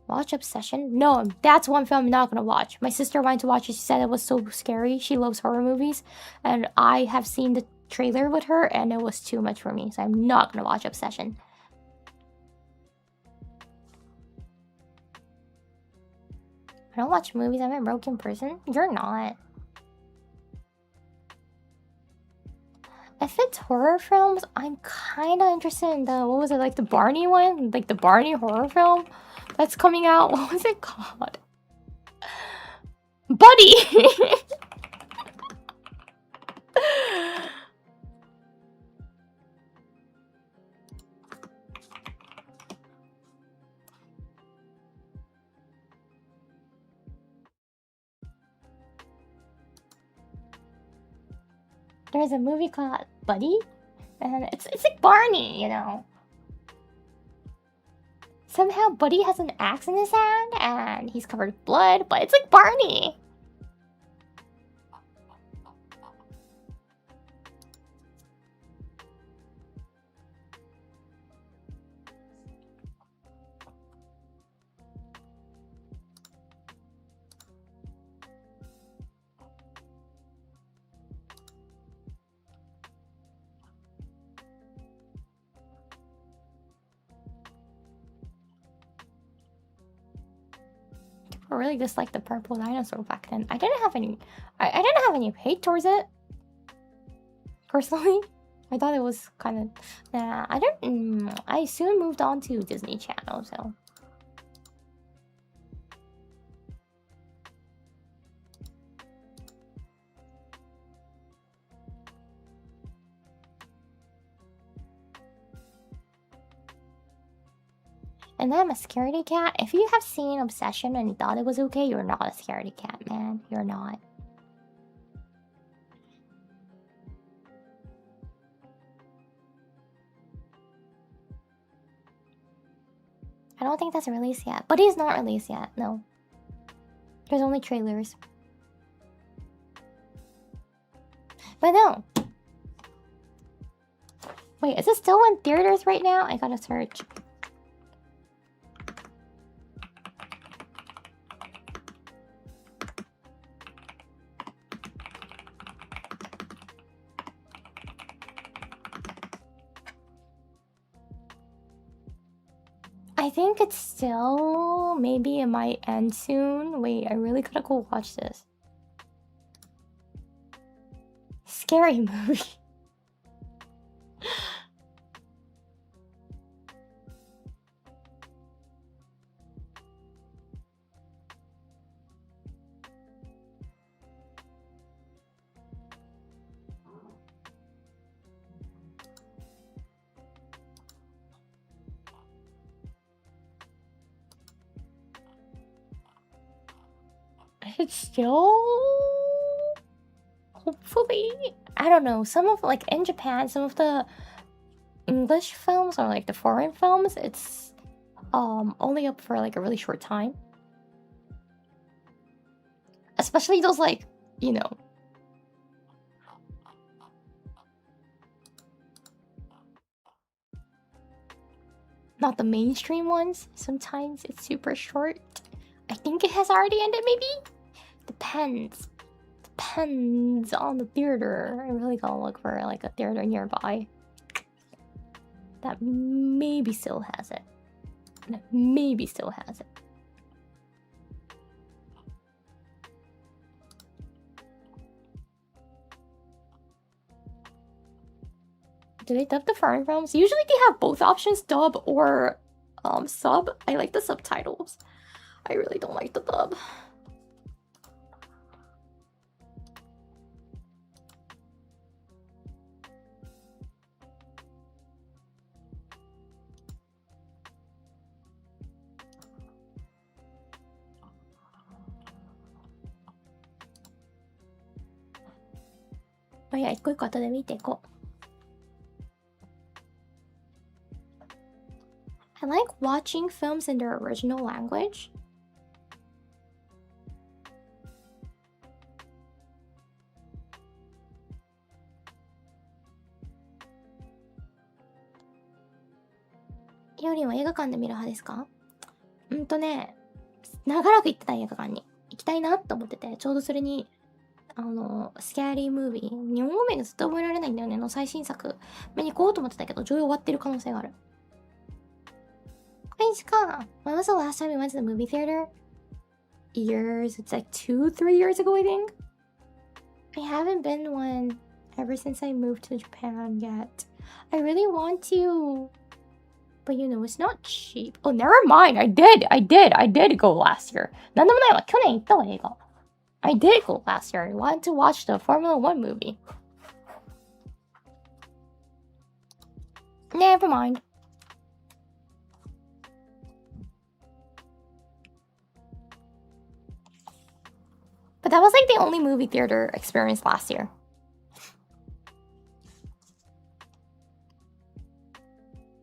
Watch Obsession? No, that's one film I'm not gonna watch. My sister wanted to watch it. She said it was so scary. She loves horror movies. And I have seen the trailer with her and it was too much for me. So I'm not gonna watch Obsession. I don't watch movies. I'm a broken person. You're not. If it's horror films, I'm kind of interested in the, what was it, like the Barney one? Like the Barney horror film that's coming out. What was it called? Buddy! There's a movie called Buddy, and it's like Barney, you know. Somehow Buddy has an axe in his hand, and he's covered with blood, but it's like Barney. I really disliked the purple dinosaur back then. I didn't have any hate towards it. Personally, I thought it was kind of nah. I soon moved on to Disney Channel, so. And I'm a scaredy cat. If you have seen Obsession and thought it was okay, you're not a scaredy cat, man. You're not. I don't think that's released yet. But he's not released yet, no. There's only trailers. But no. Wait, is it still in theaters right now? I gotta search. I think it's still... Maybe it might end soon. Wait, I really gotta go watch this. Scary movie. It's still... Hopefully... I don't know. Some of, like, in Japan, some of the English films or, like, the foreign films, it's only up for, like, a really short time. Especially those, like, you know... Not the mainstream ones. Sometimes it's super short. I think it has already ended, maybe? Depends. Depends on the theater. I really gotta look for like a theater nearby that maybe still has it. That maybe still has it. Do they dub the foreign films? Usually they have both options, dub or sub. I like the subtitles. I really don't like the dub. まあいや、一個一個後で見ていこう。I like watching films in their original language.よりは映画館で見る派ですか？長らく行ってた映画館に行きたいなと思ってて、ちょうどそれに、スキャーリームービー、日本語名がずっと覚えられないんだよね、の最新作、見に行こうと思ってたけど、上映終わってる可能性がある。マジか。When was the last time you went to the movie theater? Years. It's like 2-3 years ago, I think. I haven't been one ever since I moved to Japan yet. I really want to. But you know, it's not cheap. Oh, never mind. I did go last year. なんでもないわ。去年行ったわ、映画。I did go last year. I wanted to watch the Formula 1 movie. Never mind. But that was like the only movie theater experience last year.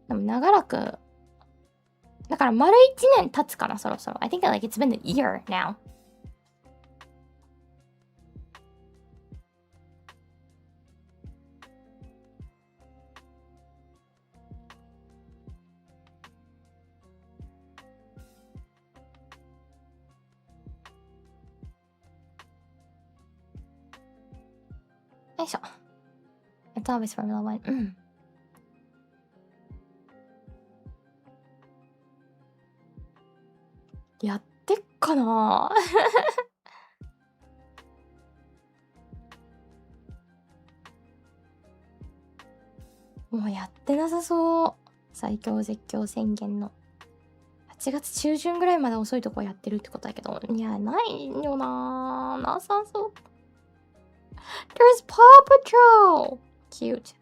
でも長らく、だから丸1年経つかな、そろそろ。I think like it's been a year now. よいしょ。It's always Formula 1. うん。やってっかなもうやってなさそう。最強絶叫宣言の。8月中旬ぐらいまで遅いとこやってるってことだけど、いや、ないよなぁ。なさそう。There's Paw Patrol! Cute.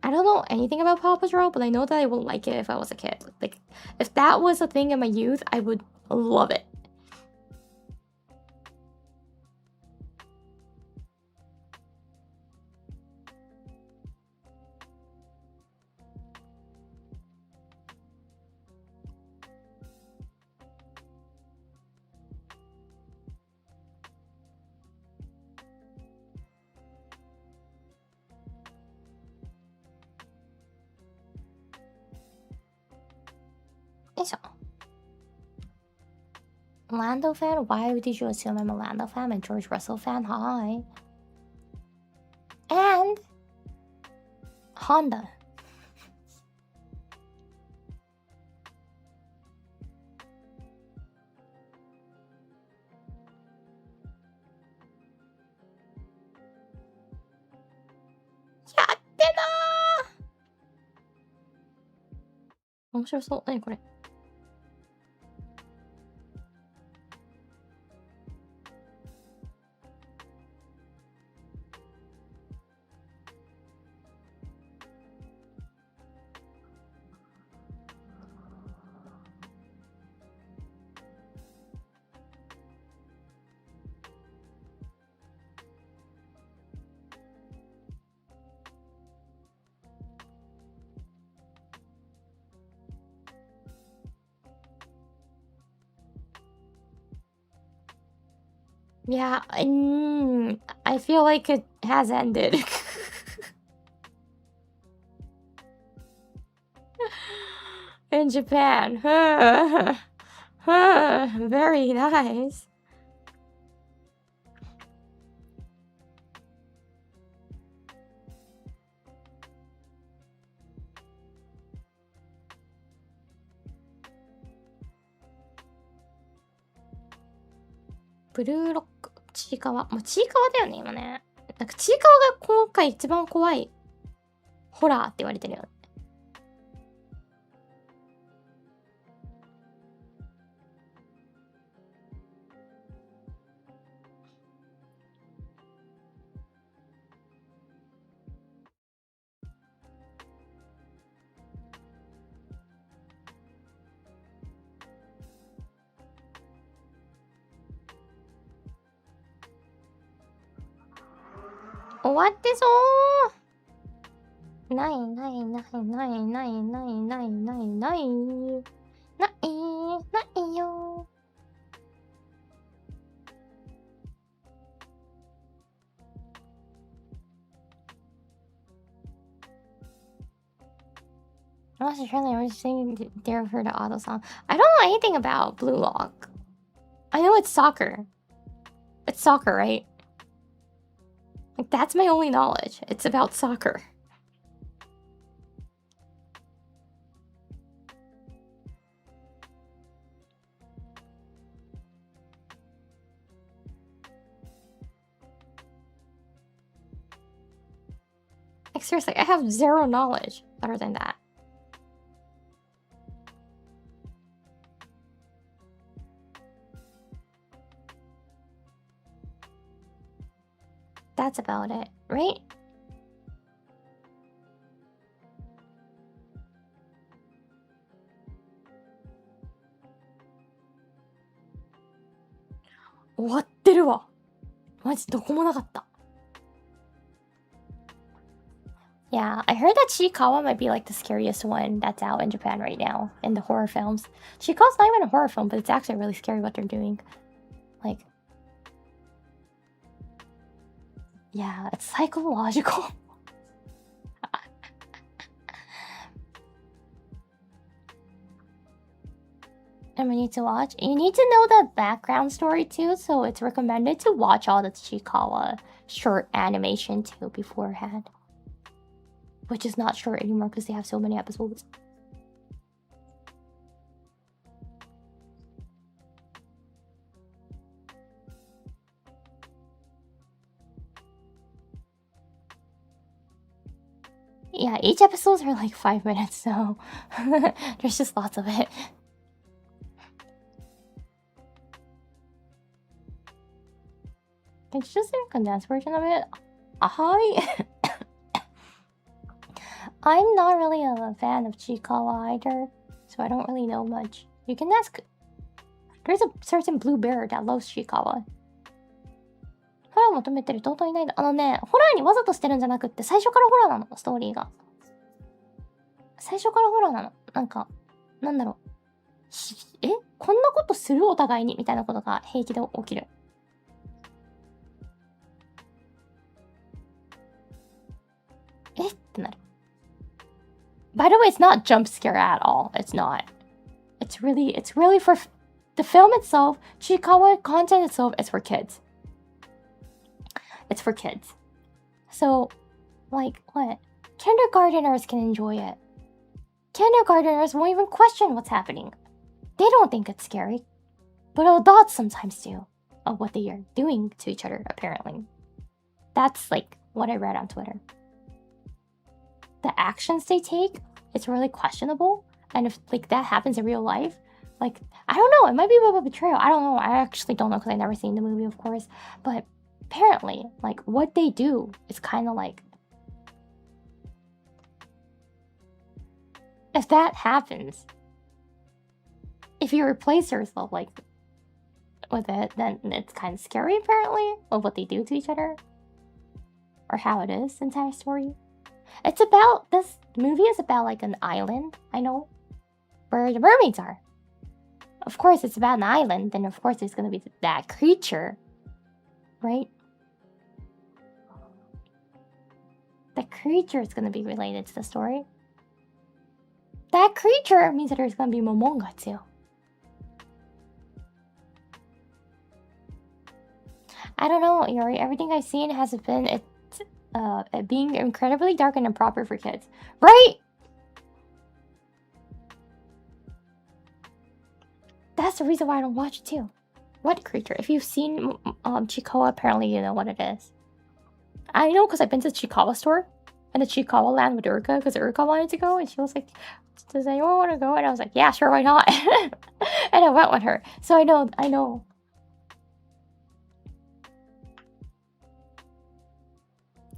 I don't know anything about Paw Patrol, but I know that I would like it if I was a kid. Like, if that was a thing in my youth, I would love it. Lando fan? Why did you assume I'm a Lando fan? I'm a George Russell fan. Hi. And Honda.やってなー。面白そう。何これ。Yeah, I feel like it has ended. In Japan. Very nice. Blue Lock ちいかわ。もうちいかわだよね、今ね。なんかちいかわが今回一番怖いホラーって言われてるよね。終わってそう。ないないないないないないないないないないないよ。I was surely already saying dare her to auto song. I don't know anything about Blue Lock. I know it's soccer. It's soccer, right? Like, that's my only knowledge. It's about soccer. Like, seriously, I have zero knowledge other than that. That's about it, right? What? 終わってるわ。マジどこもなかった。Yeah, I heard that Chiikawa might be like the scariest one that's out in Japan right now in the horror films. Chiikawa's not even a horror film, but it's actually really scary what they're doing. Like, yeah, it's psychological. And we need to watch. You need to know the background story too, so it's recommended to watch all the Chiikawa short animation too beforehand. Which is not short anymore because they have so many episodes. Yeah, each episodes are like 5 minutes, so there's just lots of it. Can you just do a condensed version of it? Hi. I'm not really a fan of Chiikawa either, so I don't really know much. You can ask. There's a certain blue bear that loves Chiikawa. ホラー求めてると尊いないだ。ホラーにわざとしてるんじゃなくって、最初からホラーなの、ストーリーが。最初からホラーなの。なんか、なんだろう。こんなことするお互いにみたいなことが平気で起きる。ってなる。By the way, it's not jump scare at all. It's not. It's really for the film itself, Chiikawa content itself is for kids. It's for kids. So, like, what? Kindergarteners can enjoy it. Kindergarteners won't even question what's happening. They don't think it's scary. But adults sometimes do. Of what they are doing to each other, apparently. That's, like, what I read on Twitter. The actions they take, it's really questionable. And if, like, that happens in real life, like, I don't know, it might be a bit of a betrayal. I don't know. I actually don't know because I've never seen the movie, of course. But apparently, like, what they do is kind of like, if that happens, if you replace yourself, like, with it, then it's kind of scary, apparently, of what they do to each other. Or how it is, the entire story. It's about, this movie is about, like, an island, I know, where the mermaids are. Of course, it's about an island, then of course there's gonna be that creature, right? The creature is gonna be related to the story. That creature means that there's gonna be Momonga too. I don't know, Yuri. Everything I've seen has been it being incredibly dark and improper for kids, right? That's the reason why I don't watch it too. What creature? If you've seen Chiikawa, apparently you know what it is. I know because I've been to the Chiikawa store and the Chiikawa land with Uruka because Uruka wanted to go and she was like, does anyone want to go? And I was like, yeah, sure, why not? And I went with her. So I know.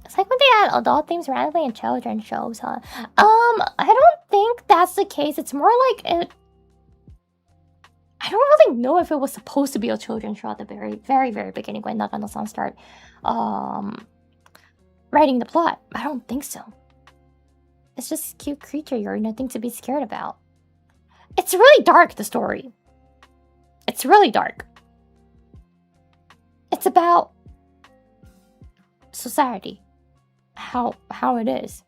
It's like when they add adult themes randomly in children's shows, huh? I don't think that's the case. It's more like it. I don't really know if it was supposed to be a children's show at the very, very, very beginning when Nagano-san started writing the plot. I don't think so. It's just a cute creature, you're nothing to be scared about. It's really dark, the story. It's really dark. It's about society. How it is.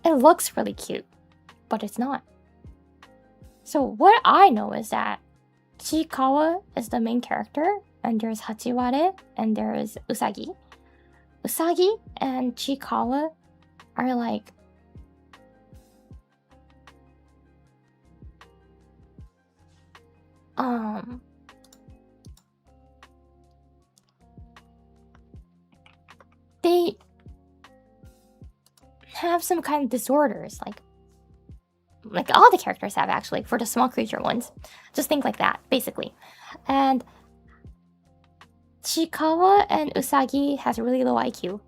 It looks really cute, but it's not. So what I know is that Chikawa is the main character, and there's Hachiware, and there's Usagi. Usagi and Chikawa are like they have some kind of disorders, like all the characters have, actually, for the small creature ones. Just think like that, basically. And Chikawa and Usagi has really low IQ.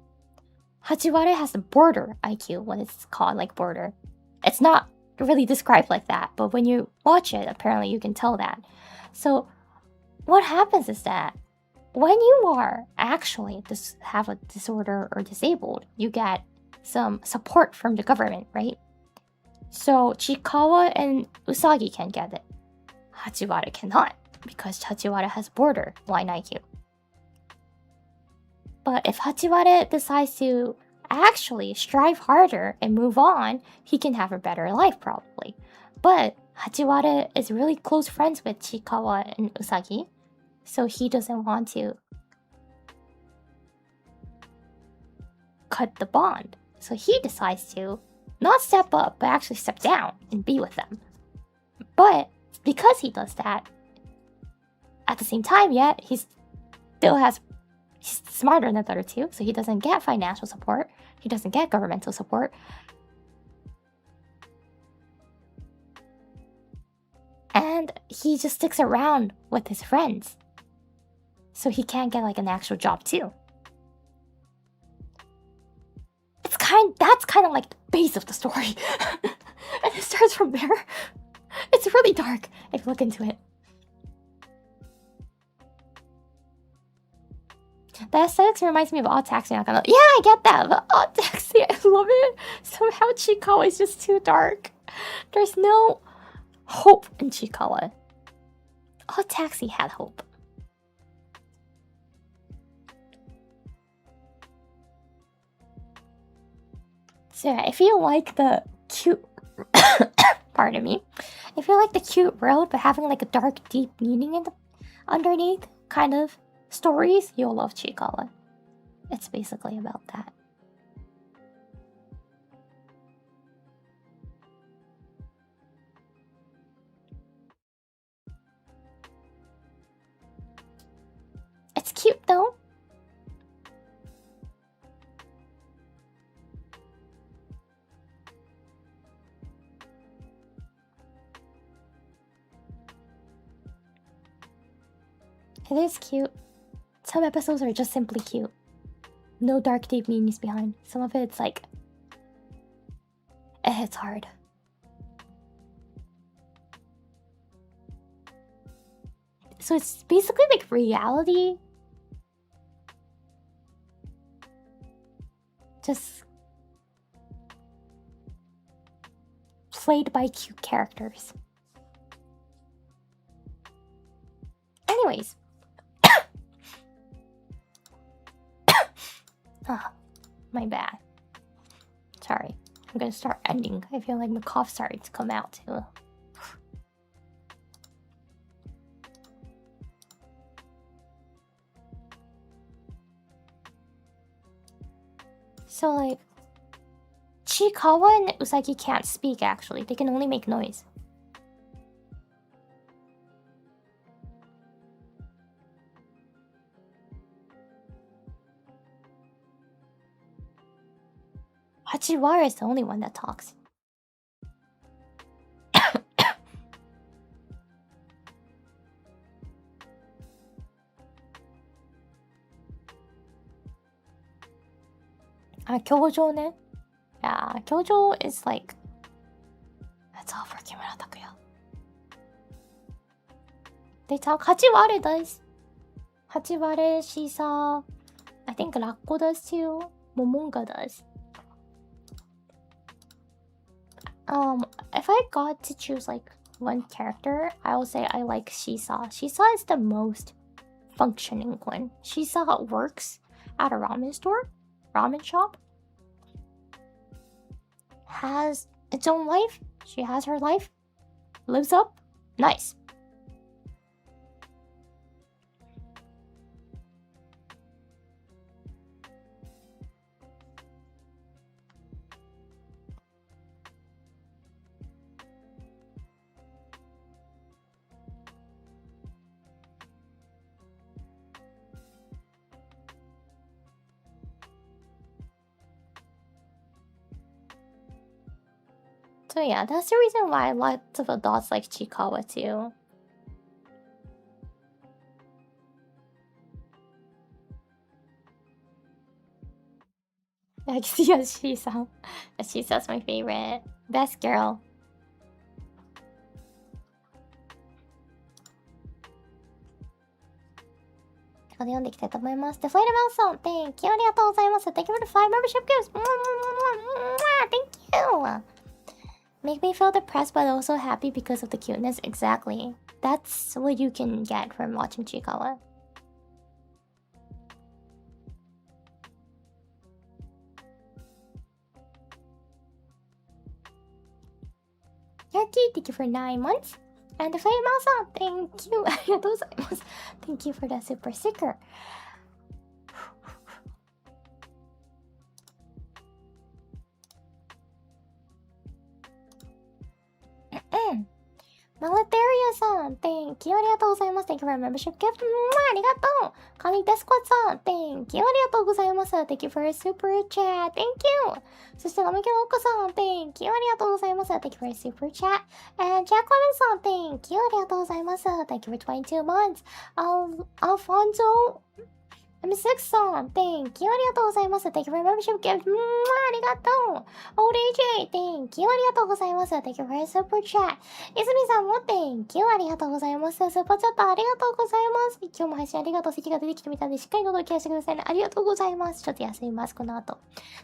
Hachiware has a border IQ, what it's called, like border. It's not really described like that, but when you watch it, apparently you can tell that. So what happens is that when you are actually have a disorder or disabled, you get some support from the government, right? So Chikawa and Usagi can get it. Hachiware cannot, because Hachiware has borderline IQ. But if Hachiware decides to actually strive harder and move on, he can have a better life, probably. But Hachiware is really close friends with Chikawa and Usagi, so he doesn't want to cut the bond. So he decides to not step up, but actually step down and be with them. But because he does that, at the same time, yet he's smarter than the other two, so he doesn't get financial support, he doesn't get governmental support. And he just sticks around with his friends, so he can't get like an actual job too. That's kind of like the base of the story. And it starts from there. It's really dark if you look into it. The aesthetics reminds me of Odd Taxi. Not gonna, yeah, I get that, but Odd Taxi, I love it. Somehow Chikawa is just too dark. There's no hope in Chikawa. Odd Taxi had hope. So yeah, if you like the cute, pardon me, if you like the cute road but having like a dark, deep meaning in the underneath kind of stories, you'll love Chikawa. It's basically about that. It's cute though. It is cute. Some episodes are just simply cute. No dark, deep meanings behind. Some of it's like, it hits hard. So it's basically like reality. Just played by cute characters. Anyways. Ah, my bad. Sorry. I'm gonna start ending. I feel like my cough started to come out too. So like, Chikawa and Usagi can't speak actually. They can only make noise. Hachiwara is the only one that talks. 教場ね。Yeah, 教場 is like that's all for 木村拓哉. They talk 8割です。8割しさ。I think ラッコdoes too. モモンガdoes. If I got to choose like one character, I will say I like Shisa. Shisa is the most functioning one. Shisa works at a ramen store, ramen shop. Has its own life. She has her life. Lives up. Nice. So yeah, that's the reason why lots of adults like Chikawa too. Like, yeah, Shisa. Shisa's my favorite. Best girl. Thank you for the 5 membership gifts. Thank you. Make me feel depressed but also happy because of the cuteness. Exactly. That's what you can get from watching Chikawa. Yaki, thank you for 9 months. And the Flame Masa, thank you. Thank you for the super sticker. Malateria-san, thank you. Thank you for a membership gift. Arigatou. Kani Desquad-san, thank you. Thank you for a super chat. Thank you. そして、Namiki Oko-san, thank you. Thank you for a super chat. And Jacqueline-san, thank you. Thank you for 22 months. Alfonso M6-san, thank you. Thank you for a membership gift. Arigatou. Old AJ, thank you. Thank you for a super chat. Izumi-san も thank you. スーパーチャットありがとうございます。今日も配信ありがとう。席が出てきてみたんで、しっかり喉をケアしてくださいね。ありがとうございます。ちょっと休みます、この後。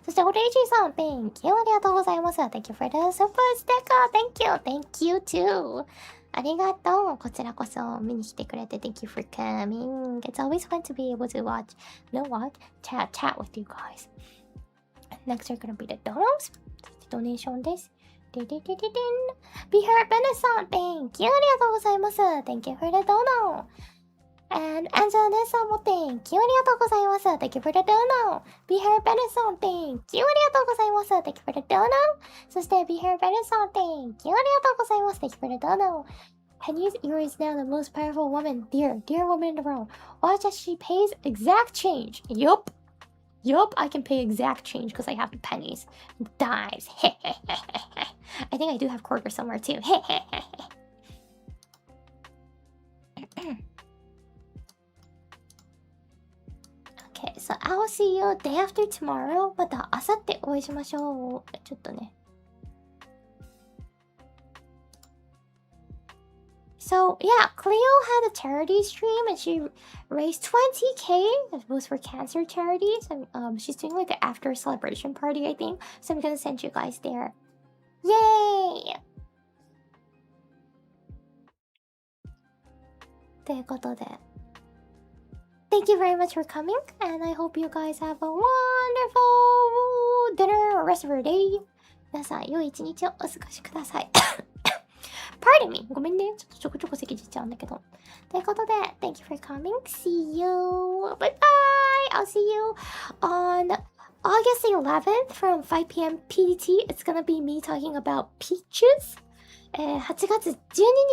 そして、オレイジーさん、thank you. ありがとうございます。Thank you for the super sticker. Thank you too. ありがとう。こちらこそ見に来てくれて Thank you for coming. It's always fun to be able to watch, chat with you guys. Next are gonna be the donos. ドネーションです。Be Heard Bennett さん Thank you. ありがとうございます。Thank you for the dono. And Angela 姉さんも Thank you. ありがとうございます。Thank you for the dono. Be Heard Bennett さん Thank you. ありがとうございます。Thank you for the dono. そして Be Heard Bennett さん Thank you. ありがとうございます。Thank you for the dono. Henry is now the most powerful woman, dear woman in the world. Watch as she pays exact change. Yup, I can pay exact change because I have the pennies, dimes. I think I do have quarters somewhere too. Okay, so I'll see you day after tomorrow. また明後日お会いしましょう。ちょっとね。So yeah, Cleo had a charity stream and she raised 20k. It was for cancer charities, and she's doing like an after celebration party, I think. So I'm gonna send you guys there. Yay! ということで Thank you very much for coming, and I hope you guys have a wonderful dinner or rest of your day. 皆さん、良い一日をお過ごしください。Pardon me! ごめんね。ちょこちょこ席出ちゃうんだけど。ということで、Thank you for coming. See you. Bye bye! I'll see you on August 11th from 5 p.m. PDT. It's gonna be me talking about peaches. 8月12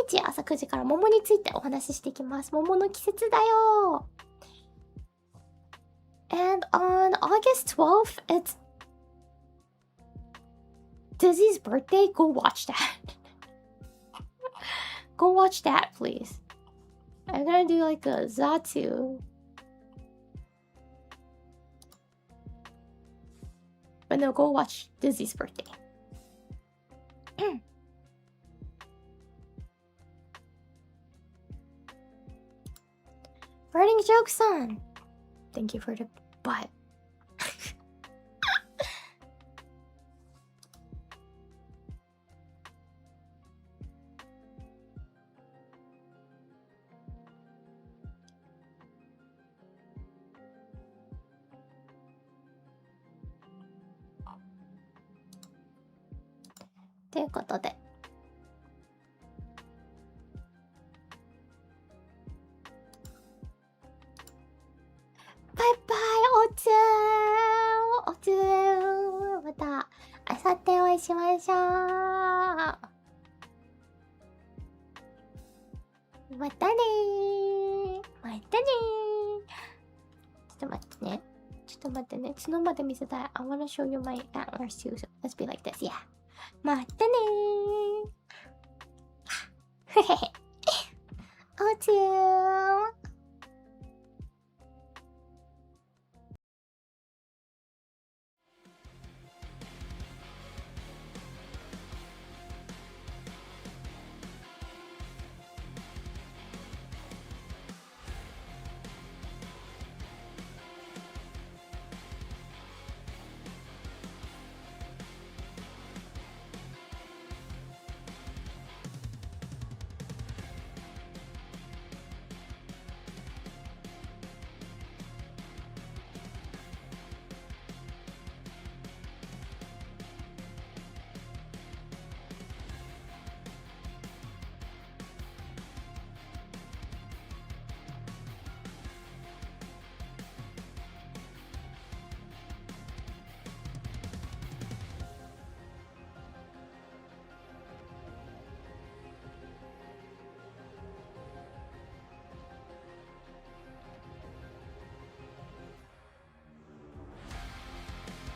日朝9時から桃についてお話ししていきます。桃の季節だよ。And on August 12th, it's Dizzy's birthday. Go watch that. Go watch that, please. I'm gonna do like a Zatu. But no, go watch Dizzy's birthday. Writing jokes on. Thank you for the butt. ということで。バイバイおつーおつーまたあさってお会いしましょう。またねーまたねー。ちょっと待ってね。ちょっと待ってね。角まで見せたい。I wanna show you my antlers too. So let's be like this. Yeah. またねー。おつー